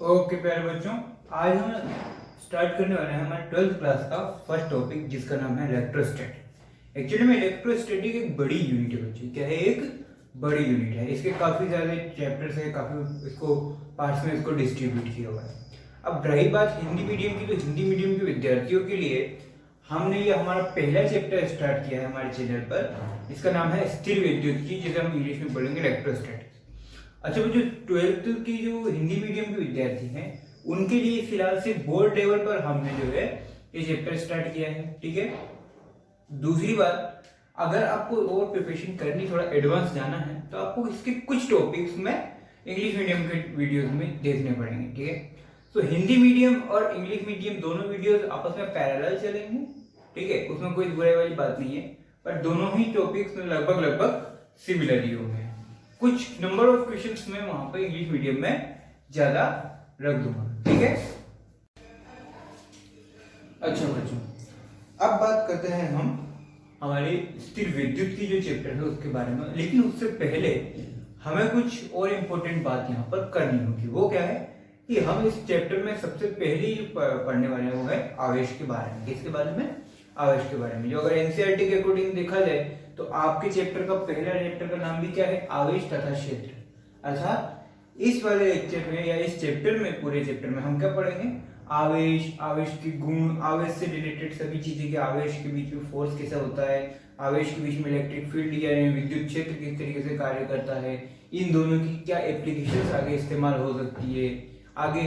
Okay प्यारे बच्चों, आज हम स्टार्ट करने वाले हैं हमारे 12th क्लास का फर्स्ट टॉपिक जिसका नाम है इलेक्ट्रोस्टैट। एक्चुअली में इलेक्ट्रोस्टैटिक एक बड़ी यूनिट है बच्चों। क्या है? एक बड़ी यूनिट है। इसके काफ़ी ज़्यादा चैप्टर्स है, काफ़ी इसको पार्ट्स में इसको डिस्ट्रीब्यूट किया हुआ है। अब रही बात हिंदी मीडियम की, तो हिंदी मीडियम के विद्यार्थियों के लिए हमने ये हमारा पहला चैप्टर स्टार्ट किया है हमारे चैनल पर। इसका नाम है स्थिर विद्युत की, जिसे हम इंग्लिश में बोलेंगे इलेक्ट्रोस्टैटिक्स। अच्छा, वो जो 12th की जो हिंदी मीडियम के विद्यार्थी हैं उनके लिए फिलहाल से बोर्ड लेवल पर हमने जो है ये चैप्टर स्टार्ट किया है। ठीक है। दूसरी बात, अगर आपको और प्रिपरेशन करनी, थोड़ा एडवांस जाना है, तो आपको इसके कुछ टॉपिक्स में इंग्लिश मीडियम के वीडियोस में देखने पड़ेंगे। ठीक है। तो हिंदी मीडियम और इंग्लिश मीडियम दोनों वीडियोस आपस में पैरेलल चलेंगे। ठीक है, उसमें कोई बुराई वाली बात नहीं है, पर दोनों ही टॉपिक्स में लगभग लगभग सिमिलर ही होंगे। कुछ नंबर ऑफ क्वेश्चंस में वहां पर इंग्लिश मीडियम में ज्यादा रख दूंगा। ठीक है। अच्छा बच्चों, अब बात करते हैं हम हमारी स्थिर विद्युत की जो चैप्टर है उसके बारे में। लेकिन उससे पहले हमें कुछ और इम्पोर्टेंट बात यहाँ पर करनी होगी। वो क्या है कि हम इस चैप्टर में सबसे पहले जो पढ़ने वाले हैं वो है आवेश के बारे में। किसके बारे में? आवेश के बारे में। जो अगर एनसीईआरटी के अकॉर्डिंग देखा जाए तो आपके चैप्टर का पहला चैप्टर का नाम भी क्या है? आवेश तथा क्षेत्र। अर्थात इस वाले लेक्चर में या इस चैप्टर में, पूरे चैप्टर में हम क्या पढ़ेंगे? आवेश, आवेश के गुण, आवेश से रिलेटेड सभी चीजें, कि आवेश के बीच में फोर्स कैसा होता है, आवेश के बीच में इलेक्ट्रिक फील्ड यानी विद्युत क्षेत्र किस तरीके से कार्य करता है, इन दोनों की क्या एप्लीकेशंस आगे इस्तेमाल हो सकती है, आगे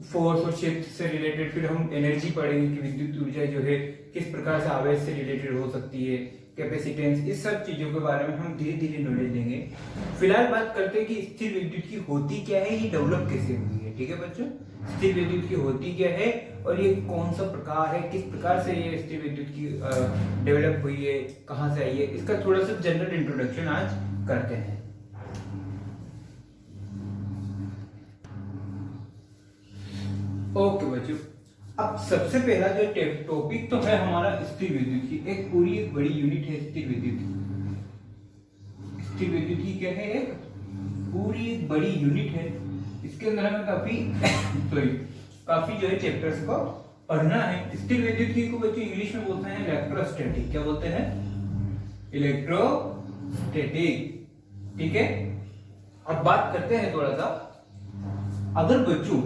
फोर्स और क्षेत्र से रिलेटेड फिर हम एनर्जी पढ़ेंगे कि विद्युत ऊर्जा जो है किस प्रकार से आवेश से रिलेटेड हो सकती है, कैपेसिटेंस, इस सब चीजों के बारे में हम धीरे धीरे नॉलेज लेंगे। फिलहाल बात करते हैं कि स्थिर विद्युत की होती क्या है, ये डेवलप कैसे हुई है। ठीक है बच्चों, स्थिर विद्युत की होती क्या है और ये कौन सा प्रकार है, किस प्रकार से ये स्थिर विद्युत की डेवलप हुई है, कहाँ से आई है, इसका थोड़ा सा जनरल इंट्रोडक्शन आज करते हैं। ओके बच्चों, अब सबसे पहला जो टॉपिक तो है हमारा स्थिर विद्युत की। एक पूरी एक बड़ी यूनिट है स्थिर विद्युत की। स्थिर विद्युत की क्या है? एक पूरी एक बड़ी यूनिट है। इसके अंदर हमें काफी जो है चैप्टर्स को पढ़ना है। स्थिर विद्युत की को बच्चों इंग्लिश में बोलते हैं इलेक्ट्रोस्टैटिक। क्या बोलते हैं? इलेक्ट्रोस्टैटिक। ठीक है। अब बात करते हैं थोड़ा सा, अगर बच्चों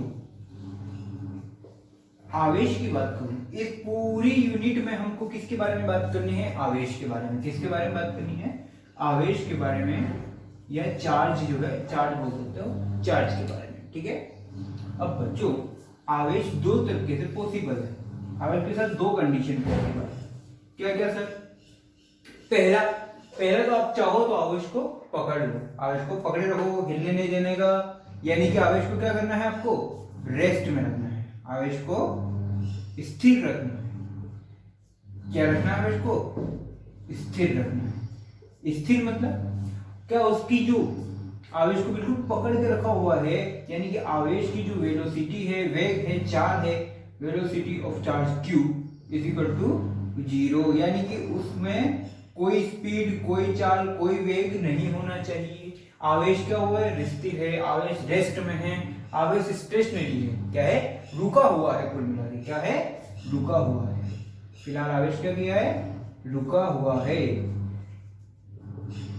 आवेश की बात करूं, इस पूरी यूनिट में हमको किसके बारे में बात करनी है? आवेश के बारे में। किसके बारे में बात करनी है? आवेश के बारे में, या चार्ज जो है, चार्ज बोल सकते हो, चार्ज के बारे में। ठीक है। अब बच्चों आवेश दो तरीके से पॉसिबल है। आवेश के साथ दो कंडीशन पॉसिबल है। क्या क्या सर? पहला तो आप चाहो तो आवेश को पकड़ लो, आवेश को पकड़े रखो, हिलने नहीं देने का, यानी कि आवेश को क्या करना है? आपको रेस्ट में रखना है, आवेश को स्थिर रखना है। क्या रखना है? आवेश को स्थिर रखना है। स्थिर मतलब क्या? उसकी जो आवेश को बिल्कुल पकड़ के रखा हुआ है, यानी कि आवेश की जो वेलोसिटी है, वेग है, चार्ज है, velocity of charge q is equal to 0, यानी कि उसमें कोई स्पीड, कोई चाल, कोई वेग नहीं होना चाहिए। आवेश क्या हुआ है? स्थिर है, आवेश रेस्ट में है, आवेश स्टेशनरी है। क्या है? रुका हुआ है। कुल मिला के क्या है? रुका हुआ है। फिलहाल आवेश क्या किया है? रुका हुआ है।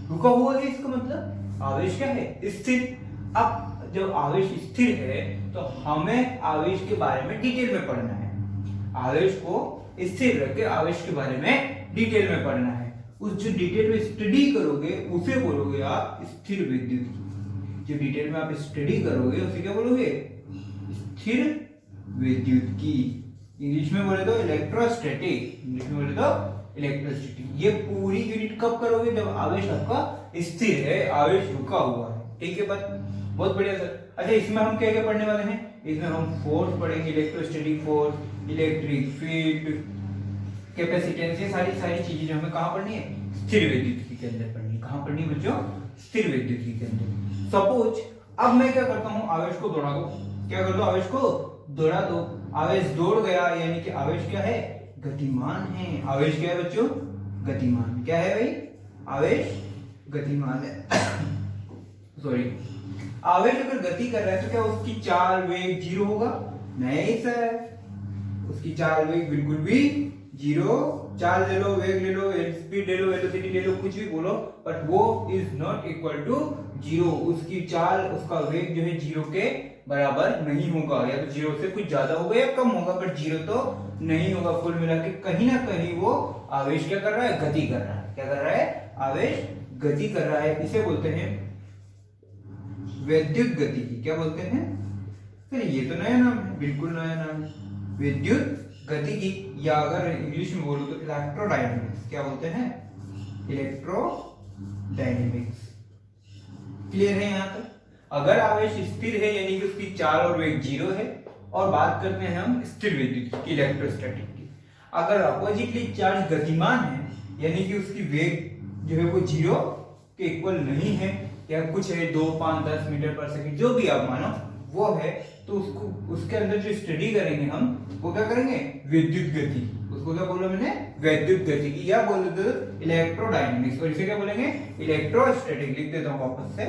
रुका हुआ है इसका मतलब आवेश क्या है? स्थिर। अब जब आवेश स्थिर है तो हमें आवेश के बारे में डिटेल में पढ़ना है। आवेश को स्थिर रख के आवेश के बारे में डिटेल में पढ़ना है। उस जो डिटेल में स्टडी करोगे उसे बोलोगे आप स्थिर विद्युत की। जो डिटेल में आप स्टडी करोगे उसे क्या बोलोगे? स्थिर विद्युत की। इंग्लिश में बोले तो इलेक्ट्रोस्टैटिक। इंग्लिश में बोले तो इलेक्ट्रोस्टैटिक। ये पूरी यूनिट कब करोगे? जब आवेश आपका स्थिर है, आवेश रुका हुआ है। ठीक है बात? बहुत बढ़िया सर। अच्छा, इसमें हम क्या क्या पढ़ने वाले हैं? इसमें हम फोर्स पढ़ेंगे, electrostatic force, electric field, capacitance, ये सारी चीजें जो हमें कहाँ पढ़नी है? स्थिर विद्युत के अंदर पढ़नी है। कहाँ पढ़नी है बच्चों? स्थिर विद्युत के अंदर। सपोज अब मैं क्या करता हूँ? आवेश को दौड़ा दो। क्या कर दो? आवेश को दौड़ा दो। आवेश दौड़ गया, यानी कि आवेश क्या है? गतिमान है। आवेश क्या है बच्चों? गतिमान। क्या है भाई? आवेश गतिमान है। सॉरी, आवेश अगर गति कर रहा है तो क्या उसकी चाल वेग जीरो होगा? नहीं सर, उसकी चाल वेग बिल्कुल भी जीरो, चाल ले लो, वेग ले लो, स्पीड ले लो, वेलोसिटी ले लो, कुछ भी बोलो, बट वो is not equal to zero. उसकी चाल, उसका वेग जो है जीरो के बराबर नहीं होगा, या तो जीरो से कुछ ज्यादा होगा या कम होगा, बट जीरो तो नहीं होगा। कुल मिला के कहीं ना कहीं वो आवेश क्या कर रहा है? गति कर रहा है। क्या कर रहा है? आवेश गति कर रहा है। इसे बोलते हैं विद्युत गतिकी। क्या बोलते हैं? फिर ये तो नया नाम है, बिल्कुल नया नाम है, विद्युत गतिकी, या अगर इंग्लिश में बोलो तो इलेक्ट्रोडायनेमिक्स। क्या बोलते हैं? इलेक्ट्रोडायनेमिक्स। क्लियर है यहाँ तक? अगर आवेश स्थिर है यानी कि उसकी चाल और वेग जीरो है, और बात करते हैं हम स्थिर विद्युत की, इलेक्ट्रोस्टैटिक की, अगर अपोजिटली चार्ज गतिमान है यानी कि उसकी वेग जो है वो जीरो के इक्वल नहीं है, या कुछ है 2, 5, 10 मीटर पर सेकंड, जो भी आप मानो वो है, तो उसको, उसके अंदर जो स्टडी करेंगे हम, वो क्या करेंगे? विद्युत गति। उसको क्या बोला मैंने? विद्युत गति की, या बोल देते इलेक्ट्रोडायनेमिक्स, और इसे क्या बोलेंगे? इलेक्ट्रोस्टैटिक। लिख देता हूं वापस से,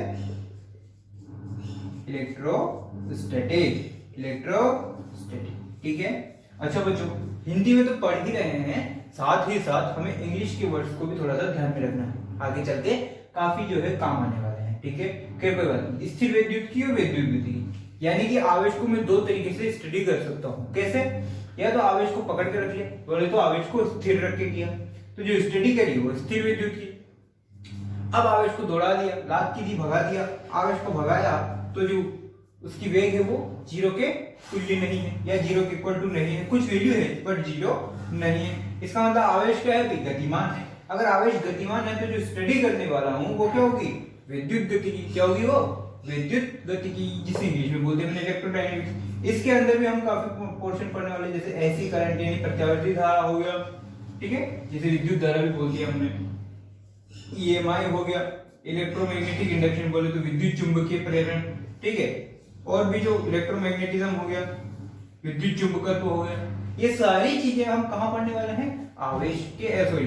इलेक्ट्रोस्टैटिक, इलेक्ट्रोस्टैटिक। ठीक है। अच्छा बच्चों, हिंदी में तो पढ़ ही रहे हैं, साथ ही साथ हमें इंग्लिश के वर्ड्स को भी थोड़ा सा ध्यान में रखना है, आगे चल के काफी जो है काम आने वाले हैं। ठीक है, कोई बात नहीं। स्थिर विद्युत की और विद्युत गति की, यानी कि आवेश को मैं दो तरीके से स्टडी कर सकता हूँ। कैसे? या तो आवेश को पकड़ के रख लिया, बोले तो आवेश को स्थिर रख के किया, तो जो स्टडी करी वो स्थिर विद्युत की। अब आवेश को दौड़ा दिया, लात की दी, भगा दिया, आवेश को भगाया, तो जो उसकी वेग है वो जीरो के तुल्य नहीं है, या जीरो के इक्वल टू नहीं है, कुछ वैल्यू है बट जीरो नहीं है। इसका मतलब आवेश क्या है? गतिमान है। अगर आवेश गतिमान है तो जो स्टडी करने वाला हूं वो क्या होगी? विद्युत गति की। क्या होगी वो? विद्युत गति की, जिसे इंग्लिश में बोलते हैं इलेक्ट्रोडायनेमिक्स। इसके अंदर भी हम काफी पोर्शन पढ़ने वाले, जैसे ऐसी करंट यानी प्रत्यावर्ती धारा हो गया, ठीक है, जिसे विद्युत धारा भी बोल दिया हमने, ईएमआई हो गया, इलेक्ट्रोमैग्नेटिक इंडक्शन बोले तो विद्युत चुंबकीय प्रेरण, ठीक है, और भी जो इलेक्ट्रोमैग्नेटिज्म हो गया, विद्युत चुंबकत्व हो गया, ये सारी चीजें हम कहां पढ़ने वाले हैं? आवेश के सॉरी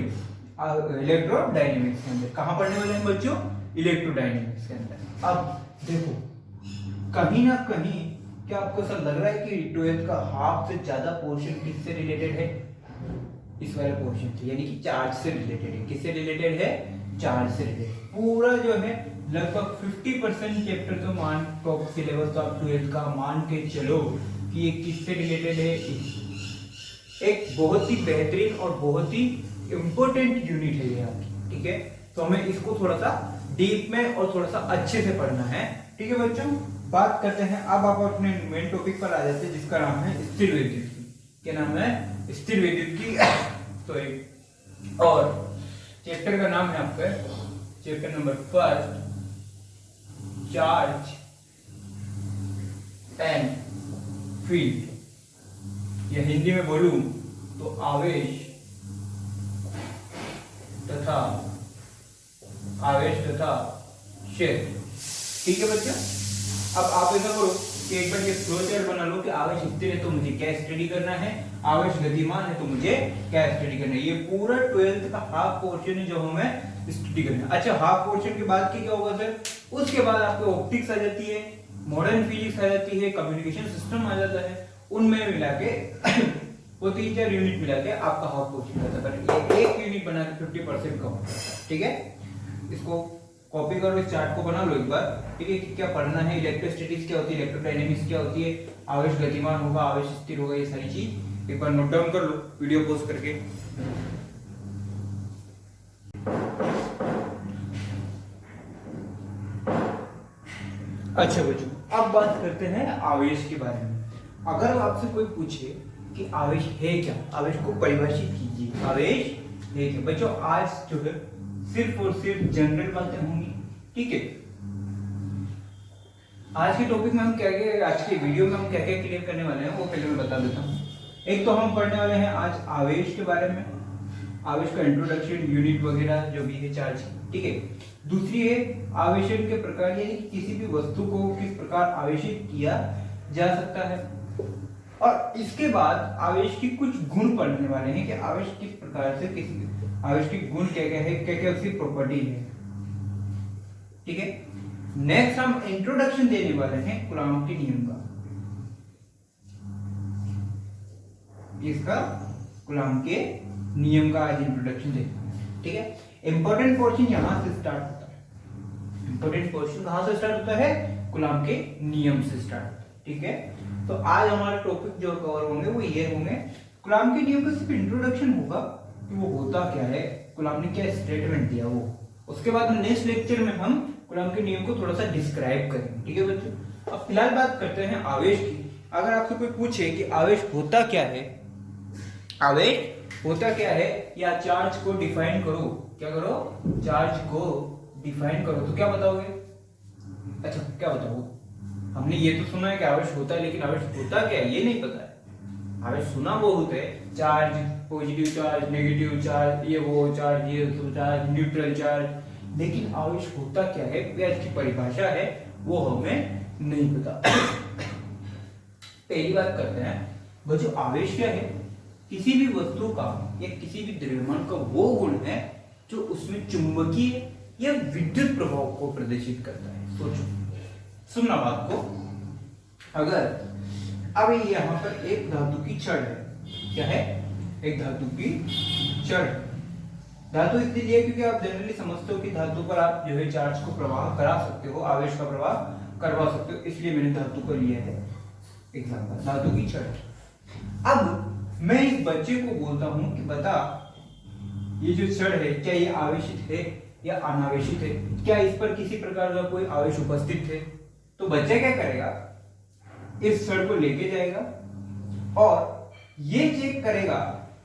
इलेक्ट्रोडायनेमिक्स के अंदर। कहां पढ़ने वाले हैं बच्चों? इलेक्ट्रोडायनेमिक्स के अंदर। अब देखो, कहीं ना कहीं क्या आपको ऐसा लग रहा है कि 12th का हाफ से ज्यादा पोर्शन किससे रिलेटेड है? इस वाले पोर्शन से, यानी कि चार्ज से रिलेटेड है। किससे रिलेटेड है? चार्ज से रिलेटेड। पूरा जो है लगभग 50% चैप्टर तो मान टॉप सिलेबस तो आप 12th का मान के चलो कि ये किससे रिलेटेड है। एक बहुत ही बेहतरीन और बहुत ही इंपॉर्टेंट यूनिट है ये आपकी, ठीक है। तो हमें इसको थोड़ा सा डीप में और थोड़ा सा अच्छे से पढ़ना है, ठीक है बच्चों। बात करते हैं अब आप अपने मेन टॉपिक पर आ जाते हैं, जिसका नाम है स्थिर विद्युत की। क्या नाम है? स्थिर विद्युत की सॉरी। और चैप्टर का नाम है आपका chapter number 1, charge and field, या हिंदी में बोलूं तो आवेश तथा क्षेत्र, ठीक है बच्चा। अब आप ऐसा करो कि एक बार ये फ्लो चार्ट बना लो कि आवेश स्थिर है तो मुझे क्या स्टडी करना है, आवेश गतिमान है तो मुझे क्या स्टडी करना है। ये पूरा 12th का हाफ पोर्शन है जो हमें स्टडी करना है। अच्छा, हाफ पोर्शन के बाद क्या होगा सर? उसके बाद आपको ऑप्टिक्स आ जाती है, मॉडर्न फिजिक्स आ जाती है, कम्युनिकेशन सिस्टम आ जाता है, उनमें मिला के वो 3-4 यूनिट मिला के आपका हाफ पोर्शन हो जाता है। ये एक यूनिट बना के 50% कम होता है, ठीक है। इसको कॉपी करो, इस चार्ट को बना लो एक बार, ठीक है, कि क्या पढ़ना है, इलेक्ट्रोस्टैटिक्स क्या होती है, इलेक्ट्रोडायनेमिक्स क्या होती है, आवेश गतिमान होगा, आवेश स्थिर होगा, ये सारी चीज एक बार नोट डाउन कर लो वीडियो पॉज करके। अच्छा बच्चों, अब बात करते हैं आवेश के बारे में। अगर आपसे कोई पूछे कि आवेश है क्या, आवेश को परिभाषित कीजिए, आवेश है क्या। बच्चों आज जो है सिर्फ और सिर्फ जनरल बातें होंगी, ठीक है। आज के टॉपिक में हम क्या क्या, आज के वीडियो में हम क्या क्या क्लियर करने वाले हैं वो पहले मैं बता देता हूँ। एक तो हम पढ़ने वाले हैं आज आवेश के बारे में, आवेश का इंट्रोडक्शन, यूनिट वगैरह जो भी है चार्ज, ठीक है। दूसरी है आवेशन के प्रकार, यानी कि किसी भी वस्तु को किस प्रकार आवेशित किया जा सकता है। और इसके बाद आवेश की कुछ गुण पढ़ने वाले हैं कि आवेश किस प्रकार से, किस आवेश के गुण क्या क्या है, क्या क्या उसकी प्रॉपर्टी है, ठीक है। नेक्स्ट हम इंट्रोडक्शन देने वाले हैं कूलॉम के नियम का। इसका कूलॉम के नियम का आज इंट्रोडक्शन देखना है, ठीक है। इंपॉर्टेंट पोर्शन यहां से स्टार्ट होता है। इंपॉर्टेंट पोर्शन कहां से स्टार्ट होता है? कूलॉम के नियम से स्टार्ट होता है, ठीक है। तो आज हमारे टॉपिक जो कवर होंगे वो ये होंगे, कूलॉम के नियम का सिर्फ इंट्रोडक्शन होगा कि वो होता क्या है, कूलॉम ने क्या स्टेटमेंट दिया वो। उसके बाद नेक्स्ट लेक्चर में हम कूलॉम के नियम को थोड़ा सा डिस्क्राइब करेंगे, ठीक है बच्चों। अब फिलहाल बात करते हैं आवेश की। अगर आपसे कोई पूछे कि आवेश होता क्या है, आवेश होता क्या है, या चार्ज को डिफाइन करो, क्या करो, चार्ज को डिफाइन करो, तो क्या बताओगे? अच्छा क्या बताओगे? हमने ये तो सुना है कि आवेश होता है, लेकिन आवेश होता क्या है ये नहीं पता है। आवेश सुना बहुत है, charge, positive charge, negative charge, ये वो चार्ज, ये चार्ज, न्यूट्रल चार्ज, लेकिन आवेश होता क्या है, क्या इसकी परिभाषा है, वो हमें नहीं पता। पहली बात करते हैं बच्चों, आवेश क्या है? किसी भी वस्तु का या किसी भी द्रव्यमान का वो गुण है जो उसमें चुंबकीय या विद्युत प्रभाव को प्रदर्शित करता है। सोचो, सुनना बात को। अगर अब यहाँ पर एक धातु की छड़ है, क्या है? एक धातु की छड़। धातु इसलिए लिया क्योंकि आप जनरली समझते हो कि धातु पर आप जो है चार्ज को प्रवाह करा सकते हो, आवेश का प्रवाह करवा सकते हो, इसलिए मैंने धातु को लिया है एग्जांपल, धातु की छड़। अब मैं इस बच्चे को बोलता हूं कि बता, ये जो छड़ है क्या ये आवेशित है या अनावेशित है, क्या इस पर किसी प्रकार का कोई आवेश उपस्थित है? तो बच्चा क्या करेगा, इस छड़ को लेके जाएगा और ये चेक करेगा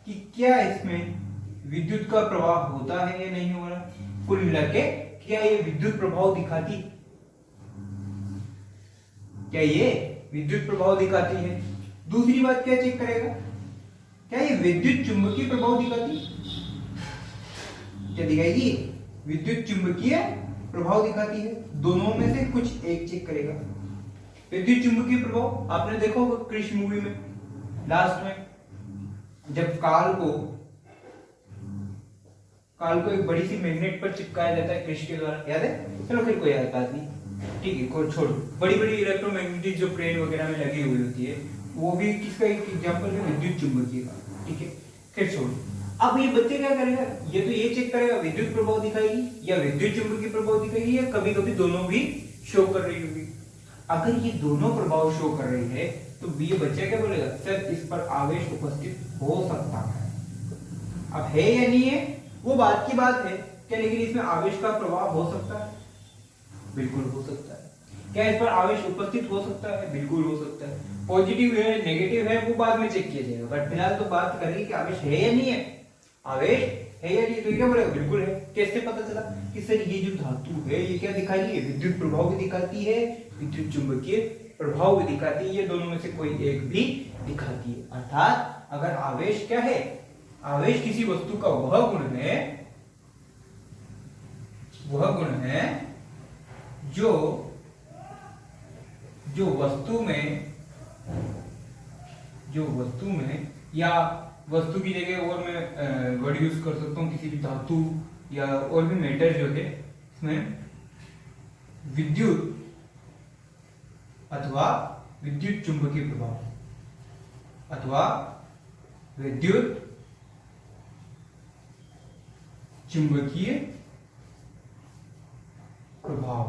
कि क्या इसमें विद्युत का प्रवाह होता है या नहीं हो रहा। कुल मिलाके क्या ये विद्युत प्रभाव दिखाती, क्या ये विद्युत प्रभाव दिखाती है? दूसरी बात क्या चेक करेगा, क्या ये विद्युत चुंबकीय प्रभाव दिखाती, क्या दिखाएगी? विद्युत चुंबकीय प्रभाव दिखाती है। दोनों में से कुछ एक चेक करेगा। विद्युत चुंबकीय प्रभाव आपने देखा होगा कृष्ण मूवी में, लास्ट में जब काल को एक बड़ी सी मैग्नेट पर चिपकाया जाता है कृष्ण के द्वारा, याद है? चलो फिर कोई बात नहीं, ठीक है, को छोड़ो। बड़ी बड़ी इलेक्ट्रोमैग्नेटिक जो प्लेन वगैरह में लगी हुई होती है, वो भी किसका एक एग्जांपल है, विद्युत चुंबकीय का, ठीक है। फिर छोड़ो, अब ये बच्चे क्या करेगा, ये तो ये चेक करेगा विद्युत प्रभाव दिखाएगी या विद्युत चुंबकीय प्रभाव दिखाएगी, या कभी कभी दोनों भी शो कर रही होगी। अगर ये दोनों प्रभाव शो कर रही है तो ये बच्चा क्या बोलेगा, सर इस पर आवेश उपस्थित हो सकता है। अब है या नहीं है वो बात की बात है क्या, लेकिन इसमें आवेश का प्रभाव हो सकता है, बिल्कुल हो सकता है। क्या इस पर आवेश उपस्थित हो सकता है? बिल्कुल हो सकता है। पॉजिटिव है, नेगेटिव है, वो बाद में चेक किया जाएगा, बट फिलहाल तो बात कर रही है कि आवेश है या नहीं है। आवेश है या नहीं, तो क्या बोलेगा, बिल्कुल है। कैसे पता चला कि सर ये जो धातु है ये क्या दिखा रही है, विद्युत प्रभाव भी दिखाती है, विद्युत चुंबकीय प्रभाव भी दिखाती है, ये दोनों में से कोई एक भी दिखाती है। अर्थात अगर आवेश क्या है, आवेश किसी वस्तु का वह गुण है जो वस्तु में या वस्तु की जगह और मैं वर्ड यूज कर सकता हूं, किसी भी धातु या और भी मैटर जो है इसमें विद्युत अथवा विद्युत चुंबकीय प्रभाव अथवा विद्युत चुंबकीय प्रभाव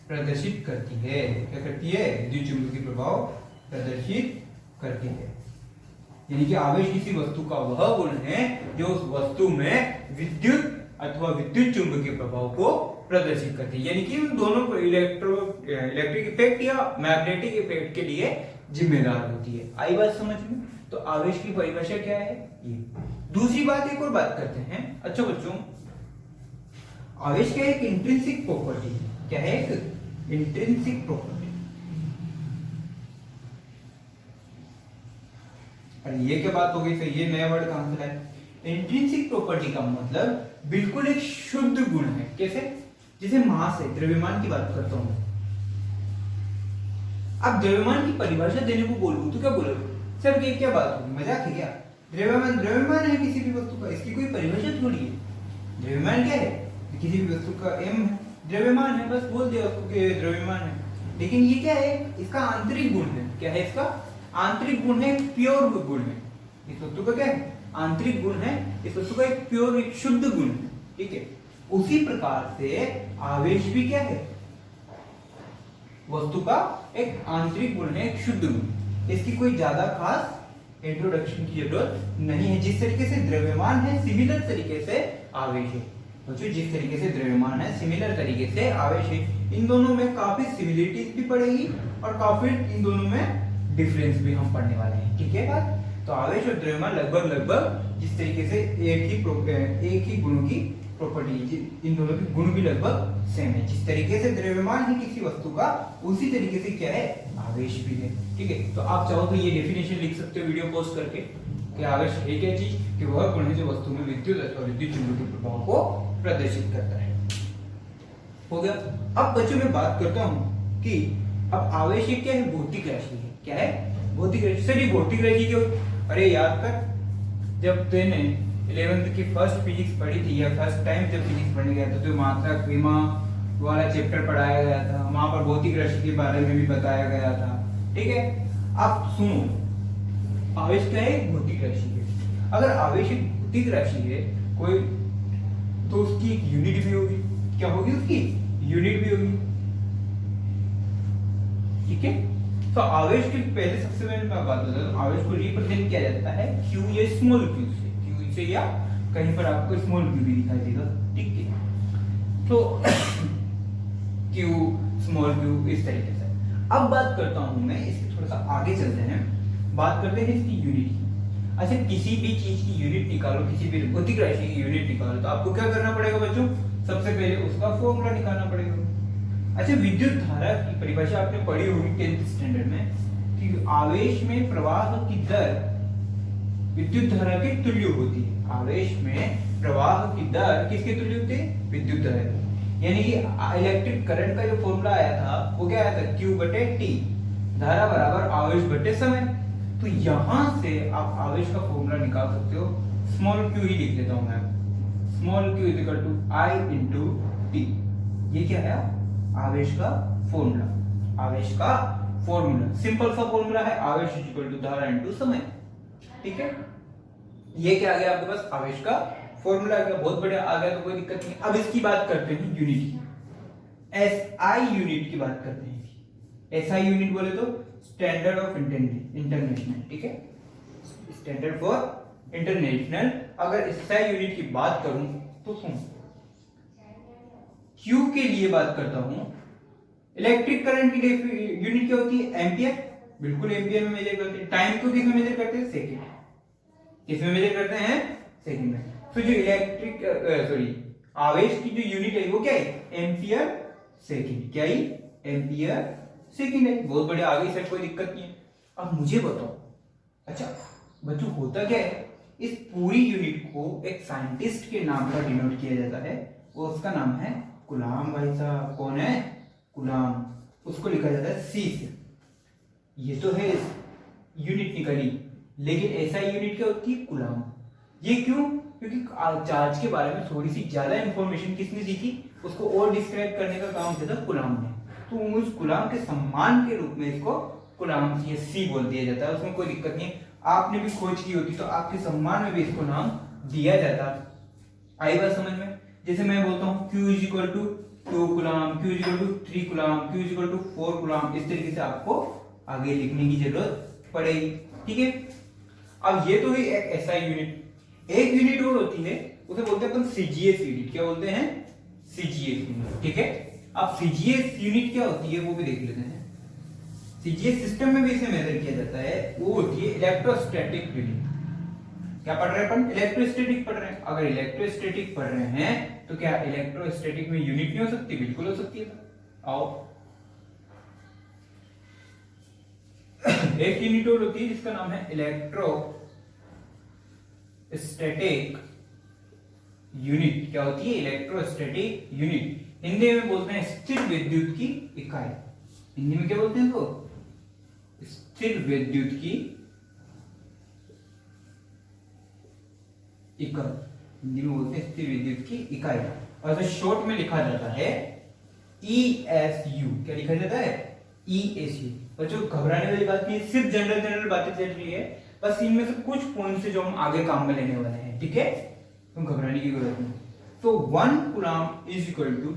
प्रदर्शित करती है। क्या करती है? विद्युत चुंबकीय प्रभाव प्रदर्शित करती है। यानी कि आवेश किसी वस्तु का वह गुण है जो उस वस्तु में विद्युत अथवा विद्युत चुंबकीय प्रभाव को प्रदर्शित करती है। यानी कि उन दोनों इलेक्ट्रिक इफेक्ट या मैग्नेटिक इफेक्ट के लिए जिम्मेदार होती है। आई बात समझ में? तो आवेश की परिभाषा क्या है ये। दूसरी बात, एक और बात करते हैं। अच्छा बच्चों, आवेश क्या है? एक इंट्रिंसिक प्रॉपर्टी है। क्या है? एक इंट्रिंसिक प्रॉपर्टी। अरे ये क्या बात हो गई सर, ये नया वर्ड कहां से लाए? इंट्रिंसिक प्रॉपर्टी का मतलब बिल्कुल एक शुद्ध गुण है। कैसे? जैसे मास है, द्रव्यमान की बात करता हूं। अब द्रव्यमान की परिभाषा देने को बोलूं तो क्या बोलोगे? सर ये क्या बात होगी, मजाक है क्या? द्रव्यमान है किसी भी वस्तु का, इसकी कोई परिभाषा थोड़ी है। द्रव्यमान क्या है? किसी भी वस्तु का m है, द्रव्यमान है, बस बोल दिया उसको कि द्रव्यमान है। लेकिन ये क्या है, इसका आंतरिक गुण है। क्या है इसका आंतरिक गुण है, प्योर गुण है। इस वस्तु का क्या है, आंतरिक गुण है, इस वस्तु का एक प्योर, एक शुद्ध गुण है। ठीक है, उसी प्रकार से आवेश भी क्या है, वस्तु का एक आंतरिक गुण है, एक शुद्ध गुण। इसकी कोई ज्यादा खास इंट्रोडक्शन की जरूरत नहीं है। जिस तरीके से द्रव्यमान है, सिमिलर तरीके से आवेश है। बच्चों जिस तरीके से द्रव्यमान है, सिमिलर तरीके से आवेश है। इन दोनों में काफी सिमिलरिटीज भी पड़ेगी और काफी इन दोनों में डिफरेंस भी हम पढ़ने वाले हैं। ठीक है बात। तो आवेश और द्रव्यमान लगभग जिस तरीके से एक ही गुणों की प्रॉपर्टी, इन दोनों के गुण भी लगभग सेम है। जिस तरीके से द्रव्यमान है किसी वस्तु का, उसी तरीके से क्या है, आवेश भी है। ठीक है, तो आप चाहो तो ये डेफिनेशन लिख सकते हो वीडियो पोस्ट करके कि आवेश है क्या चीज, कि वह गुण है जो वस्तु में विद्युत अथवा विद्युत चुंबकीय प्रभाव को प्रदर्शित करता है। हो गया। अब बच्चों मैं बात करता हूं कि अब आवेश क्या है, भौतिक राशि है। क्या है, भौतिक राशि। सर ये भौतिक राशि क्यों, अरे याद कर, जब तूने 11th की फर्स्ट फिजिक्स पढ़ी थी, या फर्स्ट टाइम जब फिजिक्स पढ़ने गया था, तो मात्रा विमा वाला चैप्टर पढ़ाया गया था, वहां पर भौतिक राशि के बारे में भी बताया गया था। ठीक है, अब सुनो, आवेश क्या है, भौतिक राशि है। अगर आवेश एक भौतिक राशि है कोई, तो उसकी एक यूनिट भी होगी। क्या होगी, उसकी यूनिट भी होगी। ठीक है, तो आवेश के पहले सबसे पहले मैं बात बता दूं, आवेश को रिप्रेजेंट किया जाता है क्यू या स्मॉल क्यू से, क्यू से, या कहीं पर आपको स्मॉल क्यू भी दिखाई देगा। ठीक है, तो क्यू, स्मॉल क्यू, इस तरीके से। अब बात करता हूं मैं, इसके थोड़ा सा आगे चलते हैं, बात करते हैं इसकी यूनिट की। अच्छा, किसी भी चीज की यूनिट निकालो, किसी भी भौतिक राशि की यूनिट निकालो, तो आपको क्या करना पड़ेगा बच्चों, सबसे पहले उसका फॉर्मूला निकालना पड़ेगा। अच्छा, विद्युत धारा की परिभाषा आपने पढ़ी होगी 10th स्टैंडर्ड में, कि आवेश में प्रवाह की दर विद्युत धारा के तुल्य होती है। आवेश में प्रवाह की दर किसके तुल्य होती है, विद्युत धारा। यानी कि इलेक्ट्रिक करंट का जो फॉर्मूला आया था, वो क्या आया था, Q बटे T, धारा बराबर आवेश बटे समय। तो यहां से आप आवेश का फॉर्मूला निकाल सकते हो। स्मॉल q ही लिख लेता हूं मैं, small q is equal to I into T. ये क्या है, आवेश का फॉर्मूला। आवेश का फॉर्मूला सिंपल सा फॉर्मूला है, आवेश इज इक्वल टू धारा इंटू समय। ठीक है, ये क्या आ गया आपके पास, आवेश का फॉर्मूला आ गया। बहुत बढ़िया आ गया, तो कोई दिक्कत नहीं। अब इसकी बात करते हैं यूनिट की, एसआई यूनिट की बात करते हैं। एसआई यूनिट बोले तो स्टैंडर्ड ऑफ इंटरनेशनल। ठीक है, स्टैंडर्ड फॉर इंटरनेशनल। अगर एसआई यूनिट की बात करूं तो सुन, क्यू के लिए बात करता हूं, इलेक्ट्रिक करंट की यूनिट क्या होती है, एंपियर। बिल्कुल एंपियर में मेजर करते हैं। टाइम को किस में मेजर करते हैं, सेकंड। किसमें मेजर करते हैं, सेकंड में। तो जो इलेक्ट्रिक आवेश की जो यूनिट है वो क्या है, एंपियर सेकंड। क्या ही, एंपियर सेकंड है। बहुत बढ़िया, आगे सर कोई दिक्कत नहीं है। अब मुझे बताओ, अच्छा बच्चों होता क्या है, इस पूरी यूनिट को एक साइंटिस्ट के नाम पर डिनोट किया जाता है, और उसका नाम है कूलाम। भाई साहब कौन है, कूलाम। उसको लिखा जाता है सी से। ये तो है यूनिट निकली, लेकिन ऐसा यूनिट क्या होती है, कूलाम। ये क्यों, क्योंकि चार्ज के बारे में थोड़ी सी ज्यादा इंफॉर्मेशन किसने दी थी, उसको और डिस्क्राइब करने का काम किया था कूलाम ने। तो उस कूलाम के सम्मान के रूप में इसको कूलाम ये सी बोल दिया जाता है। उसमें कोई दिक्कत नहीं, आपने भी खोज की होती तो आपके सम्मान में भी इसको नाम दिया जाता। आई बात समझ में। जैसे मैं बोलता हूँ Q is equal to 2 coulomb, Q is equal to 3 coulomb, Q is equal to 4 coulomb, इस तरीके से आपको आगे लिखने की जरूरत पड़ेगी। ठीक है, अब ये तो ही एक ऐसा यूनिट। एक यूनिट और होती है, उसे बोलते हैं अपन सीजीएस यूनिट। क्या बोलते हैं, सीजीएस यूनिट। ठीक है, अब सीजीएस यूनिट क्या होती है वो भी देख लेते हैं। सीजीएस सिस्टम में भी इसे मेजर किया जाता है, वो होती है इलेक्ट्रोस्टैटिक यूनिट। क्या पढ़ रहे हैं अपन, इलेक्ट्रोस्टैटिक पढ़ रहे हैं। अगर इलेक्ट्रोस्टैटिक पढ़ रहे हैं तो क्या इलेक्ट्रोस्टैटिक में यूनिट नहीं हो सकती, बिल्कुल हो सकती है। आओ एक यूनिट और होती है जिसका नाम है इलेक्ट्रोस्टैटिक यूनिट। क्या होती है, इलेक्ट्रोस्टैटिक यूनिट। हिंदी में बोलते हैं स्थिर विद्युत की इकाई। हिंदी में क्या बोलते हैं इसको, स्थिर विद्युत की इकाई। हिंदी में बोलते हैं स्थिर विद्युत की इकाई, और जो शॉर्ट में लिखा जाता है ESU क्या लिखा जाता है? ESU। बच्चों घबराने वाली बात नहीं है, सिर्फ जनरल बातें चल रही है, बस इनमें से कुछ पॉइंट्स है जो हम आगे काम में लेने वाले हैं, ठीक है? तुम घबराने की जरूरत नहीं। तो 1 coulomb is equal to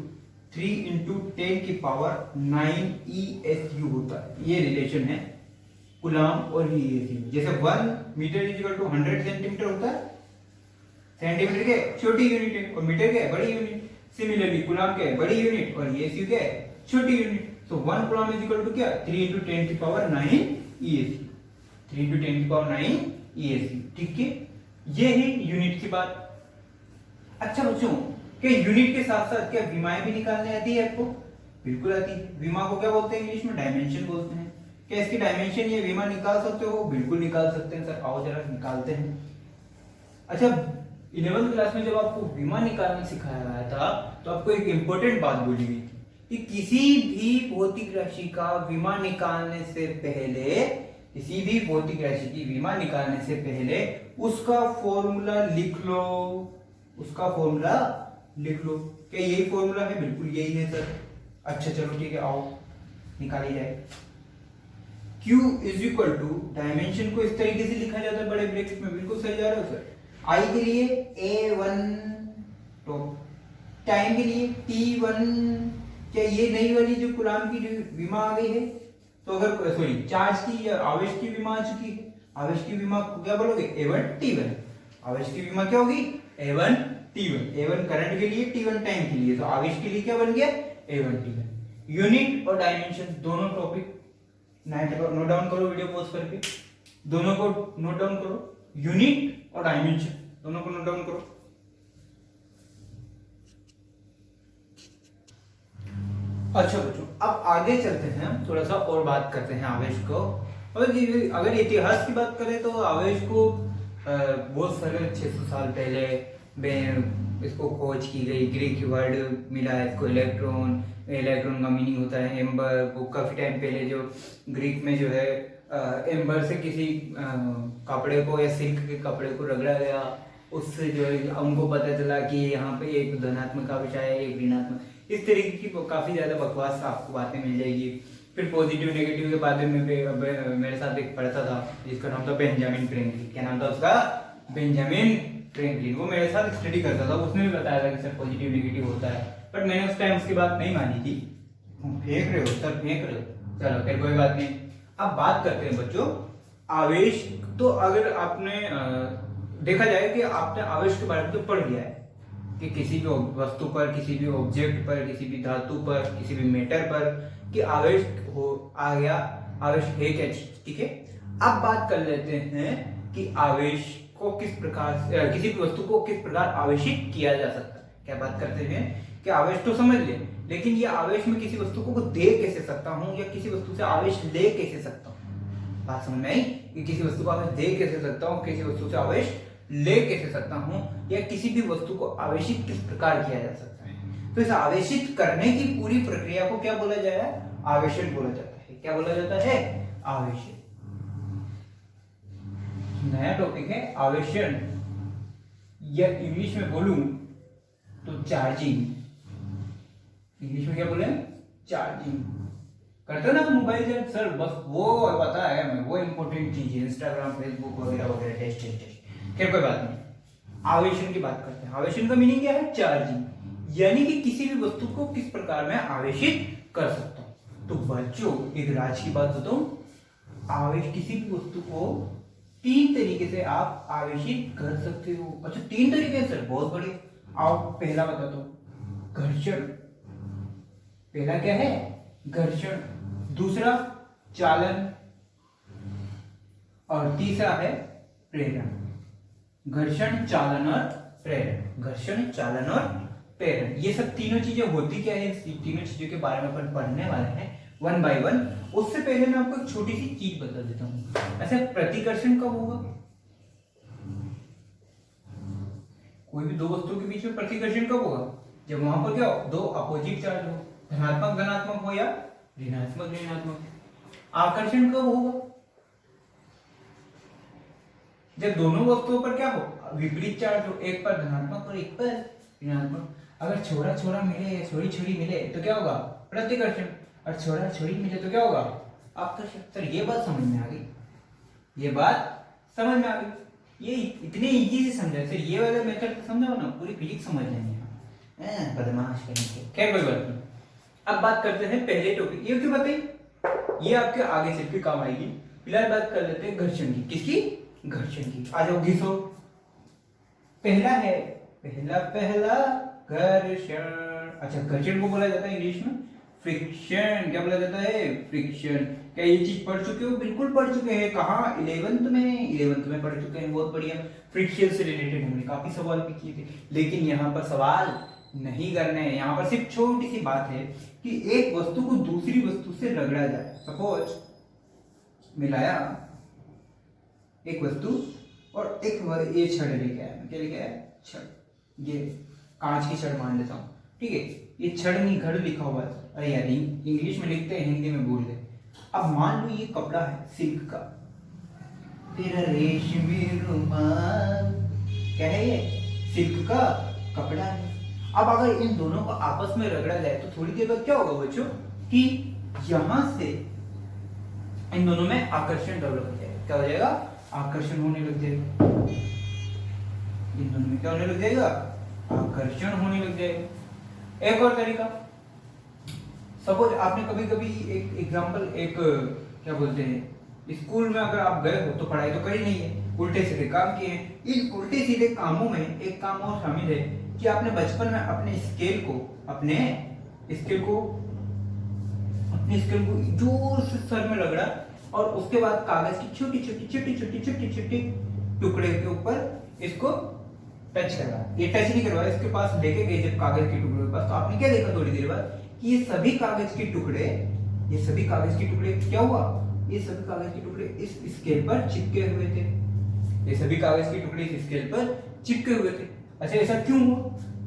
3 into 10 की पावर 9 ESU होता है। ये रिलेशन है कूलम और ESU। जैसे 1 metre is equal to 100 centimetre होता है, सेंटीमीटर के छोटी यूनिट है और मीटर के बड़ी यूनिट। सिमिलरली कूलम के बड़ी यूनिट और ESU के छोटी यूनिट। तो 1 कूलम इज इक्वल टू क्या? 3 इंटू 10 की पावर 9 ESU। 3 इंटू 10 की पावर 9 ESU, ठीक है? ये है यूनिट की बात। अच्छा बच्चों, क्या यूनिट के साथ साथ क्या विमाएं भी निकालने आती है आपको? बिल्कुल आती है। विमा को क्या बोलते हैं इंग्लिश में? डायमेंशन बोलते हैं। क्या इसकी डायमेंशन ये विमा निकाल सकते हो? बिल्कुल निकाल सकते हैं सर। आओ जरा निकालते हैं। अच्छा, 11th क्लास में जब आपको विमा निकालना सिखाया गया था तो आपको एक इंपॉर्टेंट बात बोली गई थी कि किसी भी भौतिक राशि का विमा निकालने से पहले, किसी भी भौतिक राशि की विमा निकालने से पहले उसका फॉर्मूला लिख लो। उसका फॉर्मूला लिख लो। क्या यही फॉर्मूला है? बिल्कुल यही है सर। अच्छा चलो ठीक है, आओ निकाली जाए। Q is equal to, dimension को इस तरीके से लिखा जाता है बड़े ब्रैकेट में। बिल्कुल सही जा रहे हो सर। I के लिए A1 तो टाइम के लिए T1। क्या ये नई वाली जो कूलम की जो विमा आ गई है? तो अगर सॉरी चार्ज की या आवेश की विमा आ चुकी है। आवेश की विमा को क्या बोलोगे? A1 T1। आवेश की विमा क्या होगी? A1 T1। A1 करंट के लिए, T1 टाइम के लिए। तो आवेश के लिए क्या बन गया? A1 T1। यूनिट और डायमेंशन दोनों टॉपिक नोट डाउन करो वीडियो पॉज करके। दोनों को नोट डाउन करो, यूनिट और डायमेंशन दोनों को नोट डाउन करो। अच्छा बच्चों, अब आगे चलते हैं, थोड़ा सा और बात करते हैं आवेश को। और अगर इतिहास की बात करें तो आवेश को बहुत सारे 600 साल पहले इसको खोज की गई। ग्रीक वर्ड मिला है इसको इलेक्ट्रॉन। इलेक्ट्रॉन का मीनिंग होता है एम्बर। वो काफी टाइम पहले जो ग्रीक में जो है एम्बर से किसी कपड़े को या सिल्क के कपड़े को रगड़ा गया, उससे जो है उनको पता चला कि यहाँ पे एक धनात्मक आवेश है, एक ऋणात्मक। इस तरीके की काफी ज्यादा बकवास आपको बातें मिल जाएगी। फिर पॉजिटिव नेगेटिव के बारे में मेरे साथ एक पढ़ता था जिसका नाम था बेंजामिन फ्रैंकलिन। क्या नाम था उसका? Benjamin Franklin. वो मेरे साथ स्टडी करता था, उसने भी बताया था कि सर पॉजिटिव नेगेटिव होता है, बट मैंने उस टाइम उसकी बात नहीं मानी थी। फेंक रहे हो सर, फेंक रहे हो। चलो फिर कोई बात नहीं। अब बात करते हैं बच्चों आवेश। तो अगर आपने देखा जाए कि आपने आवेश के बारे में तो पढ़ लिया है कि किसी भी वस्तु पर, किसी भी ऑब्जेक्ट पर, किसी भी धातु पर, किसी भी मैटर पर कि आवेश हो आ गया, आवेश है क्या चीज, ठीक है? अब बात कर लेते हैं कि आवेश को किस प्रकार से, किसी भी वस्तु को किस प्रकार आवेशित किया जा सकता है। क्या बात करते हैं कि आवेश तो समझ ले, लेकिन ये आवेश में किसी वस्तु को दे कैसे सकता हूं या किसी वस्तु से आवेश ले कैसे सकता हूं। बात समझ में आई कि किसी वस्तु को आवेश दे कैसे सकता हूं, किसी वस्तु से आवेश ले कैसे सकता हूं, या किसी भी वस्तु को आवेशित किस प्रकार किया जा सकता है। तो इस आवेशित करने की पूरी प्रक्रिया को क्या बोला जाए? आवेशन बोला जाता है। क्या बोला जाता है? आवेशन। नया टॉपिक है आवेशन, या इंग्लिश में बोलूं तो चार्जिंग। इंग्लिश में क्या बोले? चार्जिंग। करते हो ना मोबाइल से सर, बस वो पता है हमें, वो इंपॉर्टेंट चीज है, इंस्टाग्राम फेसबुक वगैरह वगैरह, टेस्ट टेस्ट टेस्ट। खैर कोई बात नहीं। आवेशन की बात करते हैं। आवेशन का मीनिंग क्या है? चार्जिंग। यानी कि किसी भी वस्तु को किस प्रकार मैं आवेशित कर सकता हूं। तो बच्चों एक राज की बात बताऊं, आवेश किसी भी वस्तु को 3 तरीके से आप आवेशित कर सकते हो। अच्छा 3 तरीके सर, बहुत बड़े। आओ पहला बताता हूं, घर्षण। पहला क्या है? घर्षण। दूसरा चालन, और तीसरा है प्रेरण। घर्षण, चालन और प्रेरण। घर्षण, चालन और प्रेरण, ये सब तीनों चीजें होती क्या है, तीनों चीजों के बारे में अपन पढ़ने वाले हैं वन बाय वन। उससे पहले मैं आपको एक छोटी सी चीज बता देता हूं। ऐसे प्रतिकर्षण कब होगा? कोई भी दो वस्तुओं के बीच में प्रतिकर्षण कब होगा? जब वहां पर क्या हो? दो अपोजिट चार्ज हो, धनात्मक धनात्मक हो या ऋणात्मक ऋणात्मक। आकर्षण कब होगा? जब दोनों वस्तुओं पर क्या हो? विपरीत चार्ज हो, एक पर धनात्मक और एक पर ऋणात्मक। अगर छोरा छोरा मिले या छोरी छोरी मिले तो क्या होगा? प्रतिकर्षण। और छोरा छोरी मिले तो क्या होगा? आकर्षण। सर ये बात समझ में आ गई, ये बात समझ में आ गई। ये इतने इजी से समझा सर, ये वाला मेथड समझाओ ना, पूरी फिजिक्स समझ लेंगे हम, बदमाश करेंगे। खैर कोई बात नहीं। अब बात करते हैं पहले टॉपिक, ये क्यों बताइए, ये आपके आगे चल के काम आएगी। फिलहाल बात कर लेते हैं घर्षण की। किसकी? घर्षण की। आ जाओ घिसो। पहला है, पहला घर्षण। अच्छा, घर्षण को बोला जाता है इंग्लिश में फ्रिक्शन। क्या बोला जाता है? फ्रिक्शन। क्या ये चीज पढ़ चुके हो? बिल्कुल पढ़ चुके हैं। कहाँ? 11th में पढ़ चुके हैं। बहुत बढ़िया। फ्रिक्शन से रिलेटेड हमने काफी सवाल भी किए थे, लेकिन यहाँ पर सवाल नहीं करने हैं। यहाँ पर सिर्फ छोटी सी बात है कि एक वस्तु को दूसरी वस्तु से रगड़ा जाए। सपोज मिलाया एक वस्तु और एक ये छड़ लेके आया। क्या लेके आया? छड़। ये कांच की छड़ मान लेता हूँ, ठीक है। ये छड़ नहीं घड़ लिखा हुआ है। अरे यार इंग्लिश में लिखते हैं, हिंदी में बोल दे। अब मान लो ये कपड़ा है सिल्क का, तेरा रेशमी रुमाल। क्या है ये? सिल्क का कपड़ा है। अब अगर इन दोनों को आपस में रगड़ा जाए तो थोड़ी देर बाद क्या होगा बच्चों कि यहां से इन दोनों में आकर्षण डेवलप हो जाएगा। क्या हो जाएगा? आकर्षण होने लग जाएगा। इन दोनों में क्या होने लग जाएगा? आकर्षण होने लग जाएगा। एक और तरीका, सपोज आपने कभी कभी एक एग्जांपल, एक क्या बोलते हैं, स्कूल में अगर आप गए हो तो पढ़ाई तो करी नहीं है, उल्टे सीधे काम किए हैं। इन उल्टे सीधे कामों में एक काम और शामिल है कि आपने बचपन में अपने स्केल को जोर से सर में रगड़ा और उसके बाद कागज की छोटी छोटी टुकड़े के ऊपर इसको टच करवा। ये टच नहीं करवाया, इसके पास लेके गए जब कागज के टुकड़े के पास, तो आपने क्या देखा थोड़ी देर बाद कि ये सभी कागज के टुकड़े क्या हुआ? ये सभी कागज के टुकड़े इस स्केल पर चिपके हुए थे। ये सभी कागज के टुकड़े इस स्केल पर चिपके हुए थे। अच्छा, ऐसा क्यों हुआ?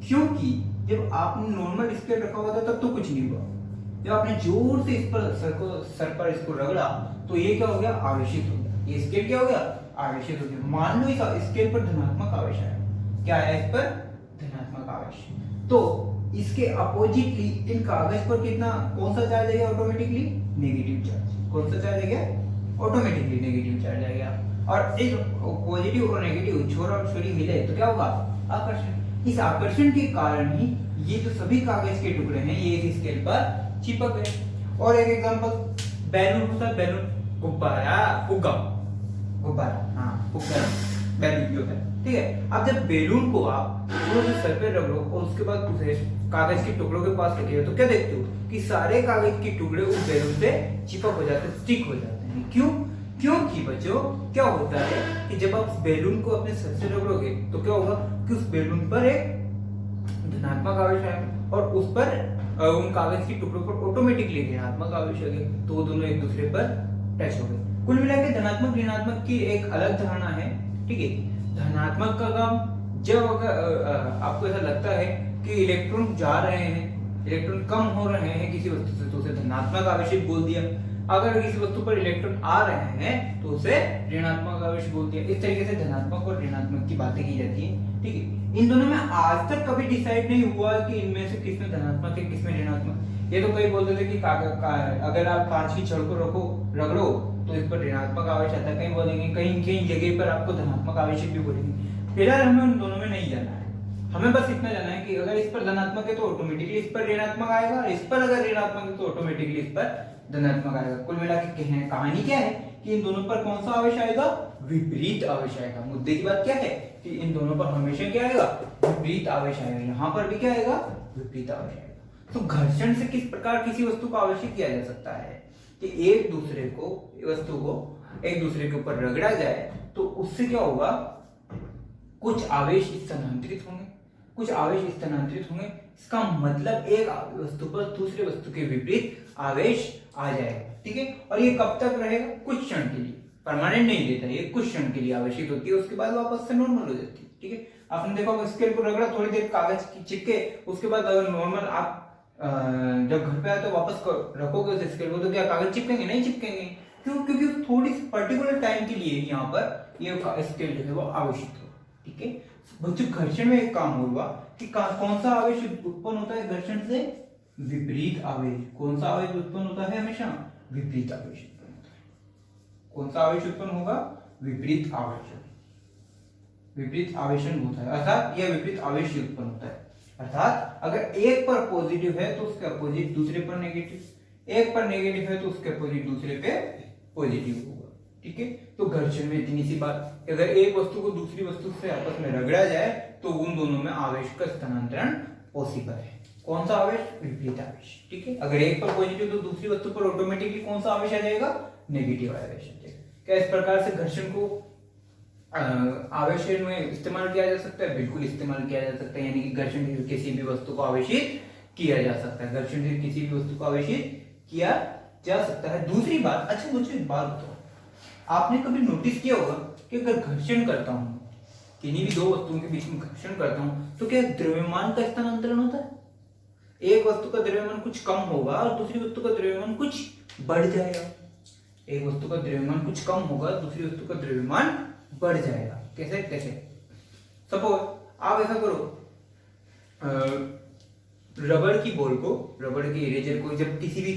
क्योंकि जब आपने नॉर्मल स्केल रखा हुआ था तब तो कुछ नहीं हुआ। जब आपने जोर से इस पर सर पर इसको रगड़ा तो ये क्या हो गया? आवेशित हो गया। ये स्केल क्या हो गया? आवेशित हो गया। मान लो इस स्केल पर धनात्मक आवेश आया। क्या आया इस पर? धनात्मक आवेश। तो इसके अपोजिटली इन कागज पर कितना, कौन सा चार्ज आएगा? Automatically negative charge. कौन सा चार्ज आएगा? ऑटोमेटिकली नेगेटिव चार्ज आएगा। और इस पॉजिटिव और नेगेटिव छोरा और छोरी मिले तो क्या होगा? आकर्षण। इस आकर्षण के कारण ही ये जो सभी कागज के टुकड़े हैं ये इस स्केल पर चिपक गए। और एक एग्जांपल, बैलून होता है, बैलून, गुब्बारा, फुग्गा, गुब्बारा, हाँ फुग्गा बैलून भी होता है, ठीक है। अब जब बैलून को आप सर पे रगड़ो और उसके बाद उसे कागज के टुकड़ों के पास रखिए तो क्या देखते हो कि सारे कागज के टुकड़े उस बैलून से चिपक हो जाते हैं, स्टिक हो जाते हैं। क्यों? क्योंकि बच्चों क्या होता है कि जब आप बैलून को अपने सर से रगड़ोगे तो क्या होगा कि उस बैलून पर एक धनात्मक आवेश आएगा और उस पर उन कागज के टुकड़ों पर ऑटोमेटिकली ऋणात्मक आवेश आ गए, तो वो दोनों एक दूसरे पर टच हो गए। कुल मिलाकर धनात्मक ऋणात्मक की एक अलग धारणा है, ठीक है। धनात्मक का काम जब अगर आपको ऐसा लगता है कि इलेक्ट्रॉन जा रहे हैं, इलेक्ट्रॉन कम हो रहे हैं किसी वस्तु से, तो उसे धनात्मक आवेशित बोल दिया। अगर किसी वस्तु पर इलेक्ट्रॉन आ रहे हैं तो उसे ऋणात्मक आवेश बोल दिया। इस तरीके से धनात्मक और ऋणात्मक की बातें की जाती है, ठीक है। इन दोनों में आज तक कभी डिसाइड नहीं हुआ कि इनमें से किसमें धनात्मक है किसमें ऋणात्मक। ये तो कई बोलते थे कि अगर आप कांच की छड़ को रगड़ो तो इस पर ऋणात्मक आवेश आता है, कहीं बोलेंगे, कहीं जगह पर आपको धनात्मक आवेश भी बोलेंगे। फिलहाल हमें उन दोनों में नहीं जाना है, हमें बस इतना जानना है कि अगर इस पर धनात्मक है तो ऑटोमेटिकली इस पर ऋणात्मक आएगा, और इस पर अगर ऋणात्मक है तो ऑटोमेटिकली इस पर धनात्मक आएगा। कुल मिला के कहानी क्या है कि इन दोनों पर कौन सा आवेश आएगा? विपरीत आवेश आएगा। मुद्दे की बात क्या है कि इन दोनों पर हमेशा क्या आएगा? विपरीत आवेश आएगा। यहाँ पर भी क्या आएगा? विपरीत आवेश आएगा। तो घर्षण से किस प्रकार किसी वस्तु को आवेशित किया जा सकता है कि एक दूसरे को, वस्तु को एक दूसरे के ऊपर रगड़ा जाए तो उससे क्या होगा? कुछ आवेश स्थानांतरित होंगे, कुछ आवेश स्थानांतरित होंगे। इसका मतलब एक वस्तु पर दूसरे वस्तु के विपरीत आवेश आ जाएगा, ठीक है। और ये कब तक रहेगा? कुछ क्षण के लिए, परमानेंट नहीं देता, ये कुछ क्षण के लिए आवेशित होती है, उसके बाद वापस से नॉर्मल हो जाती है, ठीक है। आपने देखा स्केल को रगड़ा, थोड़ी देर कागज की चिपके, उसके बाद अगर नॉर्मल आप जब घर पे आए तो वापस रखोगे उस स्केल को तो क्या कागज चिपकेंगे? नहीं चिपकेंगे। क्यों? क्योंकि थोड़ी सी पर्टिकुलर टाइम के लिए यहाँ पर ये स्केल जो है वो आवेशित हो, ठीक है। बच्चों घर्षण में एक काम हुआ कि कौन सा आवेश उत्पन्न होता है घर्षण से? विपरीत आवेश। कौन सा आवेश उत्पन्न होता है? हमेशा विपरीत आवेश उत्पन्न होता है। कौन सा आवेश उत्पन्न होगा? विपरीत आवेश। विपरीत आवेशन होता है, अर्थात यह विपरीत आवेश उत्पन्न होता है। अर्थात अगर एक पर पॉजिटिव है तो उसके अपोजिट दूसरे पर नेगेटिव, एक पर नेगेटिव है तो उसके अपोजिट दूसरे पे पॉजिटिव होगा। ठीक है, तो घर्षण में इतनी सी बात, अगर एक वस्तु को दूसरी वस्तु से आपस में रगड़ा जाए तो उन दोनों में आवेश का स्थानांतरण पॉसिबल है। कौन सा आवेश? विपरीत आवेश। ठीक है, अगर एक पर पॉजिटिव तो दूसरी वस्तु पर ऑटोमेटिकली कौन सा आवेश आ जाएगा? नेगेटिव आवेश आ जाएगा। क्या इस प्रकार से घर्षण को आवेशन में इस्तेमाल किया जा सकता है? बिल्कुल इस्तेमाल किया जा सकता है, यानी कि घर्षण से किसी भी वस्तु को आवेशित किया जा सकता है। घर्षण से किसी भी वस्तु को आवेशित किया जा सकता है। दूसरी बात, अच्छा मुझे एक बात बताओ, आपने कभी नोटिस किया होगा कि अगर घर्षण करता हूं, किन्हीं भी दो वस्तुओं के बीच में घर्षण करता हूं तो क्या द्रव्यमान का स्थानांतरण होता है? एक वस्तु का द्रव्यमान कुछ कम होगा और दूसरी वस्तु का द्रव्यमान कुछ बढ़ जाएगा। एक वस्तु का द्रव्यमान कुछ कम होगा, दूसरी वस्तु का द्रव्यमान बढ़ जाएगा। कैसे? कैसे? सपोज आप ऐसा करो, रबड़ की बॉल को, रबड़ के इरेजर को जब किसी भी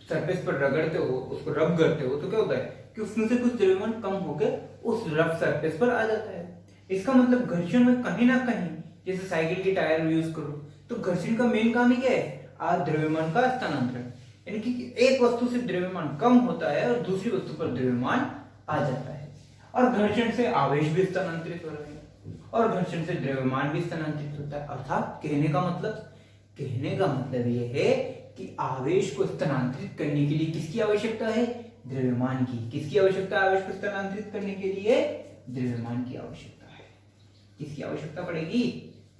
सरफेस पर रगड़ते हो, उसको रब करते हो, तो क्या होता है कि उसमें से कुछ द्रव्यमान कम होकर उस रफ सरफेस पर आ जाता है। इसका मतलब घर्षण में कहीं ना कहीं, जैसे साइकिल के टायर यूज करो तो घर्षण का मेन काम ही क्या है? द्रव्यमान का स्थानांतरण। यानी कि एक वस्तु से द्रव्यमान कम होता है और दूसरी वस्तु पर द्रव्यमान आ जाता है, और घर्षण से आवेश भी स्थानांतरित हो रहा है और घर्षण से द्रव्यमान भी स्थानांतरित होता है। अर्थात कहने का मतलब यह है कि आवेश को स्थानांतरित करने के लिए किसकी आवश्यकता है? द्रव्यमान की। किसकी आवश्यकता है आवेश को स्थानांतरित करने के लिए? द्रव्यमान की आवश्यकता है। किसकी आवश्यकता पड़ेगी?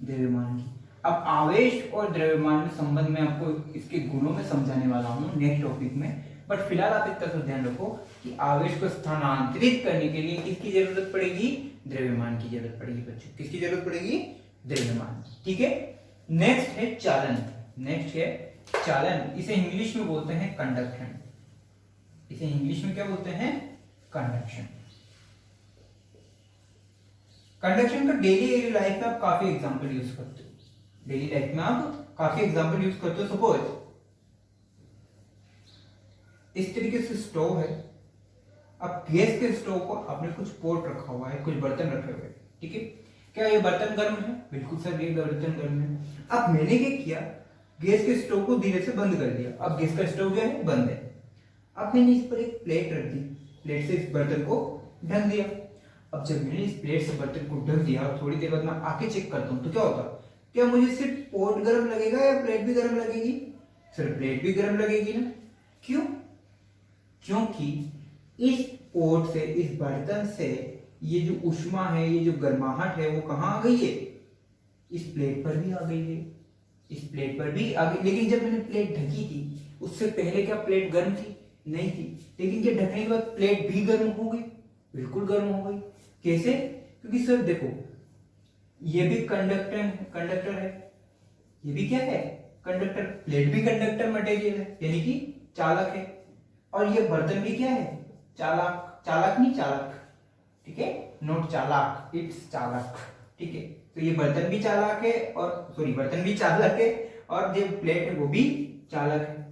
द्रव्यमान की। अब आवेश और द्रव्यमान में संबंध में आपको इसके गुणों में समझाने वाला हूं नेक्स्ट टॉपिक में, बट फिलहाल आप इतना तो ध्यान रखो कि आवेश को स्थानांतरित करने के लिए किसकी जरूरत पड़ेगी? द्रव्यमान की जरूरत पड़ेगी बच्चों। किसकी जरूरत पड़ेगी? द्रव्यमान। ठीक है, नेक्स्ट है चालन। नेक्स्ट है चालन। इसे इंग्लिश में बोलते हैं कंडक्शन। इसे इंग्लिश में क्या बोलते हैं? कंडक्शन। कंडक्शन का डेली लाइफ में आप काफी एग्जांपल यूज करते हो। डेली लाइफ में आप काफी एग्जांपल यूज करते हो। सपोज इस तरीके से स्टोव है, अब गैस के स्टोव को आपने कुछ पोट रखा हुआ है, कुछ बर्तन रखे हुए हैं। ठीक है, क्या ये बर्तन गर्म है? बिल्कुल सर, ये बर्तन गर्म है। अब मैंने क्या किया, गैस के स्टोव को धीरे से बंद कर दिया। अब गैस का स्टोव जो है बंद है। अब मैंने इस पर एक प्लेट रख दी, प्लेट से इस बर्तन को ढक दिया। अब जब मैंने इस प्लेट से बर्तन को ढक दिया और थोड़ी देर बाद मैं आके चेक करता हूं तो क्या होता? क्या मुझे सिर्फ पोट गर्म लगेगा या प्लेट भी गर्म लगेगी? सर प्लेट भी गर्म लगेगी ना। क्यों? क्योंकि इस पोट से, इस बर्तन से ये जो ऊष्मा है, ये जो गर्माहट है, वो कहाँ आ गई है? इस प्लेट पर भी आ गई है। इस प्लेट पर भी आ गई। लेकिन जब मैंने प्लेट ढकी थी उससे पहले क्या प्लेट गर्म थी? नहीं थी। लेकिन क्या ढकने के बाद प्लेट भी गर्म हो गई? बिल्कुल गर्म हो गई। कैसे? क्योंकि सर देखो, ये भी कंडक्टर है, ये भी क्या है? कंडक्टर। प्लेट भी कंडक्टर मटेरियल है, यानी कि चालक है। और ये बर्तन भी क्या है? चालक। चालक नहीं, चालक। ठीक है, नोट चालक, इट्स चालक। ठीक है, तो ये बर्तन भी चालक है, और सॉरी बर्तन भी चालक है, और जो प्लेट है वो भी चालक है।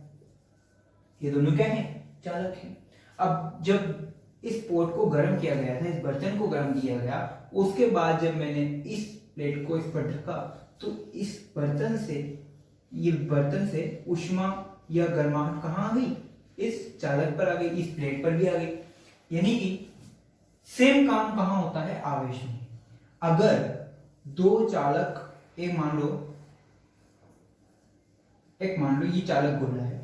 ये दोनों क्या है? चालक है। अब जब इस पोट को गर्म किया गया था, इस बर्तन को गर्म किया गया, उसके बाद जब मैंने इस प्लेट को इस पर ढका तो इस बर्तन से, ये बर्तन से ऊष्मा या गर्माहट कहाँ आ गई? इस चालक पर आ गई, इस प्लेट पर भी आ गई। यानी कि सेम काम कहाँ होता है? आवेश में। अगर दो चालक, एक मान लो ये चालक गोला है,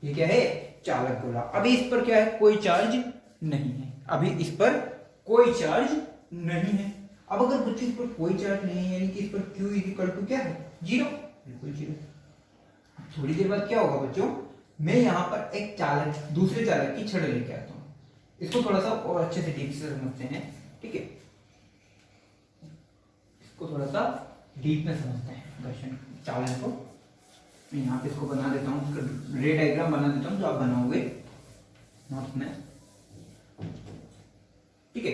ये क्या है? चालक गोला। अभी इस पर क्या है? कोई चार्ज नहीं है। अभी इस पर कोई चार्ज नहीं है। अब अगर बच्चों इस पर कोई चार्ज नहीं है, यानी कि इस पर Q इक्वल टू क्या है? 0। बिल्कुल 0। थोड़ी देर बाद क्या होगा बच्चों? मैं यहाँ पर एक चालक, दूसरे चालक की छड़ लेके आता हूँ। इसको थोड़ा सा और अच्छे से डीप से समझते हैं। ठीक है, इसको थोड़ा सा डीप में समझते हैं घर्षण चालन को। मैं यहाँ पे इसको बना देता हूँ, इसका रे डायग्राम बना देता हूँ जो आप बनाओगे नोट्स में। ठीक है,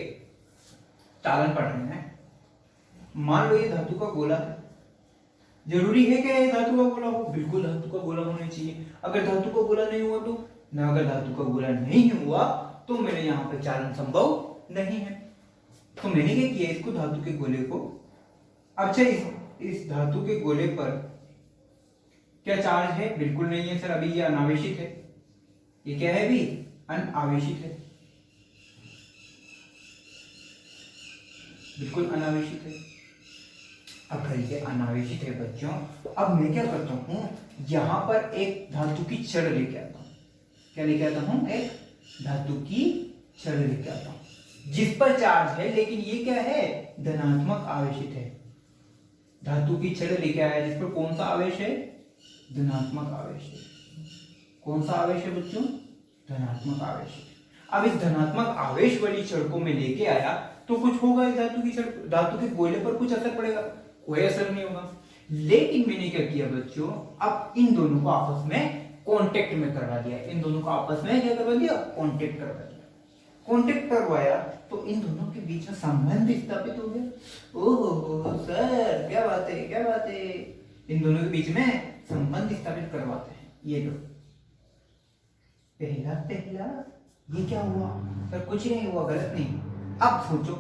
चालन पढ़ रहे हैं। मान लो ये धातु का गोला है, जरूरी है क्या ये धातु का गोला हो? बिल्कुल धातु का गोला होना चाहिए। अगर धातु का गोला नहीं हुआ तो ना, अगर धातु का गोला नहीं हुआ तो मेरे यहाँ पे चालन संभव नहीं है। तो मैंने क्या किया, इसको धातु के गोले को, अच्छा इस धातु के गोले पर क्या चार्ज है? बिल्कुल नहीं है सर, अभी ये अनावेशित है। ये क्या है अभी? अनावेशित है, बिल्कुल अनावेशित है। अगर ये अनावेशित है बच्चों, अब मैं क्या करता हूं, यहां पर एक धातु की छड़ लेके आता हूं। क्या लेके आता हूं? एक धातु की छड़ लेके आता हूं जिस पर चार्ज है, लेकिन ये क्या है? धनात्मक आवेशित है। धातु की छड़ लेके आया जिस पर कौन सा आवेश है? धनात्मक आवेश है। कौन सा आवेश है बच्चों? धनात्मक आवेश है। अब इस धनात्मक आवेश वाली छड़ को मैं लेके आया तो कुछ होगा इस धातु की छड़, धातु के गोले पर कुछ असर पड़ेगा? कोई असर नहीं होगा। लेकिन मैंने क्या किया बच्चों, अब इन दोनों को आपस में कांटेक्ट में करवा दिया। इन दोनों को आपस में क्या करवा दिया? कांटेक्ट करवा दिया। कांटेक्ट करवाया तो इन दोनों के बीच में संबंध स्थापित हो गया। ओहो सर, क्या बात है, क्या बात है। इन दोनों के बीच में संबंध स्थापित करवाते हैं। ये लो, पहला पहला ये क्या हुआ सर? कुछ नहीं हुआ, गलत नहीं। अब सोचो,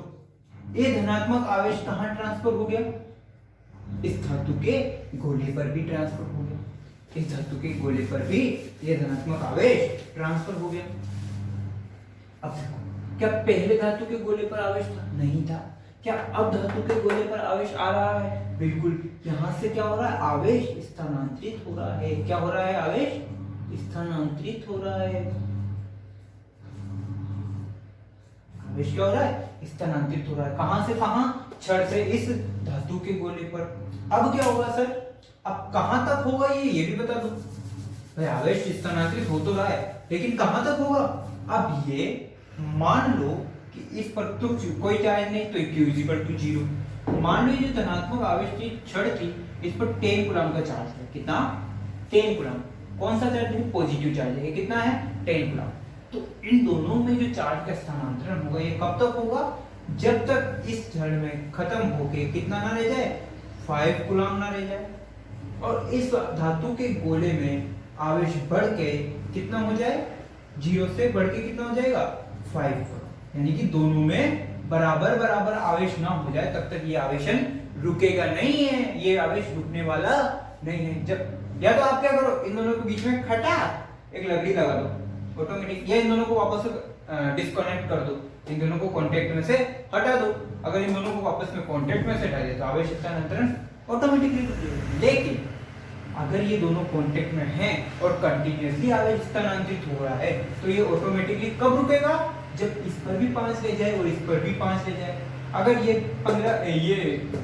ये धनात्मक आवेश कहां ट्रांसफर हो गया? इस धातु के गोले पर भी ट्रांसफर हो गया। इस धातु के गोले पर भी ये धनात्मक आवेश ट्रांसफर हो गया। अब देखो, क्या पहले धातु के गोले पर आवेश था? नहीं था। क्या अब धातु के गोले पर आवेश आ रहा है? बिल्कुल। यहां से क्या हो रहा है? आवेश स्थानांतरित हो रहा है। क्या हो रहा है? आवेश स्थानांतरित हो रहा है। आवेश क्या हो रहा है? स्थानांतरित हो रहा है। कहां से कहां? छड़ से इस धातु के गोले पर। अब क्या होगा सर? अब कहां तक होगा ये भी बता दो भाई। आवेश स्थानांतरित हो तो रहा है, लेकिन कहां तक होगा? अब ये मान लो कि इस पर तो कोई चार्ज नहीं, तो Q = 0। मान लो ये धनात्मक आवेश की छड़ थी, इस पर 10 कूलम का चार्ज है। कितना? 10 कूलम। कौन सा चार्ज है? पॉजिटिव चार्ज है। कितना है? 10 कूलम। तो इन दोनों में जो चार्ज का स्थानांतरण होगा ये कब तक होगा? जब तक इस छड़ में खत्म होके कितना ना रह जाए? 5 कूलम ना रह जाए। और इस धातु के गोले में आवेश बढ़ के कितना हो जाए? 0 से बढ़ के कितना हो जाएगा? 5 कूलम। यानी कि दोनों में बराबर बराबर आवेश ना हो जाए तब तक ये आवेशन रुकेगा नहीं है। ये आवेश रुकने वाला नहीं है। जब या तो आप क्या करो, इन दोनों के बीच में खटा एक लकड़ी लगा दो ऑटोमेटिक, या इन दोनों को वापस से डिस्कनेक्ट कर दो, इन दोनों को कांटेक्ट में से हटा दो। अगर इन दोनों को वापस में कांटेक्ट में से हटा दे तो आवेश स्थानांतरण ऑटोमेटिकली रुक जाएगा। लेकिन अगर ये दोनों कांटेक्ट में हैं और कंटिन्यूअसली आवेश स्थानांतरित हो रहा है तो ये ऑटोमेटिकली कब रुकेगा? जब इस पर भी 5 ले जाए और इस पर भी 5 ले जाए। अगर ये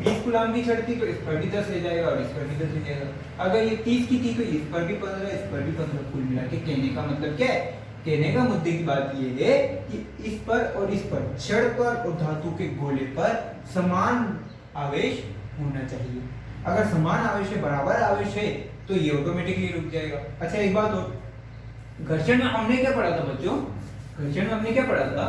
20 कूलम की छड़ थी तो इस पर भी 10 ले जाएगा और इस पर भी 10 ले जाएगा। अगर ये 30 की थी तो इस पर भी 15, इस पर भी 15। कुल मिला के कहने का मतलब क्या है? कहने का मुद्दे की बात ये है कि इस पर और इस पर, छड़ पर और धातु के गोले पर समान आवेश होना चाहिए। अगर समान आवेश है, बराबर आवेश है, तो ये ऑटोमेटिकली रुक जाएगा। अच्छा एक बात और, घर्षण में हमने क्या पढ़ा था बच्चों? घर्षण में हमने क्या पढ़ा था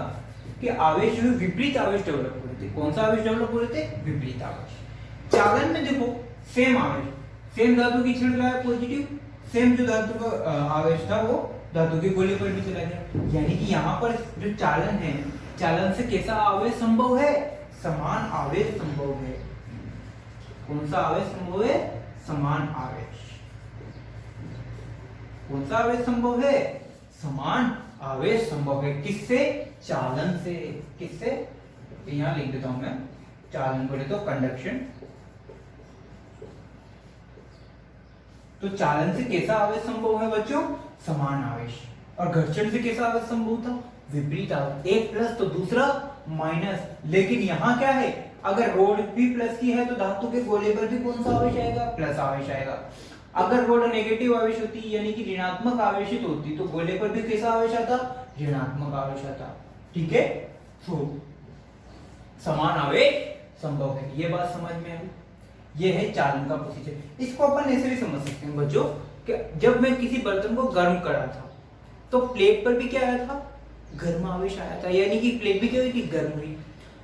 कि आवेश जो विपरीत आवेश डेवलप हो रहे थे। कौन सा आवेश डेवलप हो रहे थे? विपरीत आवेश। चालन में देखो सेम आवेश, सेम धातु की छड़ है पॉजिटिव, सेम जो धातु का आवेश था वो धातु के गोले पर भी चला गया। यानी कि यहाँ पर जो चालन है, चालन से कैसा आवेश संभव है? समान आवेश संभव है। कौन सा आवेश संभव है? समान आवेश। कौन सा आवेश संभव है? समान आवेश संभव है। किससे? चालन से। किससे? यहां लिख देता हूं मैं, चालन बोले तो कंडक्शन। तो चालन से कैसा आवेश संभव है बच्चों? समान आवेश। और घर्षण से कैसा आवेश संभव था? विपरीत आवेश। एक प्लस तो दूसरा माइनस। लेकिन यहां क्या है? अगर रोड भी प्लस की है तो धातु के गोले पर भी कौन सा आवेश आएगा? प्लस आवेश आएगा। अगर रोड नेगेटिव आवेश होती यानी कि ऋणात्मक आवेशित होती तो गोले पर भी कैसा आवेश आता? ऋणात्मक आवेश आता। ठीक है, तो समान आवेश संभव है। ये बात समझ में आई? ये है चालन का प्रोसीजर। इसको अपन ऐसे भी समझ सकते हैं बच्चों कि जब मैं किसी बर्तन को गर्म कर रहा था तो प्लेट पर भी क्या आया था? गर्म आवेश आया था। यानी कि प्लेट भी क्या हुई थी? गर्म हुई।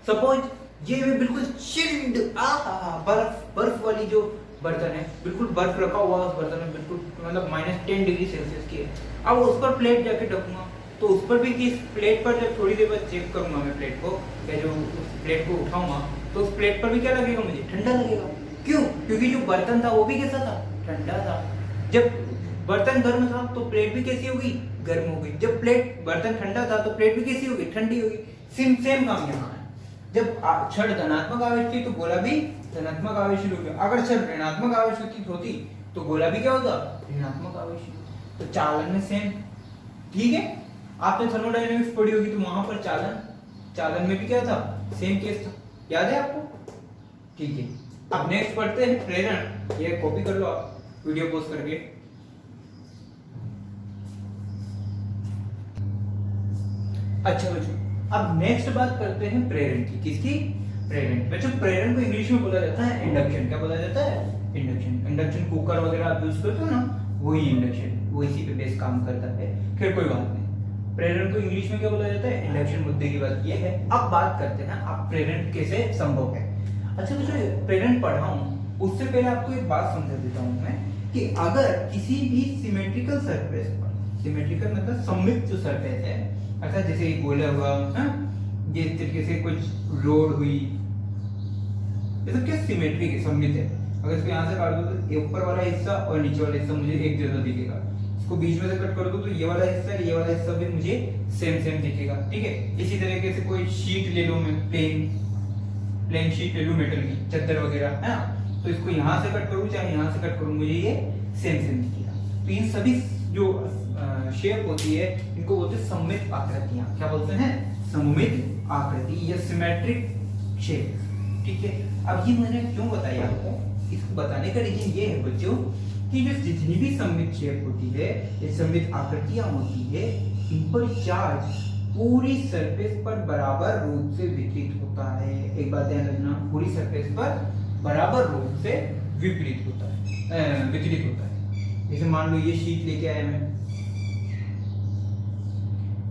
सपोज ये में बिल्कुल चिल्ड बर्फ वाली जो बर्तन है, बिल्कुल बर्फ रखा हुआ उस बर्तन में, बिल्कुल मतलब -10 डिग्री सेल्सियस की है। अब उस पर प्लेट जाके ढकूंगा तो उस पर भी किस प्लेट पर जब थोड़ी देर बाद चेक करूंगा मैं प्लेट को, या जो उस प्लेट को उठाऊंगा तो उस प्लेट पर भी क्या लगेगा, मुझे ठंडा लगेगा। क्यों? क्योंकि जो बर्तन था वो भी कैसा था, ठंडा था। जब बर्तन गर्म था तो प्लेट भी कैसी होगी, गर्म हो गई। जब प्लेट बर्तन ठंडा था तो प्लेट भी कैसी होगी, ठंडी होगी। सेम काम यहाँ है। जब छड़ धनात्मक आवेश थी तो गोला भी धनात्मक आवेशित हो गया। अगर छड़ ऋणात्मक आवेशित होती तो गोला भी क्या होता, ऋणात्मक आवेशित। तो चालन में सेम, ठीक है। आपने थर्मोडायनेमिक्स पढ़ी होगी तो वहां पर चालन में भी क्या था, सेम केस था, याद है आपको? ठीक है। अब नेक्स्ट पढ़ते हैं प्रेरण। ये कॉपी कर लो आप वीडियो पॉज करके। अच्छा बच्चों, अब नेक्स्ट बात करते हैं प्रेरण की। किसकी? प्रेरण। बच्चों प्रेरण को इंग्लिश में बोला जाता है इंडक्शन। क्या बोला जाता है? इंडक्शन। इंडक्शन कुकर वगैरह आप यूज करते हो ना, वही इंडक्शन, वो इसी पे बेस काम करता है। फिर कोई बात नहीं। प्रेरण को इंग्लिश में क्या बोला जाता है? इंडक्शन। मुद्दे की बात ये है। अब बात करते हैं अब प्रेरण कैसे संभव है। अच्छा तो जो प्रेरण पढ़ा हूं उससे पहले आपको एक बात समझा देता हूं मैं कि अगर किसी भी सिमेट्रिकल सरफेस पर, सिमेट्रिकल मतलब सममित जो सरफेस है, अर्थात जैसे ये गोला हुआ, ये इस तरीके से कुछ रोड हुई, ये सब क्या सिमेट्रिक है, सममित है। अगर इसको यहाँ से काट दो तो ये ऊपर वाला हिस्सा और नीचे वाला हिस्सा मुझे एक जैसा दिखेगा। इसको बीच में से कट कर दो तो ये वाला हिस्सा ये वाला हिस्सा भी मुझे सेम दिखेगा, ठीक है। इसी तरीके से कोई शीट ले लो, मैं प्लेन शीट ले लूं मेटल की, चद्दर वगैरह, है ना, तो इसको यहाँ से कट करूं चाहे यहाँ से कट करूं, मुझे ये सेम दिखेगा। तो इन सभी जो शेप होती है इनको बोलते हैं सममित आकृतियां। क्या बोलते हैं? सममित आकृति या सिमेट्रिक शेप, ठीक है। अब ये मैंने क्यों बताया आपको, इसको बताने का रीजन ये है बच्चों कि जो जितनी भी सममित शेप होती है, ये सममित आकृतियां होती है, इन पर चार्ज पूरी सरफेस पर बराबर रूप से वितरित होता है। एक बात ध्यान रखना, पूरी सरफेस पर बराबर रूप से वितरित होता है। जैसे मान लो ये शीट लेके आया मैं,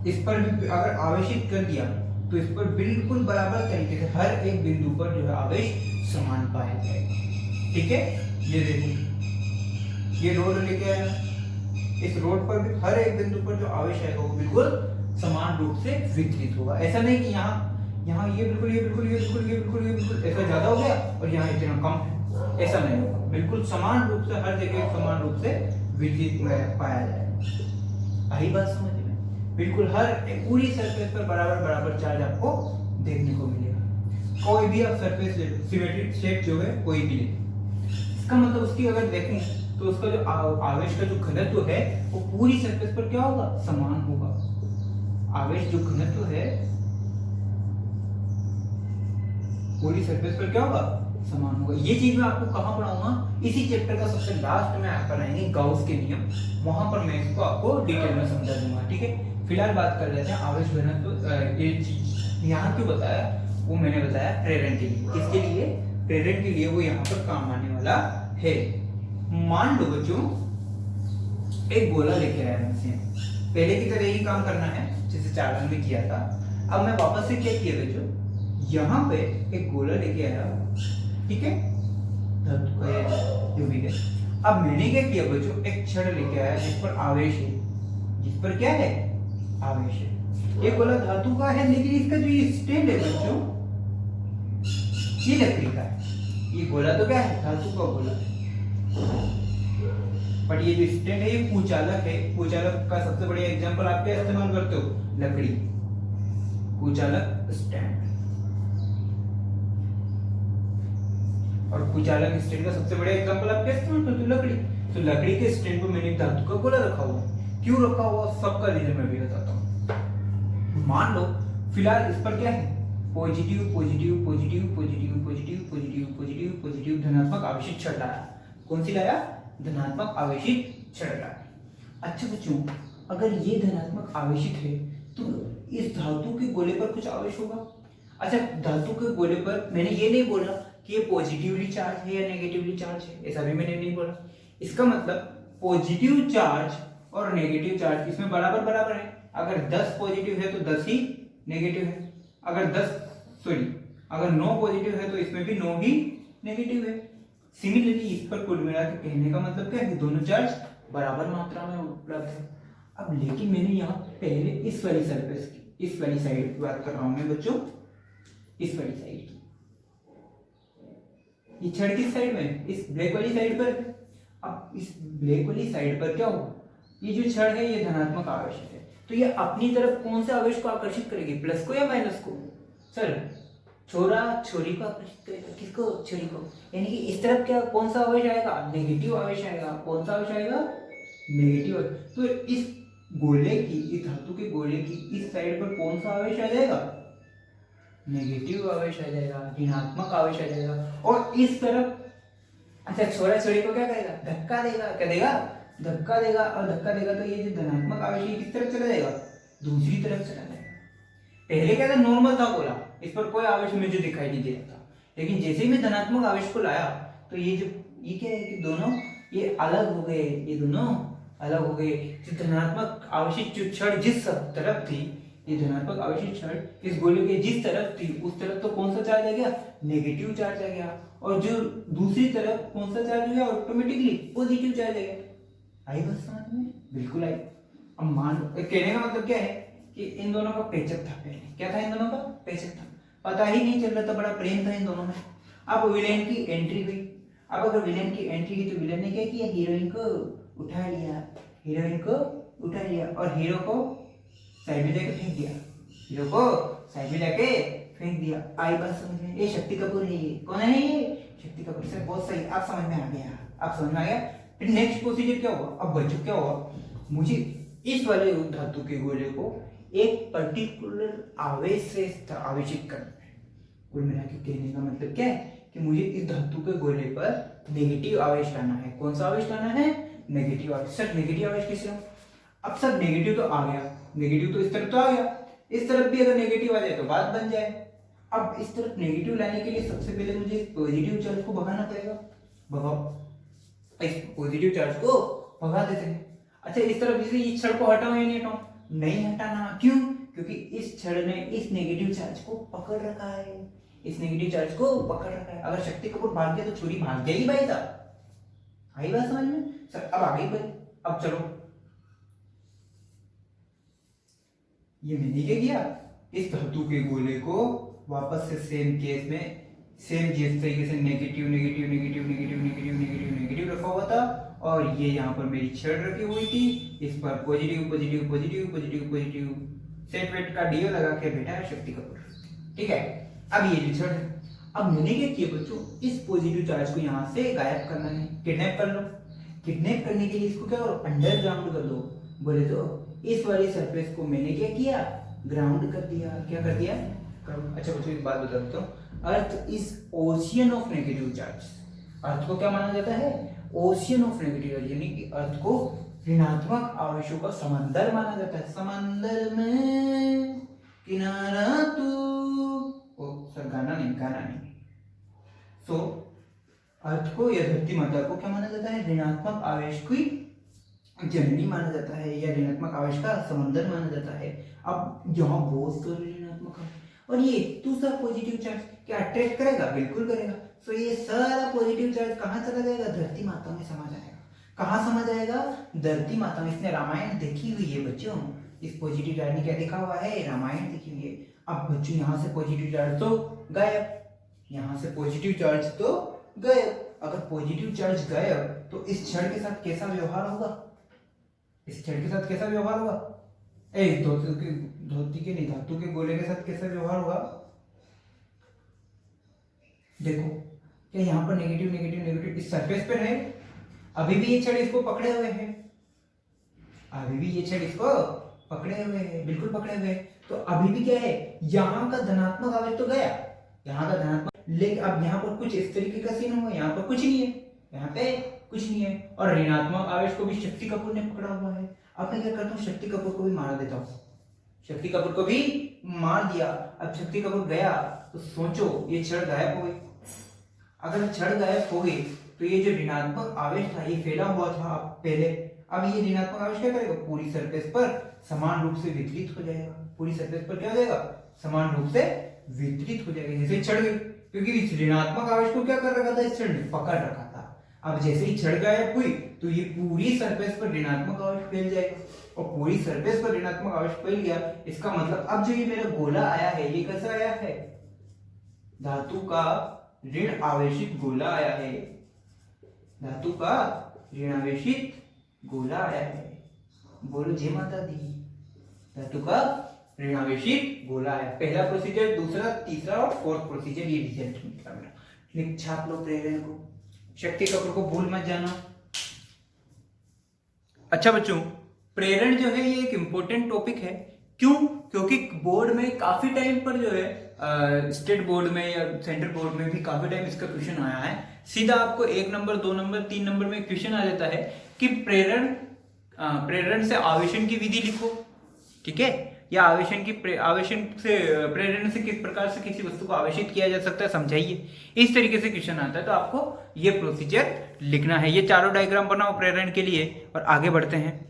इस पर भी अगर आवेशित कर दिया तो इस पर बिल्कुल बराबर तरीके से हर एक बिंदु पर जो है आवेश समान पाया जाएगा, ठीक है। ये देखो, ये रोड लेके आया, इस रोड पर भी हर एक बिंदु पर जो आवेश आएगा वो बिल्कुल समान रूप से वितरित होगा। ऐसा नहीं कि यहाँ ये बिल्कुल ऐसा ज्यादा हो गया और यहाँ इतना कम है, ऐसा नहीं होगा। बिल्कुल समान रूप से हर जगह समान रूप से वितरित पाया जाएगा। आई बात समझ में? बिल्कुल हर पूरी सरफेस पर बराबर चार्ज आपको देखने को मिलेगा। कोई भी आप सरफेस ले लो, सिमेट्रिक शेप जो है कोई भी ले, इसका मतलब उसकी अगर देखें तो उसका जो आवेश का जो घनत्व है वो पूरी सरफेस पर क्या होगा, समान होगा। आवेश जो घनत्व है पूरी सरफेस पर क्या होगा, समान होगा। ये चीज मैं आपको कहां पढ़ाऊंगा, इसी चैप्टर का सबसे लास्ट में आप पढ़ाएंगे गाउस के नियम, वहां पर मैं इसको आपको डिटेल में समझा दूंगा, ठीक है। फिलहाल बात कर लेते हैं आवेश घनत्व। ये चीज यहाँ क्यों बताया, वो मैंने बताया प्रेरण के लिए। किसके लिए? प्रेरण के लिए, वो यहाँ पर काम आने वाला है। मान लो बच्चों एक गोला लेके आया मुझसे, पहले की तरह ही काम करना है जैसे चालन में किया था। अब मैं वापस से क्या किया बच्चों, यहाँ पे एक गोला लेके आया, ठीक है, जो भी है। अब मैंने क्या किया बच्चों, एक छड़ लेके आया जिस पर आवेश है, जिस पर क्या है, आवेश है। ये गोला धातु का है लेकिन इसका जो ये स्टैंड है बच्चों ये लकड़ी का है। ये गोला तो क्या है, धातु का गोला है, बट ये जो स्टैंड है ये कुचालक है। कुचालक का सबसे बढ़िया एग्जांपल आप क्या इस्तेमाल करते हो, लकड़ी, कुचालक स्टैंड। और कुचालक स्टैंड का सबसे बढ़िया एग्जांपल आप क्या इस्तेमाल करते हो, लकड़ी। तो लकड़ी के स्टैंड पर मैंने धातु का गोला रखा हुआ है। क्यों रखा हुआ, सबका रीजन मैं भी बताता हूं। मान लो फिलहाल इस पर क्या है, positive positive positive positive positive positive positive positive धनात्मक आवेशित छड़ लाया। कौन सी लाया, धनात्मक आवेशित छड़ लाया। अच्छा बच्चों, अगर ये धनात्मक आवेशित है तो इस धातु के गोले पर कुछ आवेश होगा। अच्छा, धातु के गोले पर मैंने ये नहीं बोला कि ये पॉजिटिवली चार्ज है या नेगेटिवली चार्ज है, ऐसा भी मैंने नहीं बोला। इसका मतलब पॉजिटिव चार्ज और नेगेटिव चार्ज इसमें बराबर है। अगर 10 पॉजिटिव है तो 10 ही नेगेटिव है। अगर नो पॉजिटिव है तो इसमें भी नो ही नेगेटिव है। सिमिलरली इस पर कुल मिला के कहने का मतलब क्या है कि दोनों चार्ज बराबर मात्रा में उपलब्ध है। अब लेकिन मैंने यहाँ पहले इस वाली सरफेस की, इस वाली साइड की बात कर रहा हूं मैं बच्चों, इस वाली साइड की। ये छड़ किस साइड में, इस ब्लैक वाली साइड पर। अब इस ब्लैक वाली साइड पर क्या होगा, ये जो छड़ है ये धनात्मक आवेश है, तो ये अपनी तरफ कौन से आवेश को आकर्षित करेगी, प्लस को या माइनस को। सर छोरा छोरी को आकर्षित करेगा, किसको, छोरी को। यानी कि इस तरफ क्या, कौन सा आवेश आएगा, नेगेटिव आवेश आएगा। कौन सा आवेश आएगा, नेगेटिव। तो इस गोले की, इस धातु के गोले की इस साइड पर कौन सा आवेश आ जाएगा, नेगेटिव आवेश आ जाएगा, ऋणात्मक आवेश आ जाएगा। और इस तरफ अच्छा छोरा छोरी को क्या करेगा, धक्का देगा। क्या देगा, धक्का देगा। और धक्का देगा तो ये जो धनात्मक आवेश है किस तरफ चला जाएगा, दूसरी तरफ चला जाएगा। पहले क्या था, नॉर्मल था गोला, इस पर कोई आवेश मुझे दिखाई नहीं दे रहा था, लेकिन जैसे ही मैं धनात्मक आवेश को लाया तो ये जो, ये क्या है कि दोनों ये अलग हो गए, ये दोनों अलग हो गए। जो धनात्मक आवेशित जो छड़ जिस तरफ थी, ये धनात्मक आवेशित छड़ इस गोले के जिस तरफ थी उस तरफ तो कौन सा चार्ज आ गया, नेगेटिव चार्ज आ गया। और जो दूसरी तरफ कौन सा चार्ज हो गया, ऑटोमेटिकली पॉजिटिव चार्ज आ गया। आई बात समझ में, बिल्कुल आई। अब मान लो, कहने का मतलब क्या है कि इन दोनों का पेचक था पहले। क्या था, इन दोनों का पेचक था, पता ही नहीं चल रहा था, बड़ा प्रेम था इन दोनों में। अब विलेन की एंट्री हुई। अब अगर विलेन की एंट्री की तो विलेन ने क्या किया, हीरोइन को उठा लिया, हीरोइन को उठा लिया और हीरो को साइड में जाके फेंक दिया, हीरो को साइड में जाके फेंक दिया। आई बात समझ में, ये शक्ति कपूर है। ये कौन है, ये शक्ति कपूर। सर बहुत सही, आप समझ में आ गया, आप समझ में आ गया। फिर नेक्स्ट प्रोसीजर क्या होगा, अब बच्चों क्या होगा, मुझे इस वाले धातु के गोले को एक पर्टिकुलर आवेश से आवेशित करना है। कुल मिला के कहने का मतलब क्या है कि मुझे इस धातु के गोले पर नेगेटिव आवेश लाना है। कौन सा आवेश लाना है, नेगेटिव आवेश। सर नेगेटिव आवेश किस तरह, अब सर नेगेटिव तो आ गया, नेगेटिव तो इस तरफ तो आ गया, इस तरफ भी अगर नेगेटिव आ जाए तो बात बन जाए। अब इस तरफ नेगेटिव लाने के लिए सबसे पहले मुझे इस पॉजिटिव चार्ज को भगाना पड़ेगा। भगाओ, इस पॉजिटिव चार्ज को भगा देते हैं। अच्छा इस तरफ जैसे इस छड़ को हटाओ या नहीं हटाओ, नहीं हटाना। क्यों, क्योंकि इस छड़ ने इस नेगेटिव चार्ज को पकड़ रखा है, इस नेगेटिव चार्ज को पकड़ रखा है। अगर शक्ति कपूर भाग गया तो छुरी भाग जाएगी भाई साहब। आई बात समझ में। सर अब आ गई भाई, अब चलो ये मैंने क्या किया, इस धातु के गोले को वापस से सेम केस में, सेम जिस तरीके से negative negative negative negative negative negative negative रखा हुआ था और ये यहाँ पर मेरी छड़ रखी हुई थी, इस पर positive positive positive positive positive Set Wet का डीओ लगा के बैठा है शक्ति कपूर। ठीक है, अब ये जो छड़ है, अब मैंने क्या किया बच्चों, इस पॉजिटिव चार्ज को यहाँ से गायब करना है, किडनैप कर लो। किडनैप करने के लिए इसको क्या करो, अंडरग्राउंड कर दो। बोले तो इस वाली सरफेस को मैंने क्या किया, ग्राउंड कर दिया। क्या कर दिया, अच्छा बच्चों एक बात बता देता हूँ, earth is ocean of negative charge. Earth को क्या माना जाता है, ओशियन ऑफ नेगेटिव चार्ज, यानी कि अर्थ को ऋणात्मक आवेशों का समंदर माना जाता है। समंदर में किनारा तू, ओ सर गाना नहीं, गाना नहीं। सो अर्थ को या धरती माता को क्या माना जाता है, ऋणात्मक आवेश की जननी माना जाता है या ऋणात्मक आवेश का समंदर माना जाता है। अब यहाँ बहुत सारे ऋणात्मक है और ये दूसरा पॉजिटिव चार्ज क्या अट्रैक्ट करेगा, बिल्कुल करेगा। सो ये सारा पॉजिटिव चार्ज कहाँ चला जाएगा, धरती माता में समा जाएगा। कहाँ समा जाएगा, धरती माता में। इसने रामायण देखी हुई है बच्चों, इस पॉजिटिव चार्ज ने क्या देखा हुआ है, रामायण देखी हुई है। अब बच्चों यहाँ से पॉजिटिव चार्ज तो गायब, यहाँ से पॉजिटिव चार्ज तो गायब। अगर पॉजिटिव चार्ज गायब तो इस छड़ के साथ कैसा व्यवहार होगा, इस छड़ के साथ कैसा व्यवहार होगा, धोती के नहीं, धातु के गोले के साथ कैसा व्यवहार होगा। देखो क्या यहाँ पर नेगेटिव नेगेटिव नेगेटिव इस सरफेस पर है, अभी भी ये छड़ इसको पकड़े हुए है, अभी भी ये छड़ इसको पकड़े हुए है, बिल्कुल पकड़े हुए है। तो अभी भी क्या है, यहाँ का धनात्मक आवेश तो गया, यहाँ का धनात्मक, लेकिन अब यहाँ पर कुछ इस तरीके का सीन होगा, यहाँ पर कुछ नहीं है, यहाँ पे कुछ नहीं है। और ऋणात्मक आवेश को भी शक्ति कपूर ने पकड़ा हुआ है। अब मैं क्या करता हूँ, शक्ति कपूर को भी मार देता हूँ, शक्ति कपूर को भी मार दिया। अब शक्ति कपूर गया तो सोचो ये छड़ गायब हो गई। अगर छड़ गायब हो गई तो ये जो ऋणात्मक आवेश था ये फैला हुआ था पहले, अब ये ऋणात्मक आवेश क्या करेगा, पूरी सरफेस पर समान रूप से वितरित हो जाएगा। पूरी सरफेस पर क्या हो जाएगा, समान रूप से वितरित हो जाएगा, जैसे चढ़ गई, क्योंकि इस ऋणात्मक आवेश को क्या कर रखा था, इसने पकड़ रखा था। अब जैसे ही चढ़ गायब हुई तो ये पूरी सरफेस पर ऋणात्मक आवेश फैल जाएगा, और पूरी सरफेस पर ऋणात्मक आवेश फैल गया, इसका मतलब अब जो ये मेरा गोला आया है ये कैसा आया है, धातु का ऋण आवेशित गोला आया है, धातु का ऋण आवेशित गोला आया है। बोलो जय माता दी। धातु का ऋण आवेशित गोला आया, पहला प्रोसीजर, दूसरा, तीसरा और फोर्थ प्रोसीजर, ये रिजल्ट निकला मेरा। लिख छाप लो प्रेरण को, शक्ति कपूर को भूल मत जाना। अच्छा बच्चों, प्रेरण जो है ये एक इंपॉर्टेंट टॉपिक है। क्यों? क्योंकि बोर्ड में काफी टाइम पर जो है स्टेट बोर्ड में या सेंट्रल बोर्ड में भी काफी टाइम इसका क्वेश्चन आया है। सीधा आपको 1 नंबर 2 नंबर 3 नंबर में क्वेश्चन आ जाता है कि प्रेरण से आवेशन की विधि लिखो, ठीक है, या आवेशन से प्रेरण से किस प्रकार से किसी वस्तु को आवेशित किया जा सकता है समझाइए, इस तरीके से क्वेश्चन आता है। तो आपको ये प्रोसीजर लिखना है। ये चारों डायग्राम बनाओ प्रेरण के लिए और आगे बढ़ते हैं।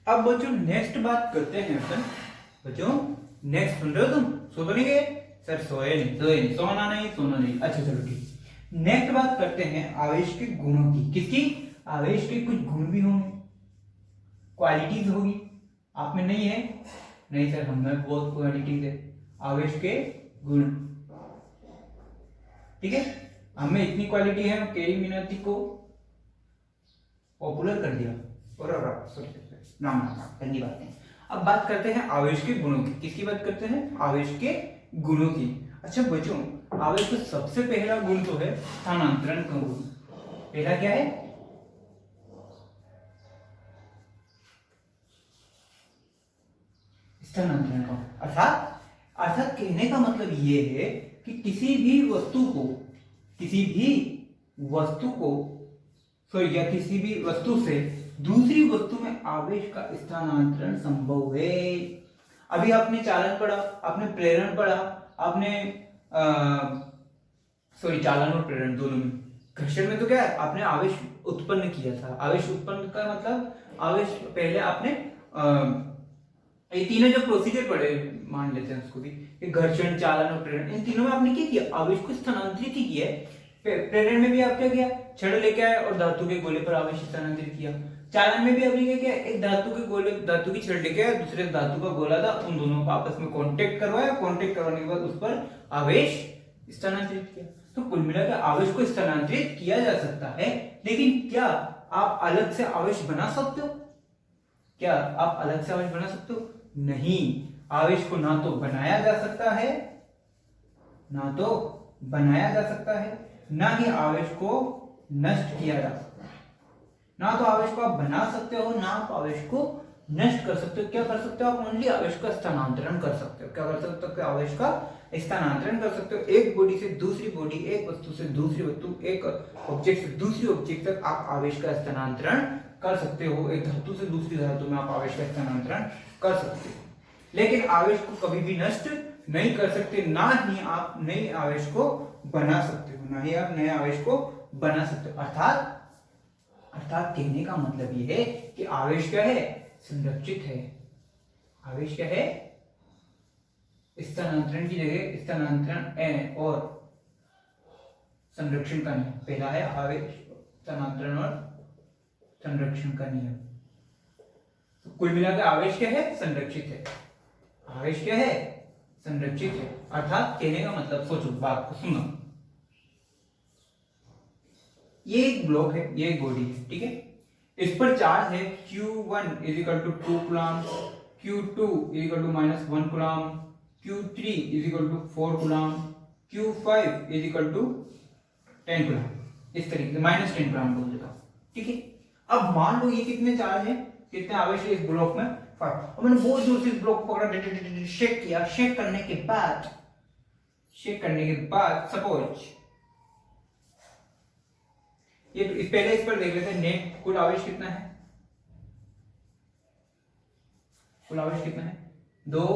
अब बच्चों नेक्स्ट बात करते हैं अपन। बच्चों नेक्स्ट सुन रहे हो तुम? सो तो नहीं गए? सर सोए नहीं, सोना नहीं। अच्छा चलो ठीक। नेक्स्ट बात करते हैं आवेश के गुणों की। किसकी? आवेश के कुछ गुण भी होंगे, क्वालिटीज होगी। आप में नहीं है? नहीं सर, हमें बहुत क्वालिटीज है। आवेश के गुण, ठीक है, हमें इतनी क्वालिटी है, केरी मीनाती को पॉपुलर कर दिया और नाम गंदी बात नहीं। अब बात करते हैं आवेश के गुणों की। किसकी बात करते हैं? आवेश के गुणों की। अच्छा बच्चों, आवेश का सबसे पहला गुण तो है स्थानांतरण का गुण। पहला क्या है? स्थानांतरण का। अर्थात कहने का मतलब ये है कि किसी भी वस्तु से दूसरी वस्तु में आवेश का स्थानांतरण संभव है। अभी आपने चालन पढ़ा, आपने प्रेरण पढ़ा, आपने चालन और प्रेरण दोनों में। घर्षण में तो क्या है, आपने आवेश उत्पन्न किया था। आवेश उत्पन्न का मतलब आवेश, पहले आपने ये तीनों जो प्रोसीजर पढ़े, मान लेते हैं उसको भी, घर्षण, चालन और प्रेरण, इन तीनों में आपने क्या किया? आवेश को स्थानांतरित ही किया है। प्रेरण में भी आप क्या किया? छड़ लेके आए और धातु के गोले पर आवेश स्थानांतरित किया। चालन में भी आपने क्या किया? एक धातु की छड़ लेके आए, दूसरे धातु का गोला था, उन दोनों को आपस में कांटेक्ट करवाया, कांटेक्ट करवाने के बाद उस पर आवेश स्थानांतरित किया। तो कुल मिलाकर आवेश को स्थानांतरित किया जा सकता है, लेकिन क्या आप अलग से आवेश बना सकते हो? क्या आप अलग से आवेश बना सकते हो? नहीं। आवेश को ना तो बनाया जा सकता है, ना ही आवेश को नष्ट किया जा सकता है। ना तो आवेश को आप बना सकते हो, ना आप आवेश को नष्ट कर सकते हो। क्या कर सकते हो आप? ओनली आवेश का स्थानांतरण कर सकते हो। क्या कर सकते हो? आवेश का स्थानांतरण कर सकते हो। एक बॉडी से दूसरी बॉडी, एक वस्तु से दूसरी वस्तु, एक ऑब्जेक्ट से दूसरी ऑब्जेक्ट तक आप आवेश का स्थानांतरण कर सकते हो। एक धातु से दूसरी धातु में आप आवेश का स्थानांतरण कर सकते हो, लेकिन आवेश को कभी भी नष्ट नहीं कर सकते, ना ही आप नए आवेश को बना सकते हो, ना ही आप नए आवेश को बना सकते हो। अर्थात कहने का मतलब ये है कि आवेश क्या है? संरक्षित है। आवेश क्या है? स्थानांतरण की जगह स्थानांतरण और संरक्षण का नियम। पहला है आवेश स्थानांतरण और संरक्षण का नियम। तो कुल मिलाकर आवेश क्या है? संरक्षित है। आवेश क्या है? संरक्षित है। अर्थात कहने का मतलब, सोचो, बात को सुनो, ये एक ब्लॉक है, ये एक बॉडी है, ठीक है, इस पर चार्ज है Q1 is equal to 2 coulomb, Q2 is equal to -1 coulomb, Q3 is equal to 4 coulomb, Q5 is equal to 10 coulomb, इस तरीके से -10 कूलम बोल देता हूं, ठीक है। अब मान लो ये कितने चार्ज है, कितने आवेश है इस ब्लॉक में? 5। और मैंने बहुत जोर से इस ब्लॉक को पकड़ा, शेक किया। शेक करने के बाद सपोज ये पहले इस पर देख लेते हैं नेट कुल आवेश कितना है। कुल आवेश कितना है? 2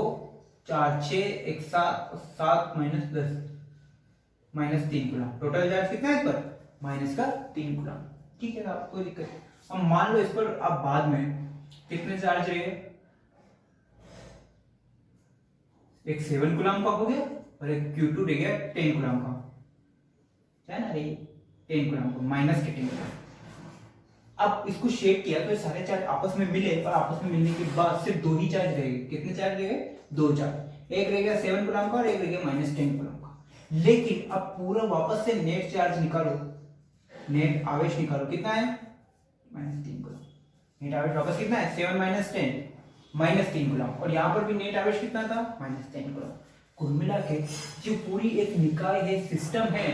4 6 1 7 7 -10 -3 कूलम। टोटल चार्ज कितना है इस पर? -3 कूलम, ठीक है, आपको कोई दिक्कत नहीं। अब मान लो इस पर आप बाद में कितने चार्ज रहेगा? एक 7 कूलम का हो गया और एक Q2 रह गया 10 कूलम का, है ना रे, 10 कूलम का माइनस के 10 कूलम। अब इसको शेड किया तो सारे चार्ज आपस में मिले और आपस में मिलने के बाद सिर्फ दो ही चार्ज रहेंगे। कितने चार्ज रहेंगे? दो चार्ज, एक रह गया 7 कूलम का और एक रह गया -10 कूलम का। लेकिन अब पूरा वापस से नेट चार्ज निकालो, नेट आवेश निकालो, कितना है? -3 कूलम। नेट आवेश वापस कितना है? 7 - 10 -3 कूलम, और यहाँ पर भी नेट आवेश कितना था? -10 कूलम। कुल मिला के जो पूरी एक निकाय है, सिस्टम है,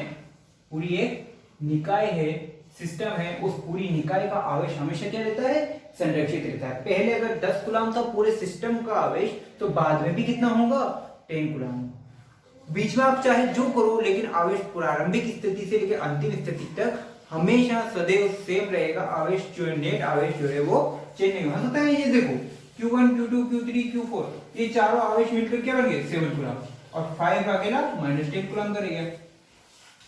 पूरी एक निकाय है, सिस्टम है, उस पूरी निकाय का आवेश हमेशा क्या रहता है? संरक्षित रहता है। पहले अगर 10 कूलम था पूरे सिस्टम का आवेश, तो बाद में भी कितना होगा? 10 कूलम। बीच में आप चाहे जो करो, लेकिन आवेश प्रारंभिक स्थिति से लेकर अंतिम स्थिति तक हमेशा सदैव सेम रहेगा। आवेश जो है, नेट आवेश जो है वो चेंज नहीं हो सकता है। ये देखो Q1 Q2 Q3 Q4 ये चारों आवेश मिलकर क्या बन गए? 7 कूलम, और 5 अकेला -10 कूलम करेगा।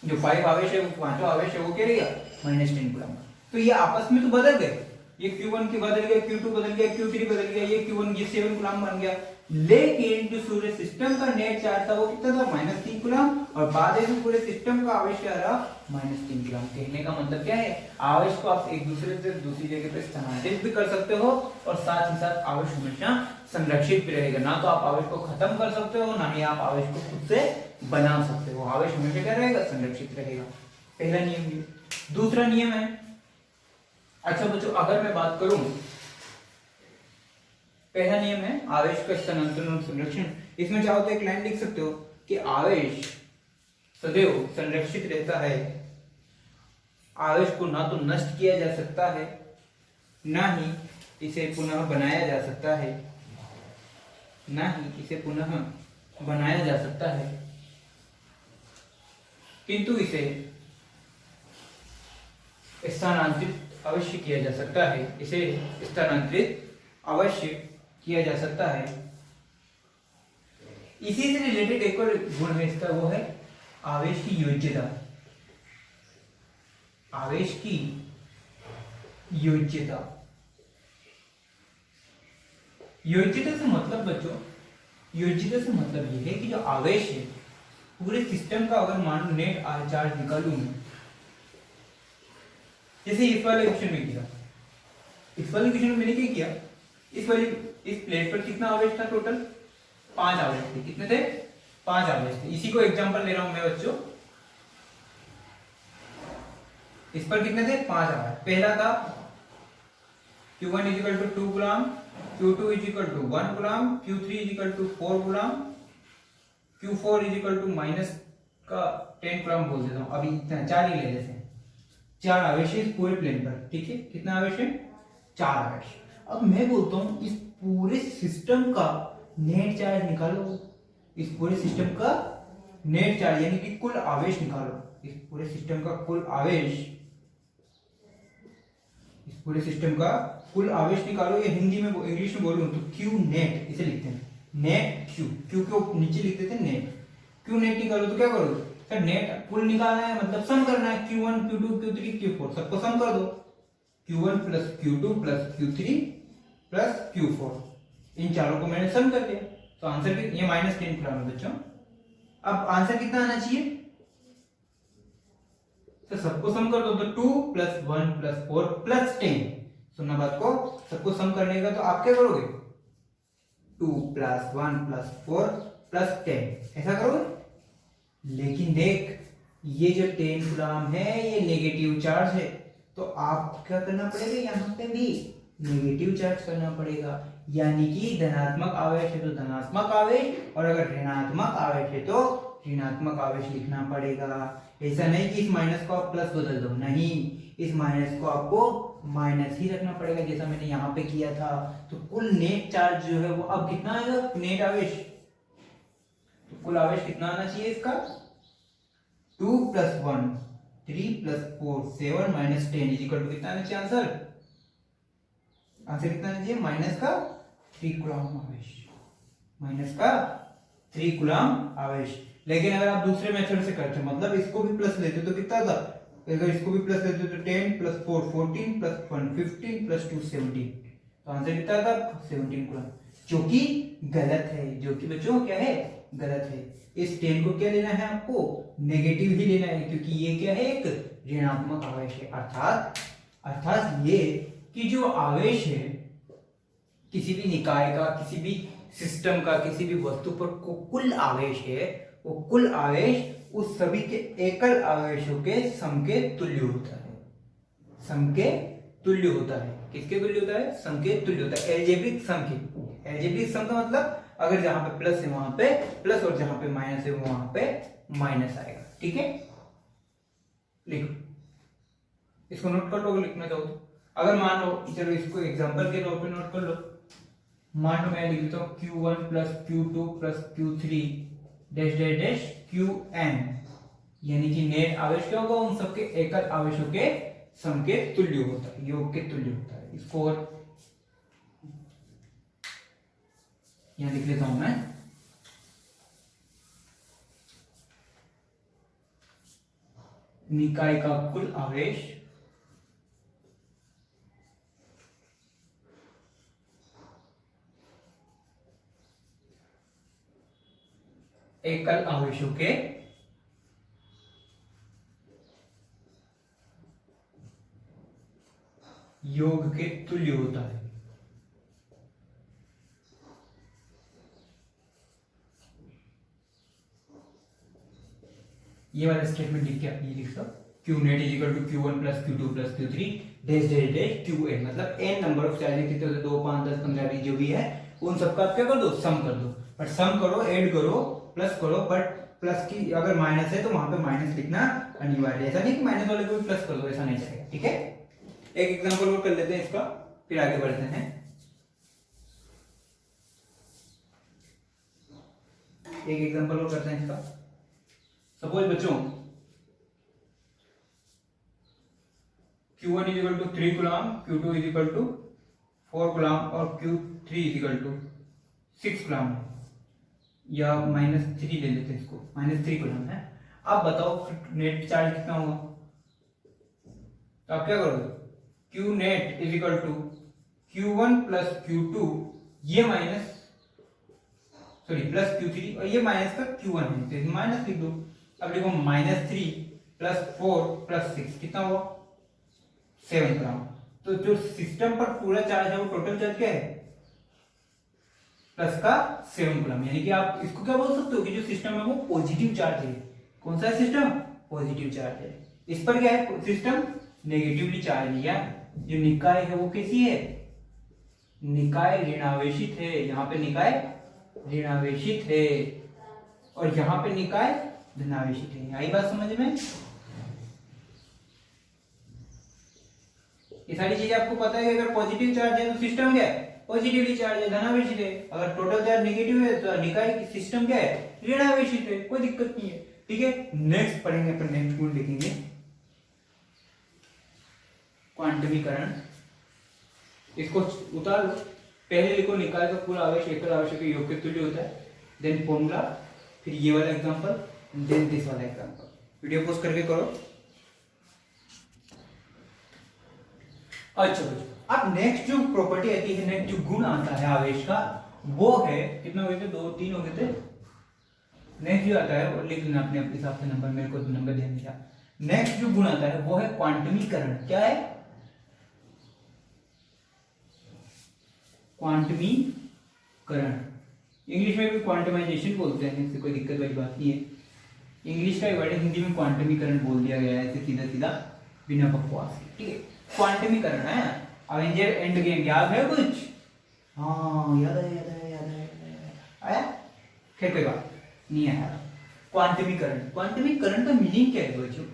जो 5 आवेश है, वो पांचों आवेश है, वो क्या रहेगा? -10 कूलम। तो ये आपस में तो बदल गए, ये Q1 के बदल गया, Q2 बदल गया, Q3 बदल गया, ये Q1 ये 7 कूलम बन गया। लेकिन जो सूर्य सिस्टम का नेट चार्ज था वो कितना था? -3 कूलम, और बाद में पूरे सिस्टम का आवेश क्या रहा? -3 कूलम। कहने का मतलब क्या है? आवेश को आप एक दूसरे से दूसरी जगह पे स्थानांतरित भी कर सकते हो, और साथ ही साथ आवेश हमेशा संरक्षित भी रहेगा। ना तो आप आवेश को खत्म कर सकते हो, ना ही आप आवेश को खुद से बना सकते हो। आवेश हमेशा क्या रहेगा? संरक्षित रहेगा। पहला नियम ये। दूसरा नियम है, अच्छा बच्चों अगर मैं बात करूं, पहला नियम है आवेश का स्थानांतरण और संरक्षण। इसमें चाहो तो एक लाइन लिख सकते हो कि आवेश सदैव संरक्षित रहता है। आवेश को ना तो नष्ट किया जा सकता है, ना ही इसे पुनः बनाया जा सकता है, ना ही इसे पुनः बनाया जा सकता है, किंतु इसे स्थानांतरित अवश्य किया जा सकता है। इसे स्थानांतरित अवश्य किया जा सकता है। इसी से रिलेटेड एक और गुण है इसका, वो है आवेश की योज्यता। आवेश की योज्यता। योज्यता से मतलब बच्चों, योज्यता से मतलब यह है कि जो आवेश है पूरे सिस्टम का, अगर मान लो नेट चार्ज निकालूं मैं, जैसे इस वाले क्वेश्चन में किया, इस वाले क्वेश्चन में मैंने क्या किया, इस प्लेट पर कितना आवेश था? टोटल 5 आवेश थे। कितने थे? 5 आवेश थे। इसी को एग्जांपल ले रहा हूं मैं बच्चों। इस पर कितने थे? 5 आवेश। पहला था Q1 = 2 coulomb, Q2 = 1 coulomb, Q3 = 4 coulomb, Q4 = minus का 10 कूलम बोल देता हूं। अभी इतना 4 ही ले लेते हैं। 4 आवेश है इस पूरे प्लेन पर, ठीक है? कितना आवेश है? 4 आवेश। अब मैं बोलता हूं इस पूरे सिस्टम का नेट चार्ज निकालो। इस पूरे सिस्टम का नेट चार्ज यानी कि कुल आवेश निकालो। इस पूरे सिस्टम का कुल आवेश, इस पूरे सिस्टम का कुल आवेश निकालो। ये हिंदी में इंग्लिश में बोलूं तो क्यू नेट इसे लिखते हैं। नेट क्यू, क्यू के नीचे लिख देते हैं नेट। क्यू नेट निकालो तो क्या करो सर? नेट कुल निकालना है, मतलब सम करना है। Q1 Q2 Q3 Q4 सबको सम कर दो। Q1 + Q2 + Q3 + Q4, इन चारों को मैंने सम कर दिया, तो आंसर ये -10 कूलम है बच्चों। अब आंसर कितना आना चाहिए? तो सबको सम कर दो, तो 2 + 1 + 4 + 10। सुनना बात को, सबको सम करने का तो आप क्या करोगे? 2 + 1 + 4 + 10 ऐसा करोगे। लेकिन देख, ये जो 10 कूलम है ये नेगेटिव चार्ज है, तो आप क्या करना पड़ेगा? यहाँ पे भी नेगेटिव चार्ज करना पड़ेगा। यानी कि धनात्मक आवेश है तो धनात्मक आवेश, और अगर ऋणात्मक आवेश है तो ऋणात्मक आवेश लिखना पड़ेगा। ऐसा नहीं कि इस माइनस को आप प्लस बदल दो, नहीं, इस माइनस को आपको माइनस ही रखना पड़ेगा, जैसा मैंने यहाँ पे किया था। तो कुल नेट चार्ज जो है वो अब कितना आएगा? नेट आवेश, तो कुल आवेश कितना आना चाहिए इसका? 2 + 1 3 + 4 7 - 10 = कितना आना चाहिए आंसर? आंसर कितना आना चाहिए? -3 कूलम आवेश, -3 कूलम आवेश। लेकिन अगर आप दूसरे मेथड से करते, मतलब इसको भी प्लस लेते तो कितना था? अगर इसको भी प्लस लेते तो 10 + 4 14 + 1 15 + 2 17, तो आंसर कितना था 17 कूलम, जो कि गलत है, जो कि बच्चों क्या है, गलत है। इस 10 को क्या लेना है आपको, नेगेटिव ही लेना है, क्योंकि ये क्या है, एक ऋणात्मक आवेश है। अर्थात ये कि जो आवेश है किसी भी निकाय का, किसी भी सिस्टम का, किसी भी वस्तु पर को कुल आवेश है, वो कुल आवेश उस सभी के एकल आवेशों के सम के तुल्य होता है। सम के तुल्य होता है। किसके तुल्य होता है, सम के तुल्य होता है, एल्जेब्रिक सम के। एल्जेब्रिक सम का मतलब अगर जहां पे प्लस है वहां पे प्लस और जहां पे माइनस है वहां पे माइनस आएगा। ठीक है, लिखो, इसको नोट कर लो अगर लिखना चाहो तो। अगर मान लो, चलो इसको एग्जांपल के तौर पे नोट कर लो, मान लो मैं लिख देता हूँ Q1 plus Q2 plus Q3 dash dash dash Qn, यानी कि नेट आवेश क्या होगा, उन सबके एकल आवेशों के सम के तुल्य होता है, योग के तुल्य होता है। इसको और यहां लिख लेता हूं मैं, निकाय का कुल आवेश एकल आवेशों के योग के तुल्य होता है। ये वाला स्टेटमेंट लिख के आप ये लिख सकते, Q net is equal to Q1 plus Q2 plus Q3 dash dash dash Qn, मतलब n नंबर ऑफ चार्जेस कितने होते हैं, 2 5 10 15 20 जो भी है, उन सबका आप क्या कर दो, सम कर दो। बट सम करो, ऐड करो, प्लस करो, बट प्लस की अगर माइनस है तो वहां पे माइनस लिखना अनिवार्य है। ऐसा नहीं कि माइनस वाले को भी प्लस कर दो, ऐसा नहीं चलेगा। ठीक है, एक एग्जांपल और कर लेते हैं इसका, फिर आगे बढ़ते हैं। एक एग्जांपल और करते हैं इसका। सपोज बच्चों Q1 is equal to 3 coulomb, Q2 is equal to 4 coulomb और Q3 is equal to 6 coulomb, या -3 ले लेते हैं इसको, -3 कूलम है। अब बताओ नेट चार्ज कितना होगा, तो आप क्या करोगे, Q net is equal to Q1 plus Q2, ये माइनस सॉरी प्लस Q3 और ये माइनस का Q1 है, तो माइनस लिख दो। अब देखो -3 प्लस 4 प्लस 6 कितना हुआ, 7 ग्राम। तो जो सिस्टम पर पूरा चार्ज है वो टोटल चार्ज क्या है, प्लस का 7 ग्राम, यानी कि आप इसको क्या बोल सकते हो कि जो सिस्टम है वो पॉजिटिव चार्ज है। कौन सा सिस्टम, पॉजिटिव चार्ज है। इस पर क्या है, सिस्टम नेगेटिवली चार्ज है, या जो निकाय है वो कैसी है, निकाय ऋणावेशित है। यहाँ पे निकाय ऋणावेशित है और यहाँ पे निकाय धनावेशित है। आई बात समझ में, ये सारी चीजें आपको पता है कि अगर पॉजिटिव चार्ज है तो सिस्टम क्या है, पॉजिटिवली चार्ज है, धनावेशित है। अगर टोटल चार्ज नेगेटिव है तो निकाय की सिस्टम क्या है, ऋणावेशित है, कोई दिक्कत नहीं है। ठीक है, नेक्स्ट पढ़ेंगे अपन, नेक्स्ट गुण लिखेंगे क्वांटमीकरण। इसको उतार लो, पहले लिखो निकाय का कुल आवेश एकल आवेश के योग के तुल्य होता है, देन फॉर्मूला, फिर ये वाला एग्जांपल, देन दिस वाला एग्जांपल। वीडियो पॉज करके करो। अच्छा बच्चों, अब नेक्स्ट जो प्रॉपर्टी आती है, नेक्स्ट जो गुण आता है आवेश का, वो है, कितना हो गए थे, 2 3 हो गए थे। नेक्स्ट जो आता है वो लिख लेना अपने हिसाब से नंबर, मेरे को नंबर ध्यान दिया। नेक्स्ट जो गुण आता है वो है क्वांटमीकरण। क्या है, क्वांटमीकरण। इंग्लिश में भी क्वांटमाइजेशन बोलते हैं, इससे कोई दिक्कत वाली बात नहीं है। इंग्लिश का एक वर्ड है, हिंदी में क्वांटमीकरण बोल दिया गया है ऐसे सीधा सीधा बिना बकवास के। ठीक है, क्वांटमीकरण है। अवेंजर एंड गेम याद है कुछ, हाँ याद है आया, खैर कोई बात नहीं आया। क्वांटमीकरण का मीनिंग क्या है बच्चों,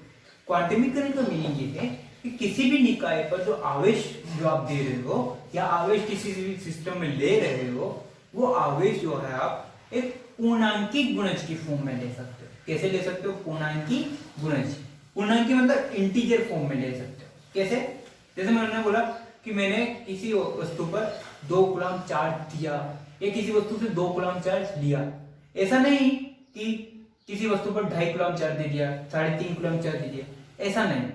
क्वांटमीकरण का मीनिंग ये है कि किसी भी निकाय पर जो आवेश जो आप दे रहे हो या आवेश किसी भी सिस्टम में ले रहे हो, वो आवेश जो है आप एक पूर्णांकी गुणज की फॉर्म में ले सकते हो। कैसे ले सकते हो, पूर्णांकी गुणज। पूर्णांकी मतलब इंटीजर फॉर्म में ले सकते हो। कैसे, जैसे मैंने बोला कि मैंने किसी वस्तु पर 2 कूलम चार्ज दिया या किसी वस्तु से 2 कूलम चार्ज लिया। ऐसा नहीं कि किसी वस्तु पर 2.5 कूलम चार्ज दे दिया, 3.5 कूलम चार्ज दे दिया, ऐसा नहीं।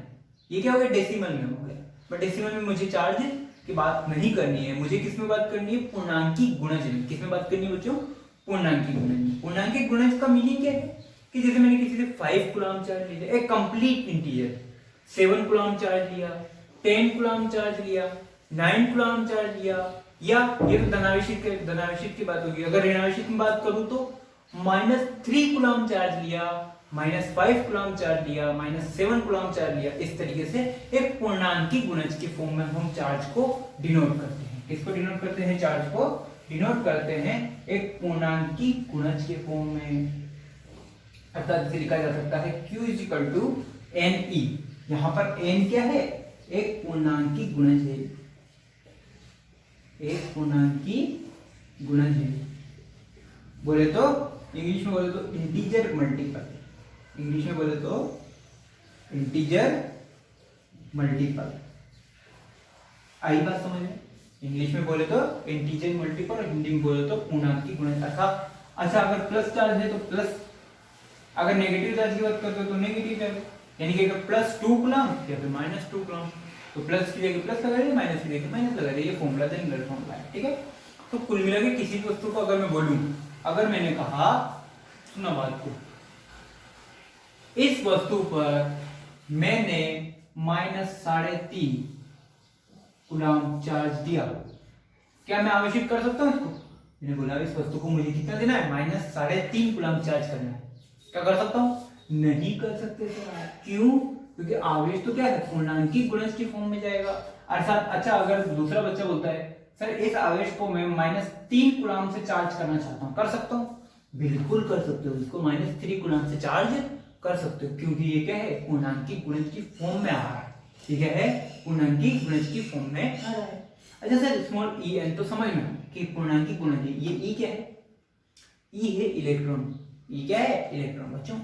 ये क्या हो गया, डेसिमल में हो गया। बट डेसिमल में मुझे चार्ज की बात नहीं करनी है, मुझे किस में बात करनी है, पूर्णांकी गुणज में। किस में बात करनी है बच्चों, पूर्णांकी गुणज में। पूर्णांकी गुणज का मीनिंग क्या है कि जैसे मैंने किसी से 5 कूलम चार्ज लिया, एक कंप्लीट इंटीजर, 7 कूलम चार्ज लिया, 10 कूलम चार्ज लिया, 9 कूलम चार्ज लिया, या ये तो धनावेशित की बात होगी। अगर ऋणावेशित में बात करूं तो -3 कूलम चार्ज लिया, -5 कूलम चार्ज लिया, -7 कूलम चार्ज लिया। इस तरीके से एक पूर्णांकी गुणज के फॉर्म में हम चार्ज को डिनोट करते हैं। किसको डिनोट करते हैं, चार्ज को डिनोट करते हैं एक पूर्णांकी गुणज के फॉर्म में। अर्थात इसे लिखा जा सकता है Q = NE। यहां पर n क्या है, एक पूर्णांकी गुणज है, एक पूर्णांकी गुणज है। बोले तो इंग्लिश में बोले तो इंटीजर मल्टीपल, इंग्लिश में बोले तो इंटीजर मल्टीपल। आई बात समझ में, इंग्लिश में बोले तो इंटीजर मल्टीपल और हिंदी में बोले तो पूर्णांकी गुणज। अच्छा अगर प्लस चार्ज है तो प्लस, अगर नेगेटिव चार्ज की बात करते हो तो नेगेटिव चार्ज, यानी कि अगर +2 कूलम या फिर -2 कूलम, तो प्लस की जगह प्लस लगा रहे, माइनस की जगह माइनस लगा रहे। ये फॉर्मूला था, इंग्लिश फॉर्मूला है, ठीक है। तो कुल मिला के किसी भी वस्तु को अगर मैं बोलूं, अगर मैंने कहा, सुना बात को, इस वस्तु पर मैंने -3.5 कूलम चार्ज दिया, क्या मैं आवेशित कर सकता हूं इसको? मैंने बोला इस वस्तु को मुझे कितना देना है, -3.5 कूलम चार्ज करना है। क्या कर सकता हूं? नहीं कर सकते सर। क्यों? क्योंकि आवेश तो क्या है, पूर्णांकी गुणज की फॉर्म में जाएगा। अर्थात अच्छा अगर दूसरा बच्चा बोलता है सर इस आवेश को मैं -3 कूलम से चार्ज करना चाहता हूं, कर सकता हूं? बिल्कुल कर सकते हो, इसको -3 कूलम से चार्ज कर सकते हो, क्योंकि ये क्या है, पूर्णांकी गुणज की फॉर्म में आ रहा है। ठीक है, पूर्णांकी गुणज की फॉर्म में आ रहा है। अच्छा सर स्मॉल ई एन तो समझ में कि पूर्णांकी गुणज है। ये ई क्या है? ई है इलेक्ट्रॉन। ई क्या है? इलेक्ट्रॉन। बच्चों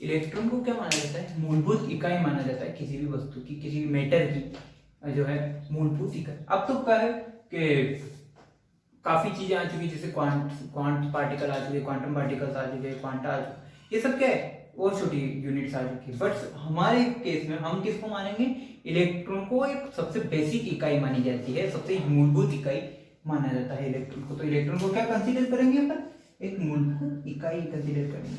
इलेक्ट्रॉन को क्या माना जाता है? मूलभूत इकाई माना जाता है किसी भी वस्तु की, किसी भी मैटर की जो है मूलभूत इकाई। अब तो क्या है कि काफी चीजें आ चुकी, जैसे क्वांट पार्टिकल आ चुके, क्वांटम पार्टिकल्स आ चुके, क्वांटा आ चुके, ये सब क्या है और छोटी यूनिट्स आ चुकी है। बट हमारे केस में हम किसको मानेंगे? इलेक्ट्रॉन को एक सबसे बेसिक इकाई मानी जाती है, सबसे मूलभूत इकाई माना जाता है इलेक्ट्रॉन को। तो इलेक्ट्रॉन को क्या कंसीडर करेंगे अपन? एक मूलभूत इकाई कंसीडर करेंगे,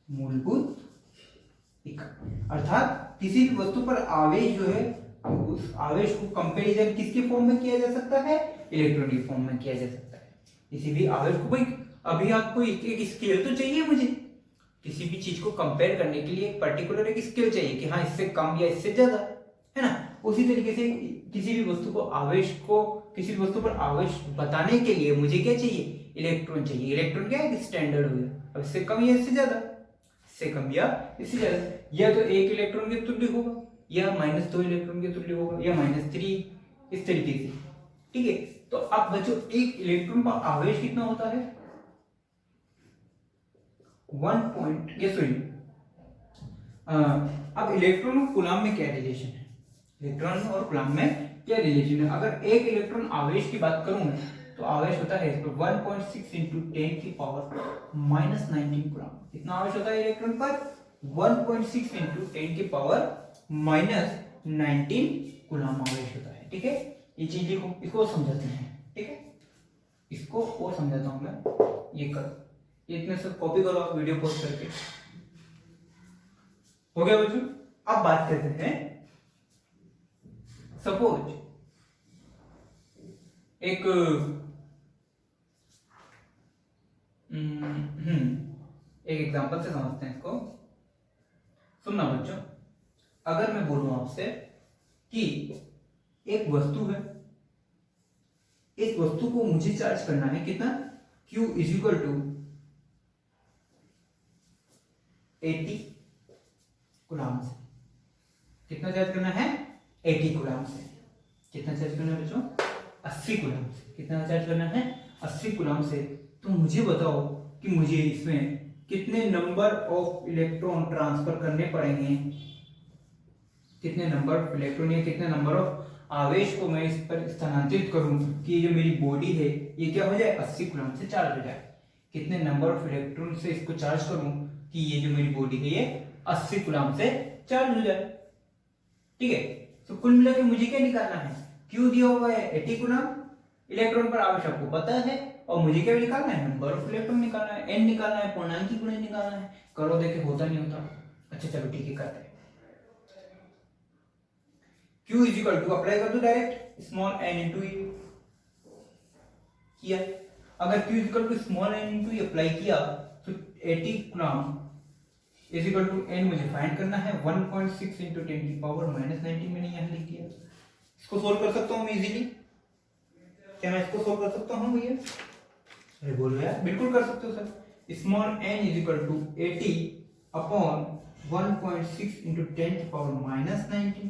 मूलभूत इकाई। अर्थात किसी भी वस्तु पर आवेश जो है, उस आवेश को कंपैरिजन किसके फॉर्म में किया जा सकता है? इलेक्ट्रॉन की फॉर्म में किया जा सकता है। किसी भी आवेश को, भाई अभी आपको एक स्केल तो चाहिए, मुझे किसी भी चीज को कंपेयर करने के लिए एक पर्टिकुलर एक स्केल चाहिए कि हाँ इससे कम या इससे ज्यादा, है ना। उसी तरीके से किसी भी वस्तु को आवेश को, किसी भी वस्तु पर आवेश बताने के लिए मुझे क्या चाहिए? इलेक्ट्रॉन चाहिए। इलेक्ट्रॉन क्या है? स्टैंडर्ड हो गया। अब इससे कम या इससे ज्यादा, इससे कम या इससे ज्यादा, या तो 1 इलेक्ट्रॉन के तुल्य होगा, या -2 इलेक्ट्रॉन के तुल्य होगा, या -3, इस तरीके से। ठीक है, तो अब बच्चों एक इलेक्ट्रॉन का आवेश कितना होता है? 1 ये सॉरी, अब इलेक्ट्रॉन और कूलम में क्या रिलेशन है? इलेक्ट्रॉन और कूलम में क्या रिलेशन है? अगर एक इलेक्ट्रॉन आवेश की बात करूं मैं, तो आवेश होता है 1.6 × 10⁻⁻19 कूलम। कितना आवेश होता है इलेक्ट्रॉन पर? 1.6 × 10⁻⁻19 कूलम आवेश होता है। ठीक है, ये चीज को इसको समझाते हैं। ठीक है, इसको और समझाता हूं मैं। ये करो, इतने से कॉपी करो आप वीडियो पोस्ट करके। हो गया बच्चों? अब बात करते हैं, सपोज एक एक एग्जांपल से समझते हैं इसको। सुनना बच्चों, अगर मैं बोलूं आपसे कि एक वस्तु है, इस वस्तु को मुझे चार्ज करना है कितना? Q = 80 कूलम से। कितना चार्ज करना है? 80 कूलम से। कितना चार्ज करना है बच्चों? 80 कूलम से। कितना चार्ज करना है? 80 कूलम से। तो मुझे बताओ कि मुझे इसमें कितने नंबर ऑफ इलेक्ट्रॉन ट्रांसफर करने पड़ेंगे, कितने नंबर ऑफ इलेक्ट्रॉन या कितने नंबर ऑफ आवेश को मैं इस पर स्थानांतरित करूं कि ये जो मेरी बॉडी है ये क्या हो जाए? 80 कूलम से चार्ज हो जाए। कितने नंबर ऑफ इलेक्ट्रॉन से इसको चार्ज करूं कि ये जो मेरी बॉडी है ये 80 कूलम से चार्ज हो जाए। ठीक है, तो कुल मिला के मुझे क्या निकालना है, क्यू दिया हुआ है 80 गुना इलेक्ट्रॉन पर आवेश आपको पता है, और मुझे क्या निकालना है, नंबर ऑफ इलेक्ट्रॉन निकालना है, एन निकालना है, पूर्णांकी गुणज निकालना है। करो देखे होता नहीं होता। अच्छा चलो ठीक है करते हैं। Q is equal to, apply कर दो direct, small n into e किया। अगर Q is equal to small n into e apply किया तो 80 coulomb is equal to n मुझे फाइंड करना है 1.6 इंटू 10 की पावर -19 मैंने यहाँ लिख दिया। इसको सोल्व कर सकता हूँ मैं इजीली, क्या मैं इसको सोल्व कर सकता हूँ भैया? अरे बोलो यार, बिल्कुल कर सकते हो sir. Small n is equal to 80 upon 1.6 into 10 की पावर -19।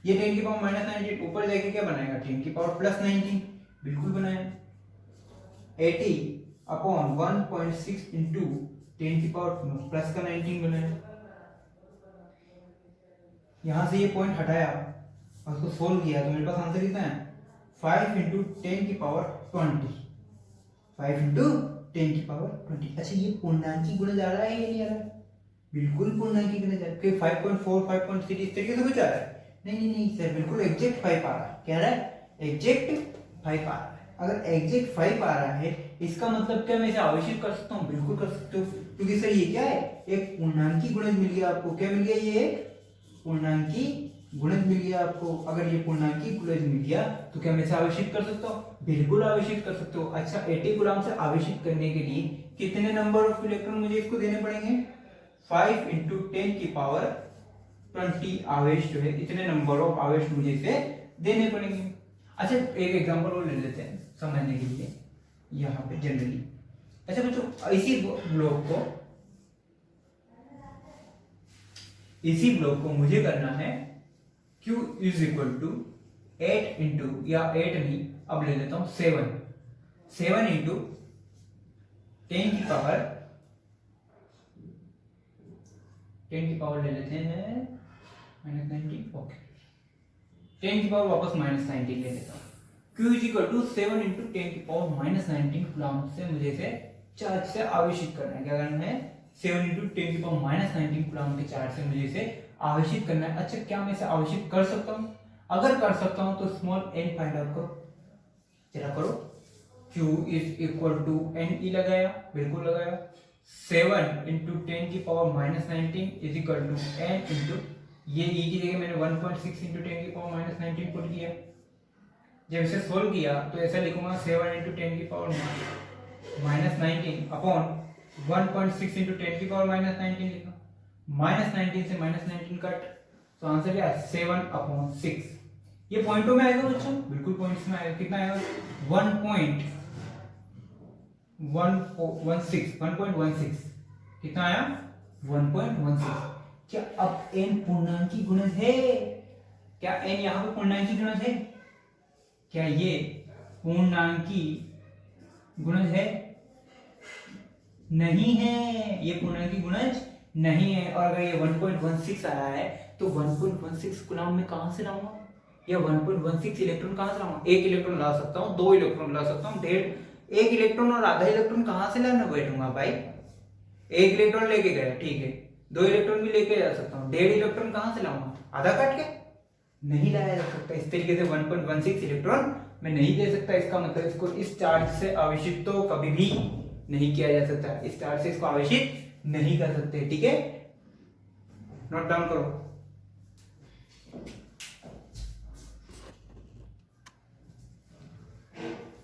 ये 10 की पावर -19 ऊपर जाके क्या बनाएगा, 10 की पावर +19, बिल्कुल बनाया। 80 अपॉन 1.6 इंटू 10 की पावर प्लस का 19 बनाया। यहां से ये पॉइंट हटाया और उसको सोल्व किया तो मेरे पास आंसर कितना है, 5 इंटू 10 की पावर 20, 5 इंटू 10 की पावर 20। अच्छा ये पूर्णांकी गुणज आ रहा है या नहीं आ रहा है? बिल्कुल पूर्णांकी गुणज आ रहा है। 5.4 5.3 इस तरीके से कुछ आ रहा है? नहीं सर, बिल्कुल एग्जैक्ट 5 आ रहा है। कह रहा है एग्जैक्ट 5 आ रहा है। अगर एग्जैक्ट 5 आ रहा है इसका मतलब क्या मैं इसे आवेशित कर सकता हूँ? बिल्कुल कर सकते हो, क्योंकि सर ये क्या है, एक पूर्णांकी गुणज मिल गया आपको। क्या मिल गया? ये एक पूर्णांकी गुणज मिल गया आपको। अगर ये पूर्णांकी गुणज मिल गया तो क्या मैं इसे आवेशित कर सकता हूँ? बिल्कुल आवेशित कर सकते हो। अच्छा 80 कूलम से आवेशित करने के लिए कितने नंबर ऑफ इलेक्ट्रॉन मुझे इसको देने पड़ेंगे? 5 इंटू 10 की पावर 20 आवेश जो है, इतने नंबर ऑफ आवेश मुझे इसे देने पड़ेंगे। अच्छा एक एग्जांपल और ले लेते हैं समझने के लिए यहाँ पे जनरली। अच्छा बच्चों इसी ब्लॉक को मुझे करना है Q is equal to 8 into, या 8 नहीं, अब ले लेता हूं 7 इंटू 10 की पावर ले लेते हैं -19, ओके 10 की पावर वापस -19 ले लेता हूं। Q is equal to 7 into 10 की पावर -19 कूलम से मुझे इसे चार्ज से आवेशित करना है। क्या करना है? 7 इंटू 10 की पावर -19 कूलम के चार्ज से मुझे इसे आवेशित करना है। अच्छा क्या मैं इसे आवेशित कर सकता हूँ? अगर कर सकता हूँ तो स्मॉल n फाइंड आउट करो, जरा करो। Q is equal to NE लगाया, बिल्कुल लगाया। 7 इंटू 10 की power -19 is equal to n into, ये e की जगह मैंने 1.6 इंटू 10 की पावर -19 पुट किया। जब इसे सोल्व किया तो ऐसा लिखूंगा 7 इंटू 10 की पावर -19 अपॉन 1.6 इंटू 10 की पावर -19 लिखा। -19 से -19 कट, तो आंसर क्या है? 7/6। ये पॉइंटों में आएगा बच्चों, बिल्कुल पॉइंट्स में आएगा। कितना आएगा? 1.16 कितना आया? 1.16। क्या अब n पूर्णांकी गुणज है? क्या n यहाँ पे पूर्णांकी गुणज है? क्या ये पूर्णांकी गुणज है? नहीं है, ये पूर्णांकी गुणज नहीं है। और अगर ये 1.16 आ रहा है तो 1.16 कूलम में कहां से लाऊंगा, या 1.16 इलेक्ट्रॉन कहां से लाऊंगा? एक इलेक्ट्रॉन ला सकता हूं, 2 इलेक्ट्रॉन ला सकता हूं, एक इलेक्ट्रॉन और आधा इलेक्ट्रॉन कहां से लाने बैठूंगा भाई? एक इलेक्ट्रॉन लेके गया, ठीक है, 2 इलेक्ट्रॉन भी लेके जा सकता हूँ, 1.5 इलेक्ट्रॉन कहां से लाऊंगा? आधा काट के नहीं लाया जा सकता। इस तरीके से 1.16 इलेक्ट्रॉन मैं नहीं दे सकता। इसका मतलब इसको इस चार्ज से आवेशित तो कभी भी नहीं किया जा सकता, इस चार्ज से इसको आवेशित नहीं कर सकते। ठीक है, नोट डाउन करो।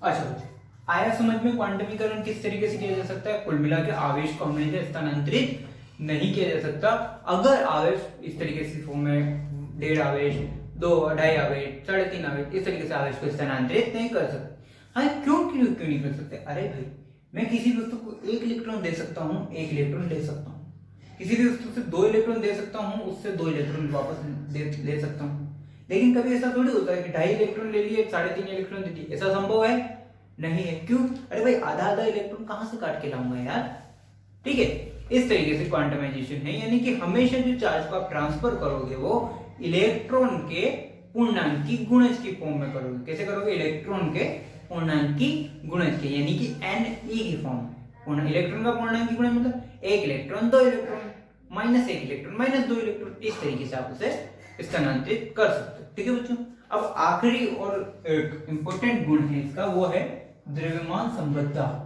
अच्छा आया समझ में क्वांटमीकरण किस तरीके से किया जा सकता है? कुल मिला के आवेश को हमेशा स्थानांतरित नहीं किया जा सकता। अगर आवेश इस तरीके से फॉर्म में 1.5 आवेश, 2, 2.5 आवेश, 3.5 आवेश, इस तरीके से आवेश को स्थानांतरित नहीं कर सकते। हाँ क्यों नहीं कर सकते? अरे भाई मैं किसी वस्तु को 1 इलेक्ट्रॉन दे सकता हूँ, 1 इलेक्ट्रॉन ले सकता हूँ। किसी भी वस्तु से 2 इलेक्ट्रॉन दे सकता हूँ, उससे 2 इलेक्ट्रॉन वापस ले सकता हूँ। लेकिन कभी ऐसा थोड़ी होता है कि 2.5 इलेक्ट्रॉन ले लिए, 3.5 इलेक्ट्रॉन दे दिए। ऐसा संभव है? नहीं है। क्यों? अरे भाई आधा इलेक्ट्रॉन कहां से काट के लाऊंगा यार? ठीक है, इस तरीके से क्वांटमाइजेशन है, यानी कि हमेशा जो चार्ज को आप ट्रांसफर करोगे वो इलेक्ट्रॉन के पूर्णांकी गुणज की फॉर्म में करोगे। कैसे करोगे? इलेक्ट्रॉन के पूर्णांकी गुणज के, यानी कि Ne की फॉर्म। इलेक्ट्रॉन का पूर्णांकी गुणज मतलब 1 इलेक्ट्रॉन, 2 इलेक्ट्रॉन, -1 इलेक्ट्रॉन, -2 इलेक्ट्रॉन, इस तरीके से आप उसे स्थानांतरित कर सकते हैं। ठीक है बच्चों, अब आखिरी और एक इंपॉर्टेंट गुण है इसका, वो है द्रव्यमान संबद्धता।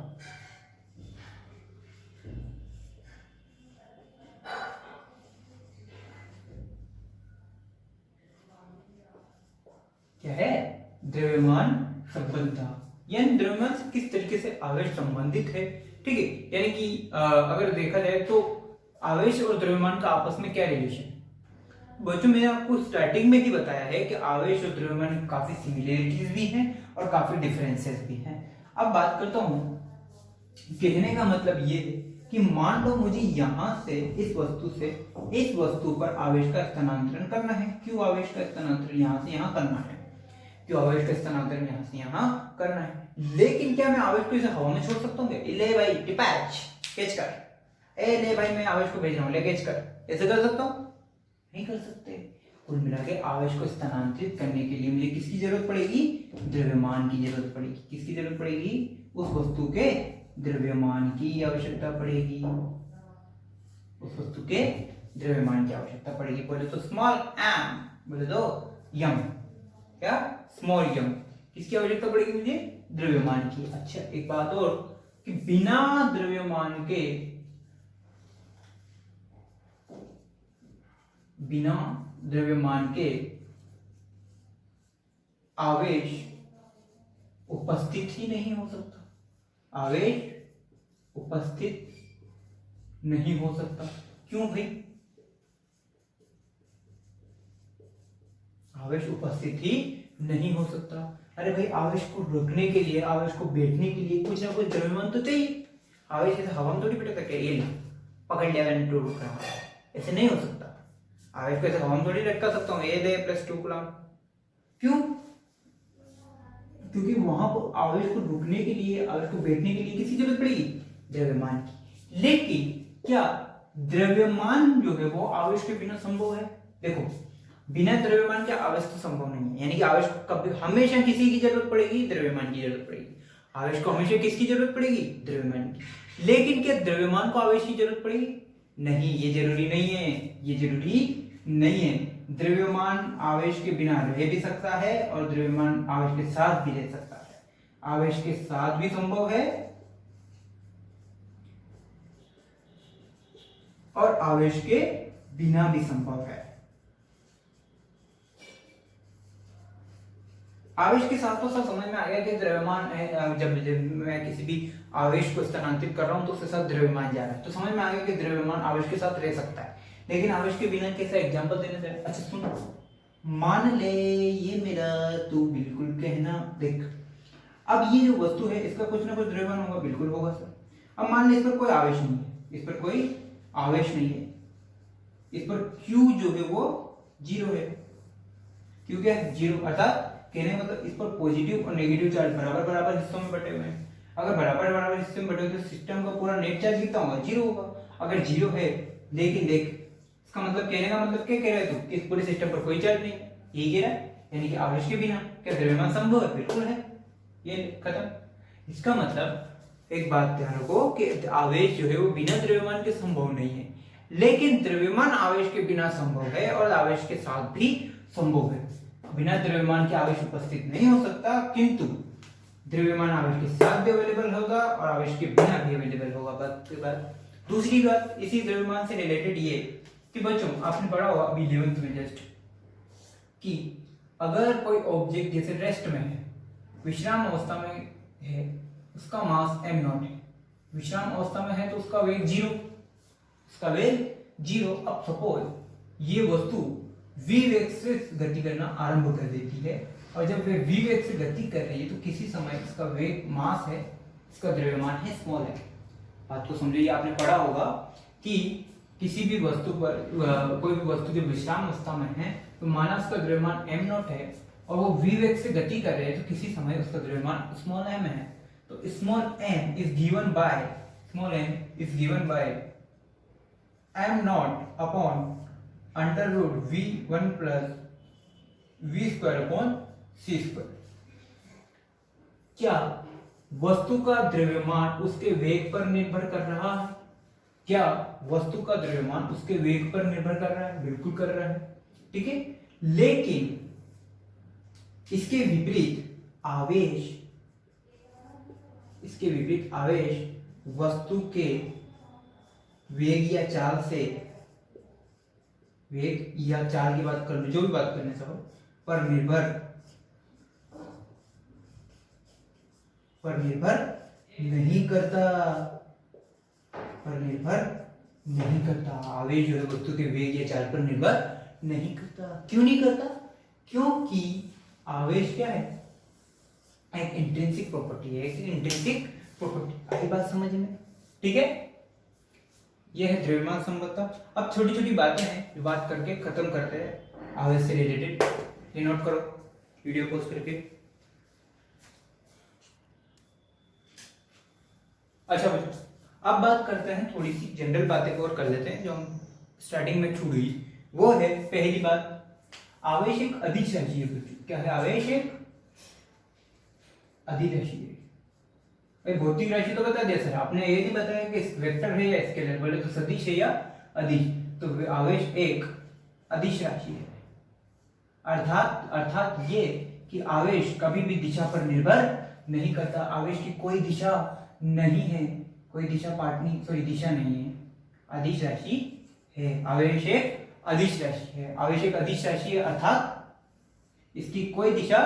क्या है? द्रव्यमान संबद्धता, यानी द्रव्यमान से किस तरीके से आवेश संबंधित है। ठीक है, यानी कि अगर देखा जाए तो आवेश और द्रव्यमान का आपस में क्या रिलेशन है। बच्चों मैंने आपको स्टार्टिंग में ही बताया है कि आवेश और द्रव्यमान में काफी सिमिलरिटीज भी हैं और काफी डिफरेंसेस भी हैं। अब बात करता हूं, कहने का मतलब ये है कि मान लो मुझे यहां से इस वस्तु से इस वस्तु पर आवेश का स्थानांतरण करना है। क्यों आवेश का स्थानांतरण यहां से यहां करना है? क्यों आवेश का स्थानांतरण यहां से यहां करना है? लेकिन क्या मैं आवेश को इसे हवा में छोड़ सकता हूँ? ले भाई डिपैच, कैच कर, ए ले भाई मैं आवेश को भेज रहा हूँ, ले कैच कर, ऐसे कर सकता हूँ? नहीं कर सकते। कुल मिला के आवेश को स्थानांतरित करने के लिए मुझे किसकी जरूरत पड़ेगी? द्रव्यमान की जरूरत पड़ेगी। किसकी जरूरत पड़ेगी? उस वस्तु के द्रव्यमान की आवश्यकता पड़ेगी। उस वस्तु के द्रव्यमान की आवश्यकता पड़ेगी। बोले तो स्मॉल एम, बोले तो यम, क्या स्मॉल यम, किसकी आवश्यकता पड़ेगी मुझे? द्रव्यमान की। अच्छा एक बात और कि बिना द्रव्यमान के आवेश उपस्थित ही नहीं हो सकता। आवेश उपस्थित नहीं हो सकता। क्यों भाई? आवेश उपस्थित ही नहीं हो सकता। अरे भाई आवेश को रोकने के लिए, आवेश को बैठने के लिए कुछ ना कुछ द्रव्यमान तो चाहिए। आवेश ऐसे हवा में थोड़ी बैठा सकता है, ये पकड़ लिया मैंने, टू रुक रहा, ऐसे नहीं हो सकता। आवेश को ऐसे हवा में थोड़ी लटका सकता हूँ, ये दे प्लस 2 कूलम। क्यों? क्योंकि वहां पर आवेश को रुकने के लिए, आवेश को बैठने के लिए किसकी जरूरत पड़ेगी? द्रव्यमान की। लेकिन क्या द्रव्यमान जो है वो आवेश के बिना संभव है? देखो बिना द्रव्यमान के आवेश तो संभव नहीं है, यानी कि आवेश को कभी हमेशा किसी की जरूरत पड़ेगी? द्रव्यमान की जरूरत पड़ेगी। आवेश को हमेशा किसकी जरूरत पड़ेगी? द्रव्यमान की। लेकिन क्या द्रव्यमान को आवेश की जरूरत पड़ेगी? नहीं, ये जरूरी नहीं है, ये जरूरी नहीं है। द्रव्यमान आवेश के बिना रह भी सकता है और द्रव्यमान आवेश के साथ भी रह सकता है। आवेश के साथ भी संभव है और आवेश के बिना भी संभव है। आवेश के साथ तो सब समझ में आ गया कि द्रव्यमान जब मैं किसी भी आवेश को स्थानांतरित कर रहा हूं तो उसके साथ द्रव्यमान जा रहा है, तो समझ में आ गया कि द्रव्यमान आवेश के साथ रह सकता है। लेकिन आवेश के बिना कैसा एग्जांपल देने से? अच्छा सुन, मान ले ये मेरा, तू बिल्कुल कहना देख, अब ये जो वस्तु है इसका कुछ ना कुछ द्रव्यमान होगा, बिल्कुल होगा सर। अब मान ले इस पर कोई आवेश नहीं है, इस पर कोई आवेश नहीं है, इस पर Q जो है वो 0 है। Q क्या है? 0। अर्थात कहने मतलब इस पर पॉजिटिव और नेगेटिव चार्ज बराबर बराबर हिस्सों में बटे हुए हैं। अगर बराबर बराबर हिस्से में बटे हुए तो सिस्टम का पूरा नेट चार्ज कितना होगा? 0 होगा। अगर 0 है, लेकिन देख इसका मतलब, कहने का मतलब क्या कह रहा है तू? इस पूरे सिस्टम पर कोई चार्ज नहीं है, यही कह रहा है। यानी कि आवेश के बिना क्या द्रव्यमान संभव है? बिल्कुल है। ये खत्म। इसका मतलब एक बात ध्यान रखो कि आवेश जो है वो बिना द्रव्यमान के संभव नहीं है, लेकिन द्रव्यमान आवेश के बिना संभव है और आवेश के साथ भी संभव है। बिना द्रव्यमान के आवेश उपस्थित नहीं हो सकता, किंतु द्रव्यमान आवेश के साथ भी अवेलेबल होगा और आवेश के बिना भी अवेलेबल होगा। बात दूसरी बात इसी द्रव्यमान से रिलेटेड ये कि बच्चों आपने पढ़ा होगा अभी 11th में जस्ट कि अगर कोई ऑब्जेक्ट जैसे रेस्ट में है, विश्राम अवस्था में है, उसका मास m0 है, विश्राम अवस्था में है तो उसका वेग 0, उसका वेग 0। अब सपोज ये वस्तु v वेग से गति करना आरंभ कर देती है और जब वे v वेग से गति कर रही है तो किसी समय इसका वेग मास है, इसका द्रव्यमान है स्मॉल है। बात को समझिए, आपने पढ़ा होगा कि किसी भी वस्तु पर कोई भी वस्तु जब विश्राम अवस्था में है तो माना उसका द्रव्यमान m0 है और वो v वेग से गति कर रहे हैं तो किसी समय उसका द्रव्यमान स्मॉल m है। तो small m is given by m0 upon under root v1 plus v square upon c square. क्या वस्तु का द्रव्यमान उसके वेग पर निर्भर कर रहा है? क्या वस्तु का द्रव्यमान उसके वेग पर निर्भर कर रहा है? बिल्कुल कर रहा है। ठीक है, लेकिन इसके विपरीत आवेश वस्तु के वेग या चाल की बात कर लो, जो भी बात करने से हो, पर निर्भर नहीं करता। आवेश जो है वस्तु के वेग या चाल पर निर्भर नहीं करता। क्यों नहीं करता? क्योंकि आवेश क्या है? एक इंट्रिंसिक प्रॉपर्टी है, आई बात समझ में? ठीक है, यह है द्रव्यमान संबद्धता। अब छोटी छोटी बातें हैं जो बात करके खत्म करते हैं आवेश से रिलेटेड। ये नोट करो वीडियो पोस्ट करके। अच्छा बच्चों, अब बात करते हैं, थोड़ी सी जनरल बातें और कर लेते हैं जो हम स्टार्टिंग में छूट गई। वो है पहली बात, आवेश एक अदिश राशि है। क्या है? आवेश एक अदिश राशि है। भाई भौतिक राशि तो बता दिया सर, आपने ये नहीं बताया कि वेक्टर है या स्केलर, बोले तो सदिश है या अदिश। तो आवेश एक अदिश राशि है। अर्थात ये कि आवेश कभी भी दिशा पर निर्भर नहीं करता। आवेश की कोई दिशा नहीं है, कोई दिशा नहीं है, अदिश राशि है। आवेश एक अदिश राशि है। आवेश एक अदिश राशि है अर्थात इसकी कोई दिशा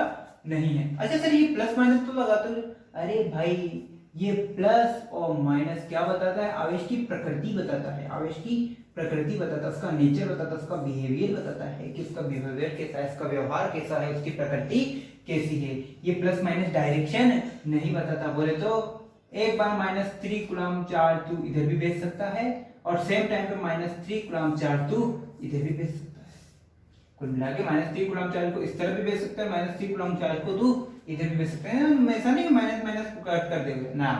नहीं है। अच्छा सर, ये प्लस माइनस तो लगाते हो। अरे भाई, ये प्लस और माइनस क्या बताता है? आवेश की प्रकृति बताता है। आवेश की प्रकृति बताता है, उसका नेचर बताता है, उसका बिहेवियर बताता है कि उसका बिहेवियर कैसा है, उसका व्यवहार कैसा है, उसकी प्रकृति कैसी है। ये प्लस माइनस डायरेक्शन नहीं बताता। बोले तो एक बार -3 कूलम चार्ज तू इधर भी भेज सकता है और सेम टाइम पे -3 कूलम चार्ज तू इधर भी भेज सकता है। कुल मिला के -3 कूलम चार्ज को इस तरह भी भेज सकता है, -3 कूलम चार्ज को तू इधर भी भेज सकते हैं। ऐसा नहीं माइनस माइनस को कट कर देंगे ना,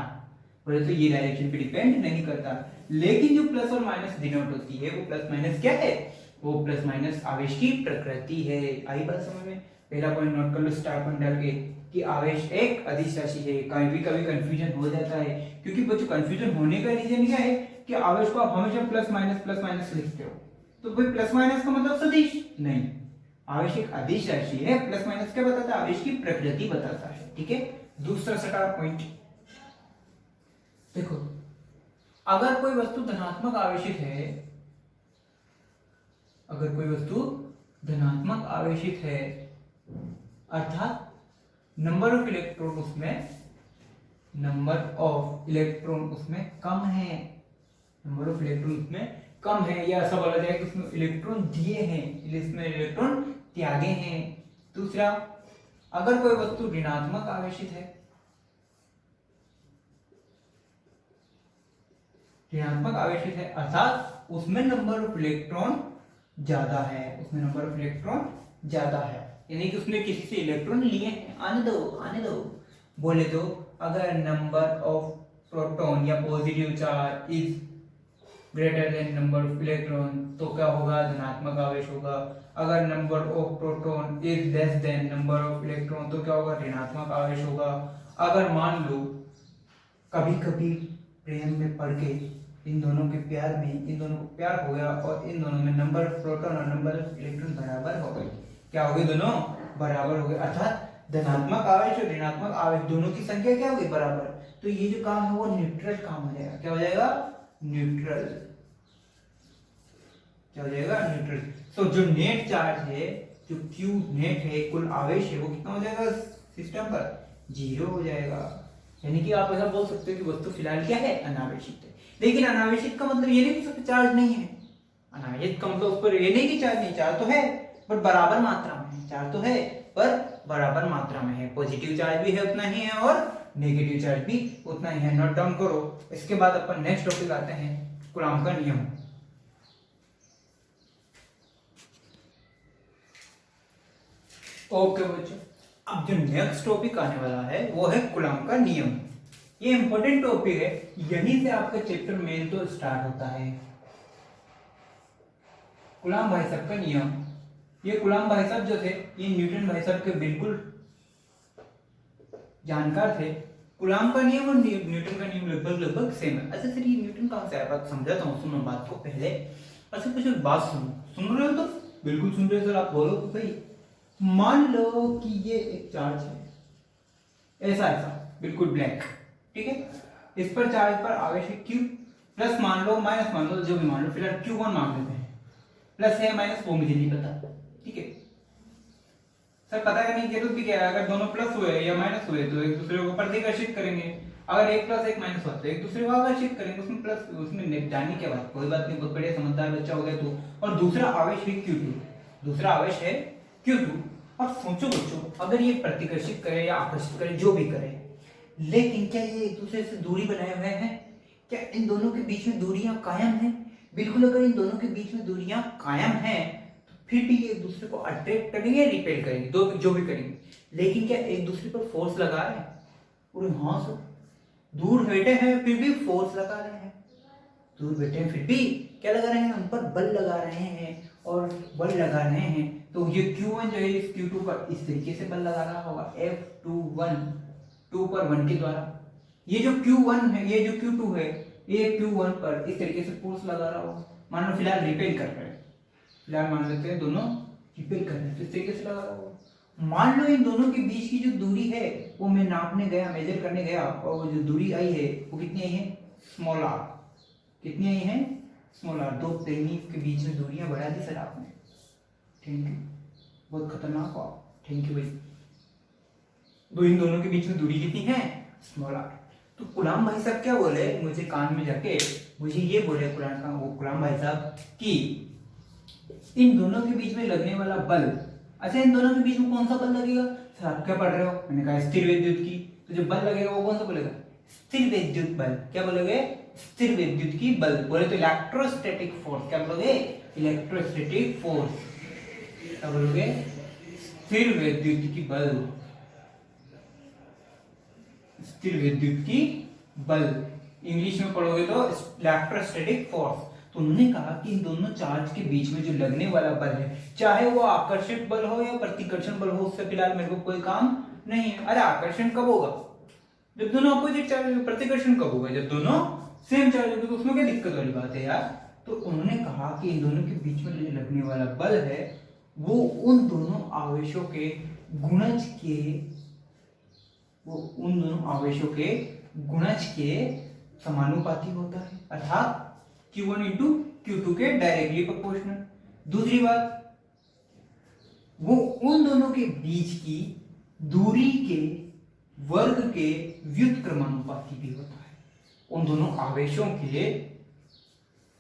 बोले तो ये डायरेक्शन पे डिपेंड नहीं करता। लेकिन जो प्लस और माइनस डिनोट होती है, वो प्लस माइनस क्या है? वो प्लस माइनस आवेश की प्रकृति है। आई बात समझ में? पहला पॉइंट नोट कर लो स्टार पॉइंट डाल के कि आवेश एक अदिश राशि है। कभी कंफ्यूजन हो जाता है, क्योंकि बच्चों कंफ्यूजन होने का रीजन क्या है कि आवेश को आप हमेशा प्लस माइनस लिखते हो। तो भाई प्लस माइनस का मतलब सदिश नहीं, आवेश एक अदिश राशि है। प्लस माइनस क्या बताता है? आवेश की प्रकृति बताता है। ठीक है, दूसरा स्टार पॉइंट देखो, अगर कोई वस्तु धनात्मक आवेशित है, अर्थात नंबर ऑफ इलेक्ट्रॉन उसमें कम है, या ऐसा बोला जाए कि उसमें इलेक्ट्रॉन दिए हैं, इसमें इलेक्ट्रॉन त्यागे हैं। दूसरा, अगर कोई वस्तु ऋणात्मक आवेशित है, अर्थात उसमें नंबर ऑफ इलेक्ट्रॉन ज्यादा है, यानी कि उसने किसी से इलेक्ट्रॉन लिए हैं। आने दो बोले तो अगर नंबर ऑफ प्रोटॉन या positive charge is greater than number of electron, तो क्या होगा? धनात्मक आवेश होगा। अगर number of proton is less than number of electron, तो क्या होगा? ऋणात्मक आवेश होगा। अगर मान लो कभी कभी प्रेम में पड़ के इन दोनों को प्यार हो गया और इन दोनों में नंबर ऑफ प्रोटॉन और नंबर ऑफ इलेक्ट्रॉन बराबर हो गए, क्या हो गए? दोनों बराबर हो गए, अर्थात धनात्मक आवेश और ऋणात्मक आवेश दोनों की संख्या क्या हो गई? बराबर। तो ये जो काम है वो न्यूट्रल काम हो जाएगा। क्या हो जाएगा? न्यूट्रल। तो जो नेट चार्ज है, जो क्यू नेट है, कुल आवेश है, वो कितना हो जाएगा सिस्टम पर? 0 हो जाएगा। यानी कि आप ऐसा बोल सकते हो कि वस्तु फिलहाल क्या है? अनावेशित है। लेकिन अनावेशित का मतलब ये नहीं कि उसमें चार्ज नहीं है। अनावेशित का मतलब उस पर ये नहीं कि चार्ज नहीं, चार्ज तो है पर बराबर मात्रा में है। चार्ज तो है पर बराबर मात्रा में है। पॉजिटिव चार्ज भी है उतना ही है और नेगेटिव चार्ज भी उतना ही है। नोट डाउन करो। इसके बाद अपन नेक्स्ट टॉपिक आते हैं, कूलॉम का नियम। ओके बच्चों, अब जो नेक्स्ट टॉपिक आने वाला है वो है कूलॉम का नियम। ये इंपॉर्टेंट टॉपिक है, यहीं से आपका चैप्टर मेन तो स्टार्ट होता है। कूलॉम भाई साहब का नियम। ये कूलॉम भाई साहब जो थे, ये न्यूटन भाई साहब के बिल्कुल जानकार थे। कूलॉम का नियम और न्यूटन का नियम लगभग सेम है। अच्छा सर, ये न्यूटन कहां से आया? बात समझाता हूँ, सुनो बात को पहले। अच्छा कुछ बात सुन रहे हो? तो बिल्कुल सुन रहे हो सर, आप बोलो तो सही। मान लो कि ये एक चार्ज है, ऐसा ऐसा बिल्कुल ब्लैक, ठीक है। इस पर चार्ज पर आवेश है Q, प्लस मान लो माइनस मान लो, जो भी मान लो, फिलहाल Q1 मान लेते हैं। प्लस है माइनस वो मुझे नहीं पता, ठीक है सर। पता करने की जरूरत भी क्या है, अगर दोनों प्लस हुए या माइनस हुए तो एक दूसरे को प्रतिकर्षित करेंगे। अगर एक प्लस एक माइनस हुआ तो एक दूसरे को आकर्षित करेंगे, उसमें प्लस उसमें जाने के बाद कोई बात नहीं, बहुत बढ़िया समझदार बच्चा हो गया तू। और दूसरा आवेश है Q2, दूसरा आवेश है Q2। और सोचो बच्चों, अगर ये प्रतिकर्षित करे या आकर्षित करे, जो भी करे, लेकिन क्या ये एक दूसरे से दूरी बनाए हुए हैं? क्या इन दोनों के बीच में दूरियां कायम हैं? बिल्कुल। अगर इन दोनों के बीच में दूरियां कायम हैं तो फिर भी ये एक दूसरे को अट्रैक्ट करेंगे, रिपेल करेंगे, दो जो भी करेंगे। लेकिन क्या एक दूसरे पर फोर्स लगा रहे हैं? और हाँ सर, दूर बैठे हैं फिर भी फोर्स लगा रहे हैं, दूर बैठे हैं फिर भी क्या लगा रहे हैं? उन पर बल लगा रहे हैं। और बल लगा रहे हैं तो ये Q1 जो है इस Q2 पर इस तरीके से बल लगा रहा होगा, F21 2 पर 1 के द्वारा। ये जो Q1 है, ये जो Q2 है, ये Q1 पर इस तरीके से फोर्स लगा रहा होगा। मान लो फिलहाल रिपेल कर रहे हैं, फिलहाल मान लेते हैं दोनों रिपेल कर रहे हैं, तो इस तरीके से लगा रहा होगा। मान लो इन दोनों के बीच की जो दूरी है वो मैं नापने गया, मेजर करने गया, और वो जो दूरी आई है वो कितनी आई है? Small r. कितनी आई है? Small are. दो प्लेन के बीच में दूरियां बढ़ा दी सर आपने, थैंक यू, बहुत खतरनाक हो। थैंक यू भाई। तो इन दोनों के बीच में दूरी कितनी है? Small r. तो गुलाम भाई साहब क्या बोले मुझे कान में जाके, मुझे ये बोले गुलाम भाई साहब कि इन दोनों के बीच में लगने वाला बल, अच्छा इन दोनों के बीच में कौन सा बल लगेगा? सर आप क्या पढ़ रहे हो? मैंने कहा स्थिर विद्युत की। तो जो बल लगेगा वो कौन सा बोलेगा? स्थिर विद्युत बल। क्या बोलोगे? स्थिर विद्युत की बल। बोले तो इलेक्ट्रोस्टैटिक फोर्स। क्या बोलोगे? Electrostatic force. क्या बोलोगे? स्थिर विद्युत की बल, स्थिर विद्युत की बल। इंग्लिश में पढ़ोगे तो इलेक्ट्रोस्टैटिक फोर्स। तो उन्होंने कहा कि इन दोनों चार्ज के बीच में जो लगने वाला बल है, चाहे वो आकर्षित बल हो या प्रतिकर्षण बल हो, उससे फिलहाल मेरे को कोई काम नहीं है। अरे आकर्षण कब होगा? जब दोनों अपोजिट चार्ज। प्रतिकर्षण कब होगा? जब दोनों सेम चार्ज होंगे। तो उसमें क्या दिक्कत वाली बात है यार? तो उन्होंने कहा कि इन दोनों के बीच में जो लगने वाला बल है वो उन दोनों आवेशों के गुणज के, वो उन दोनों आवेशों के गुणज के समानुपाती होता है, अर्थात Q1 इंटू Q2 के डायरेक्टली प्रोपोर्शनल। दूसरी बात, वो उन दोनों के बीच की दूरी के वर्ग के व्युत्क्रमानुपाती भी होता है। उन दोनों आवेशों के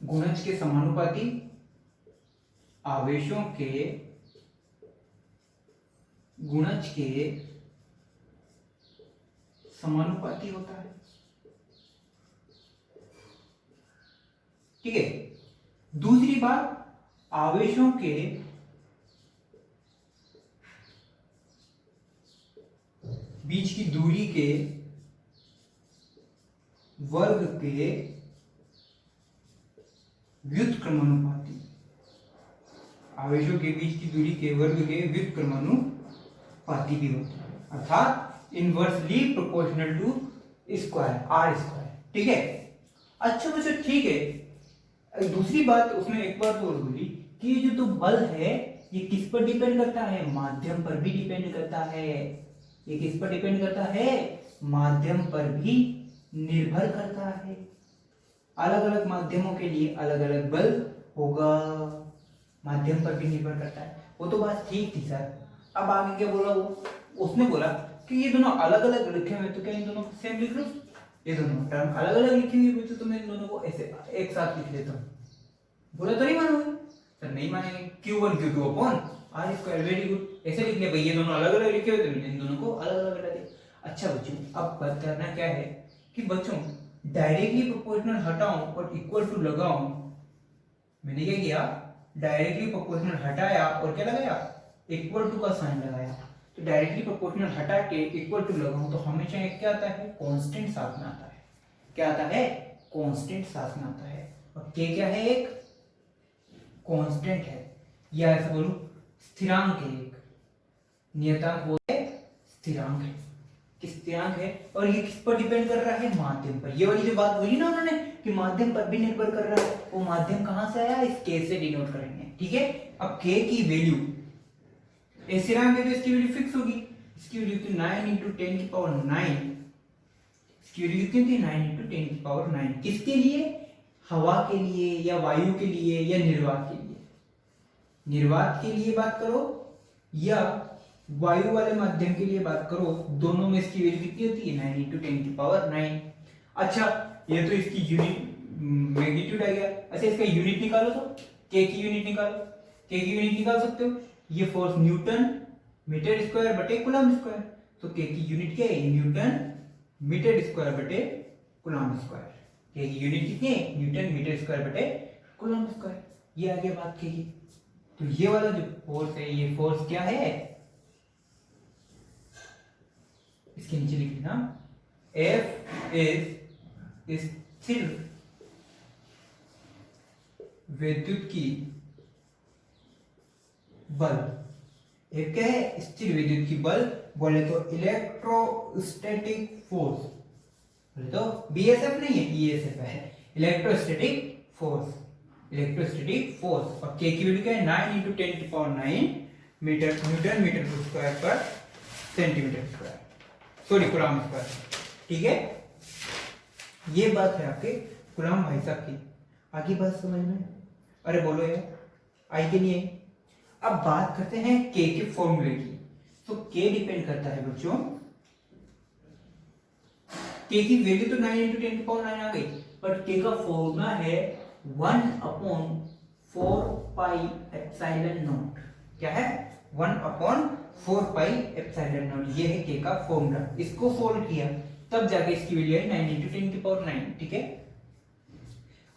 गुणज के समानुपाती, आवेशों के गुणज के समानुपाती होता है, ठीक है। दूसरी बात, आवेशों के बीच की दूरी के वर्ग के व्युत्क्रमानुपाती, आवेशों के बीच की दूरी के वर्ग के व्युत्क्रमानुपाती भी होता है, अर्थात inversely proportional to square, r square, ठीक है। अच्छा बच्चों ठीक है। दूसरी बात उसने एक बात और बोली कि ये जो तो बल है ये किस पर डिपेंड करता है? माध्यम पर भी डिपेंड करता है। ये किस पर डिपेंड करता है? माध्यम पर भी निर्भर करता है। अलग अलग माध्यमों के लिए अलग अलग बल होगा, माध्यम पर भी निर्भर करता है। वो तो बात ठीक थी सर। अब आगे क्या बोला वो? उसने बोला कि ये दोनों अलग अलग लिखे हुए, तो क्या इन दोनों को सेम लिख लो? ये दोनों टर्म अलग अलग लिखी हुई तो मैं इन दोनों को ऐसे एक साथ लिख लेता हूँ। बोला तो नहीं मानोगे? सर नहीं मानेंगे। Q1 Q2 upon r square. Very good. ऐसे लिख लिया भाई, ये दोनों अलग अलग लिखे हुए थे, इन दोनों को अलग अलग हटा दिया। अच्छा बच्चों, अब बात करना क्या है कि बच्चों डायरेक्टली प्रोपोर्शनल हटाऊं और इक्वल टू लगाऊं। मैंने क्या किया? डायरेक्टली प्रोपोर्शनल हटाया और क्या लगाया? इक्वल टू का साइन लगाया। तो डायरेक्टली प्रोपोर्शनल हटा के इक्वल टू लगाऊं तो हमेशा एक क्या आता है? कांस्टेंट साथ में आता है। क्या आता है? कांस्टेंट साथ में आता है। और के क्या है? एक कांस्टेंट है, या ऐसा बोलूं स्थिरांक है। एक नियतांक वो है, स्थिरांक है, कि स्थिरांक है, और ये किस पर डिपेंड कर रहा है, माध्यम पर। ये वाली जो बात बोली ना उन्होंने कि माध्यम पर भी निर्भर कर रहा है, वो माध्यम कहां से आया, इस k से डिनोट करेंगे, ठीक है। अब k की वैल्यू, ये स्थिरांक है तो इसकी वैल्यू फिक्स होगी, इसकी वैल्यू थी 9 × 10⁹, इसकी वैल्यू कितनी थी, 9 × 10⁹। किसके लिए, हवा के लिए या वायु के लिए या निर्वात के लिए, निर्वात के लिए बात करो या वायु वाले माध्यम के लिए बात करो, दोनों में इसकी वैल्यू कितनी होती है, 9 × 10⁹। अच्छा, ये तो इसकी यूनिट मैग्नीट्यूड आ गया। अच्छा, इसका यूनिट निकालो तो k की यूनिट निकालो, k की यूनिट निकाल सकते हो, ये फोर्स न्यूटन मीटर स्क्वायर बटे कूलम स्क्वायर, तो k की यूनिट क्या है, न्यूटन मीटर स्क्वायर बटे कूलम स्क्वायर। k की यूनिट कितनी है, न्यूटन मीटर स्क्वायर बटे कूलम स्क्वायर। ये आ गया बात k की। तो ये वाला जो फोर्स है, ये फोर्स क्या है, इसके नीचे लिख लेना, F इज स्थिर विद्युत की बल। एक क्या है, स्थिर विद्युत की बल, बोले तो इलेक्ट्रोस्टैटिक फोर्स, बोले तो BSF नहीं है, ESF है, इलेक्ट्रोस्टैटिक फोर्स, इलेक्ट्रोस्टैटिक फोर्स। और k की वैल्यू क्या है, 9 × 10⁹ मीटर, न्यूटन मीटर स्क्वायर पर centimetre square, sorry coulomb square, ठीक है। ये बात है आपके कूलम भाई साहब की। आगे बात समझ में, अरे बोलो यार, आई के लिए। अब बात करते हैं k के फॉर्मूले की। तो k डिपेंड करता है बच्चों, k की वैल्यू तो 9 × 10⁹ आ गई, बट k का फॉर्मूला है 1/4πε0। क्या है, 1/4πε0, ये है k का फॉर्मूला। इसको सोल्व किया तब जाके इसकी वैल्यू है 9 × 10⁹, ठीक है।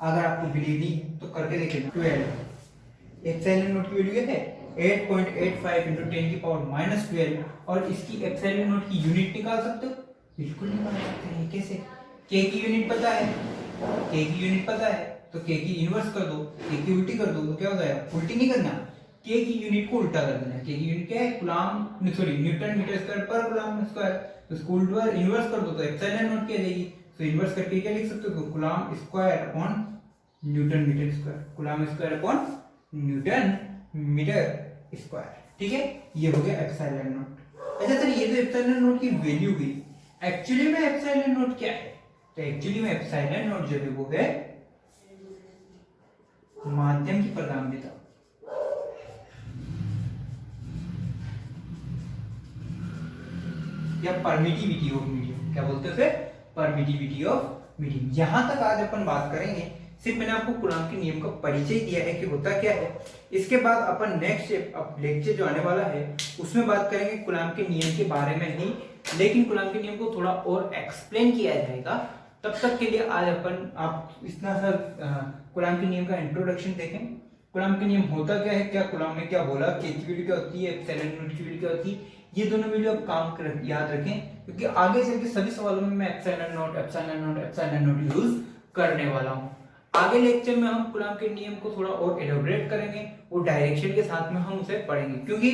अगर आपको बिलीव नहीं तो करके देख लेना। 12 एप्सिलॉन नॉट की वैल्यू है 8.85 × 10⁻⁻12, और इसकी एप्सिलॉन नॉट की यूनिट निकाल सकते हो, बिल्कुल निकाल सकते हैं। कैसे, k की यूनिट पता है, k की यूनिट पता है तो k की इनवर्स कर दो, k की उल्टी कर दो तो क्या हो जाएगा, उल्टी नहीं करना, k की यूनिट को उल्टा कर देना। k की यूनिट क्या है, coulomb sorry newton metre square per coulomb square, तो इसको इनवर्स कर दो तो एप्सिलॉन नॉट क्या जाएगी, तो इनवर्स करके क्या लिख सकते हो, coulomb square upon newton metre square, coulomb square upon newton metre square, ठीक है। ये हो गया एप्सिलॉन नॉट। अच्छा सर, ये तो एप्सिलॉन नॉट की वैल्यू हुई, एक्चुअली में एप्सिलॉन नॉट क्या है, तो एक्चुअली में एप्सिलॉन नॉट जो है वो है माध्यम की पारगम्यता, या परमिटिविटी ऑफ मीडियम, क्या बोलते हैं उसे, परमिटिविटी ऑफ मीडियम। यहां तक आज अपन बात करेंगे। सिर्फ मैंने आपको कूलम के नियम का परिचय दिया है कि होता क्या है। इसके बाद अपन नेक्स्ट लेक्चर जो आने वाला है उसमें बात करेंगे कूलम के नियम के बारे में ही, लेकिन कूलम के नियम को थोड़ा और एक्सप्लेन किया जाएगा। तब तक के लिए आज अपन आप इतना सा कूलम के नियम का इंट्रोडक्शन देखें। कूलम के नियम होता क्या है, क्या कूलम ने क्या बोला, k की वैल्यू क्या होती है, एप्सिलॉन नॉट की वैल्यू क्या होती है, ये दोनों वैल्यू आप याद रखें, क्योंकि आगे चल के सभी सवालों में मैं एप्सिलॉन नॉट यूज करने वाला हूँ। आगे लेक्चर में हम कूलम के नियम को थोड़ा और एलोबरेट करेंगे, वो डायरेक्शन के साथ में हम उसे पढ़ेंगे, क्योंकि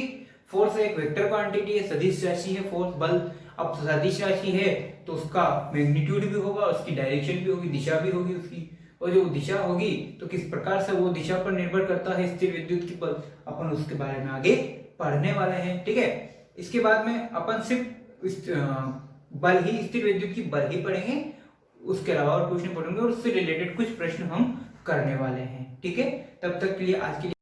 फोर्स एक वेक्टर क्वांटिटी है, सदिश राशि है फोर्स बल। अब सदिश राशि है तो उसका मैग्नीट्यूड भी होगा, उसकी डायरेक्शन भी होगी, दिशा भी होगी उसकी, और जो दिशा होगी तो किस प्रकार से वो दिशा पर निर्भर करता है स्थिर विद्युत की बल, अपन उसके बारे में आगे पढ़ने वाले हैं, ठीक है। इसके बाद में अपन सिर्फ बल ही, स्थिर विद्युत की बल ही पढ़ेंगे, उसके अलावा और कुछ नहीं पढ़ेंगे, और उससे रिलेटेड कुछ प्रश्न हम करने वाले हैं, ठीक है। तब तक के लिए आज के लिए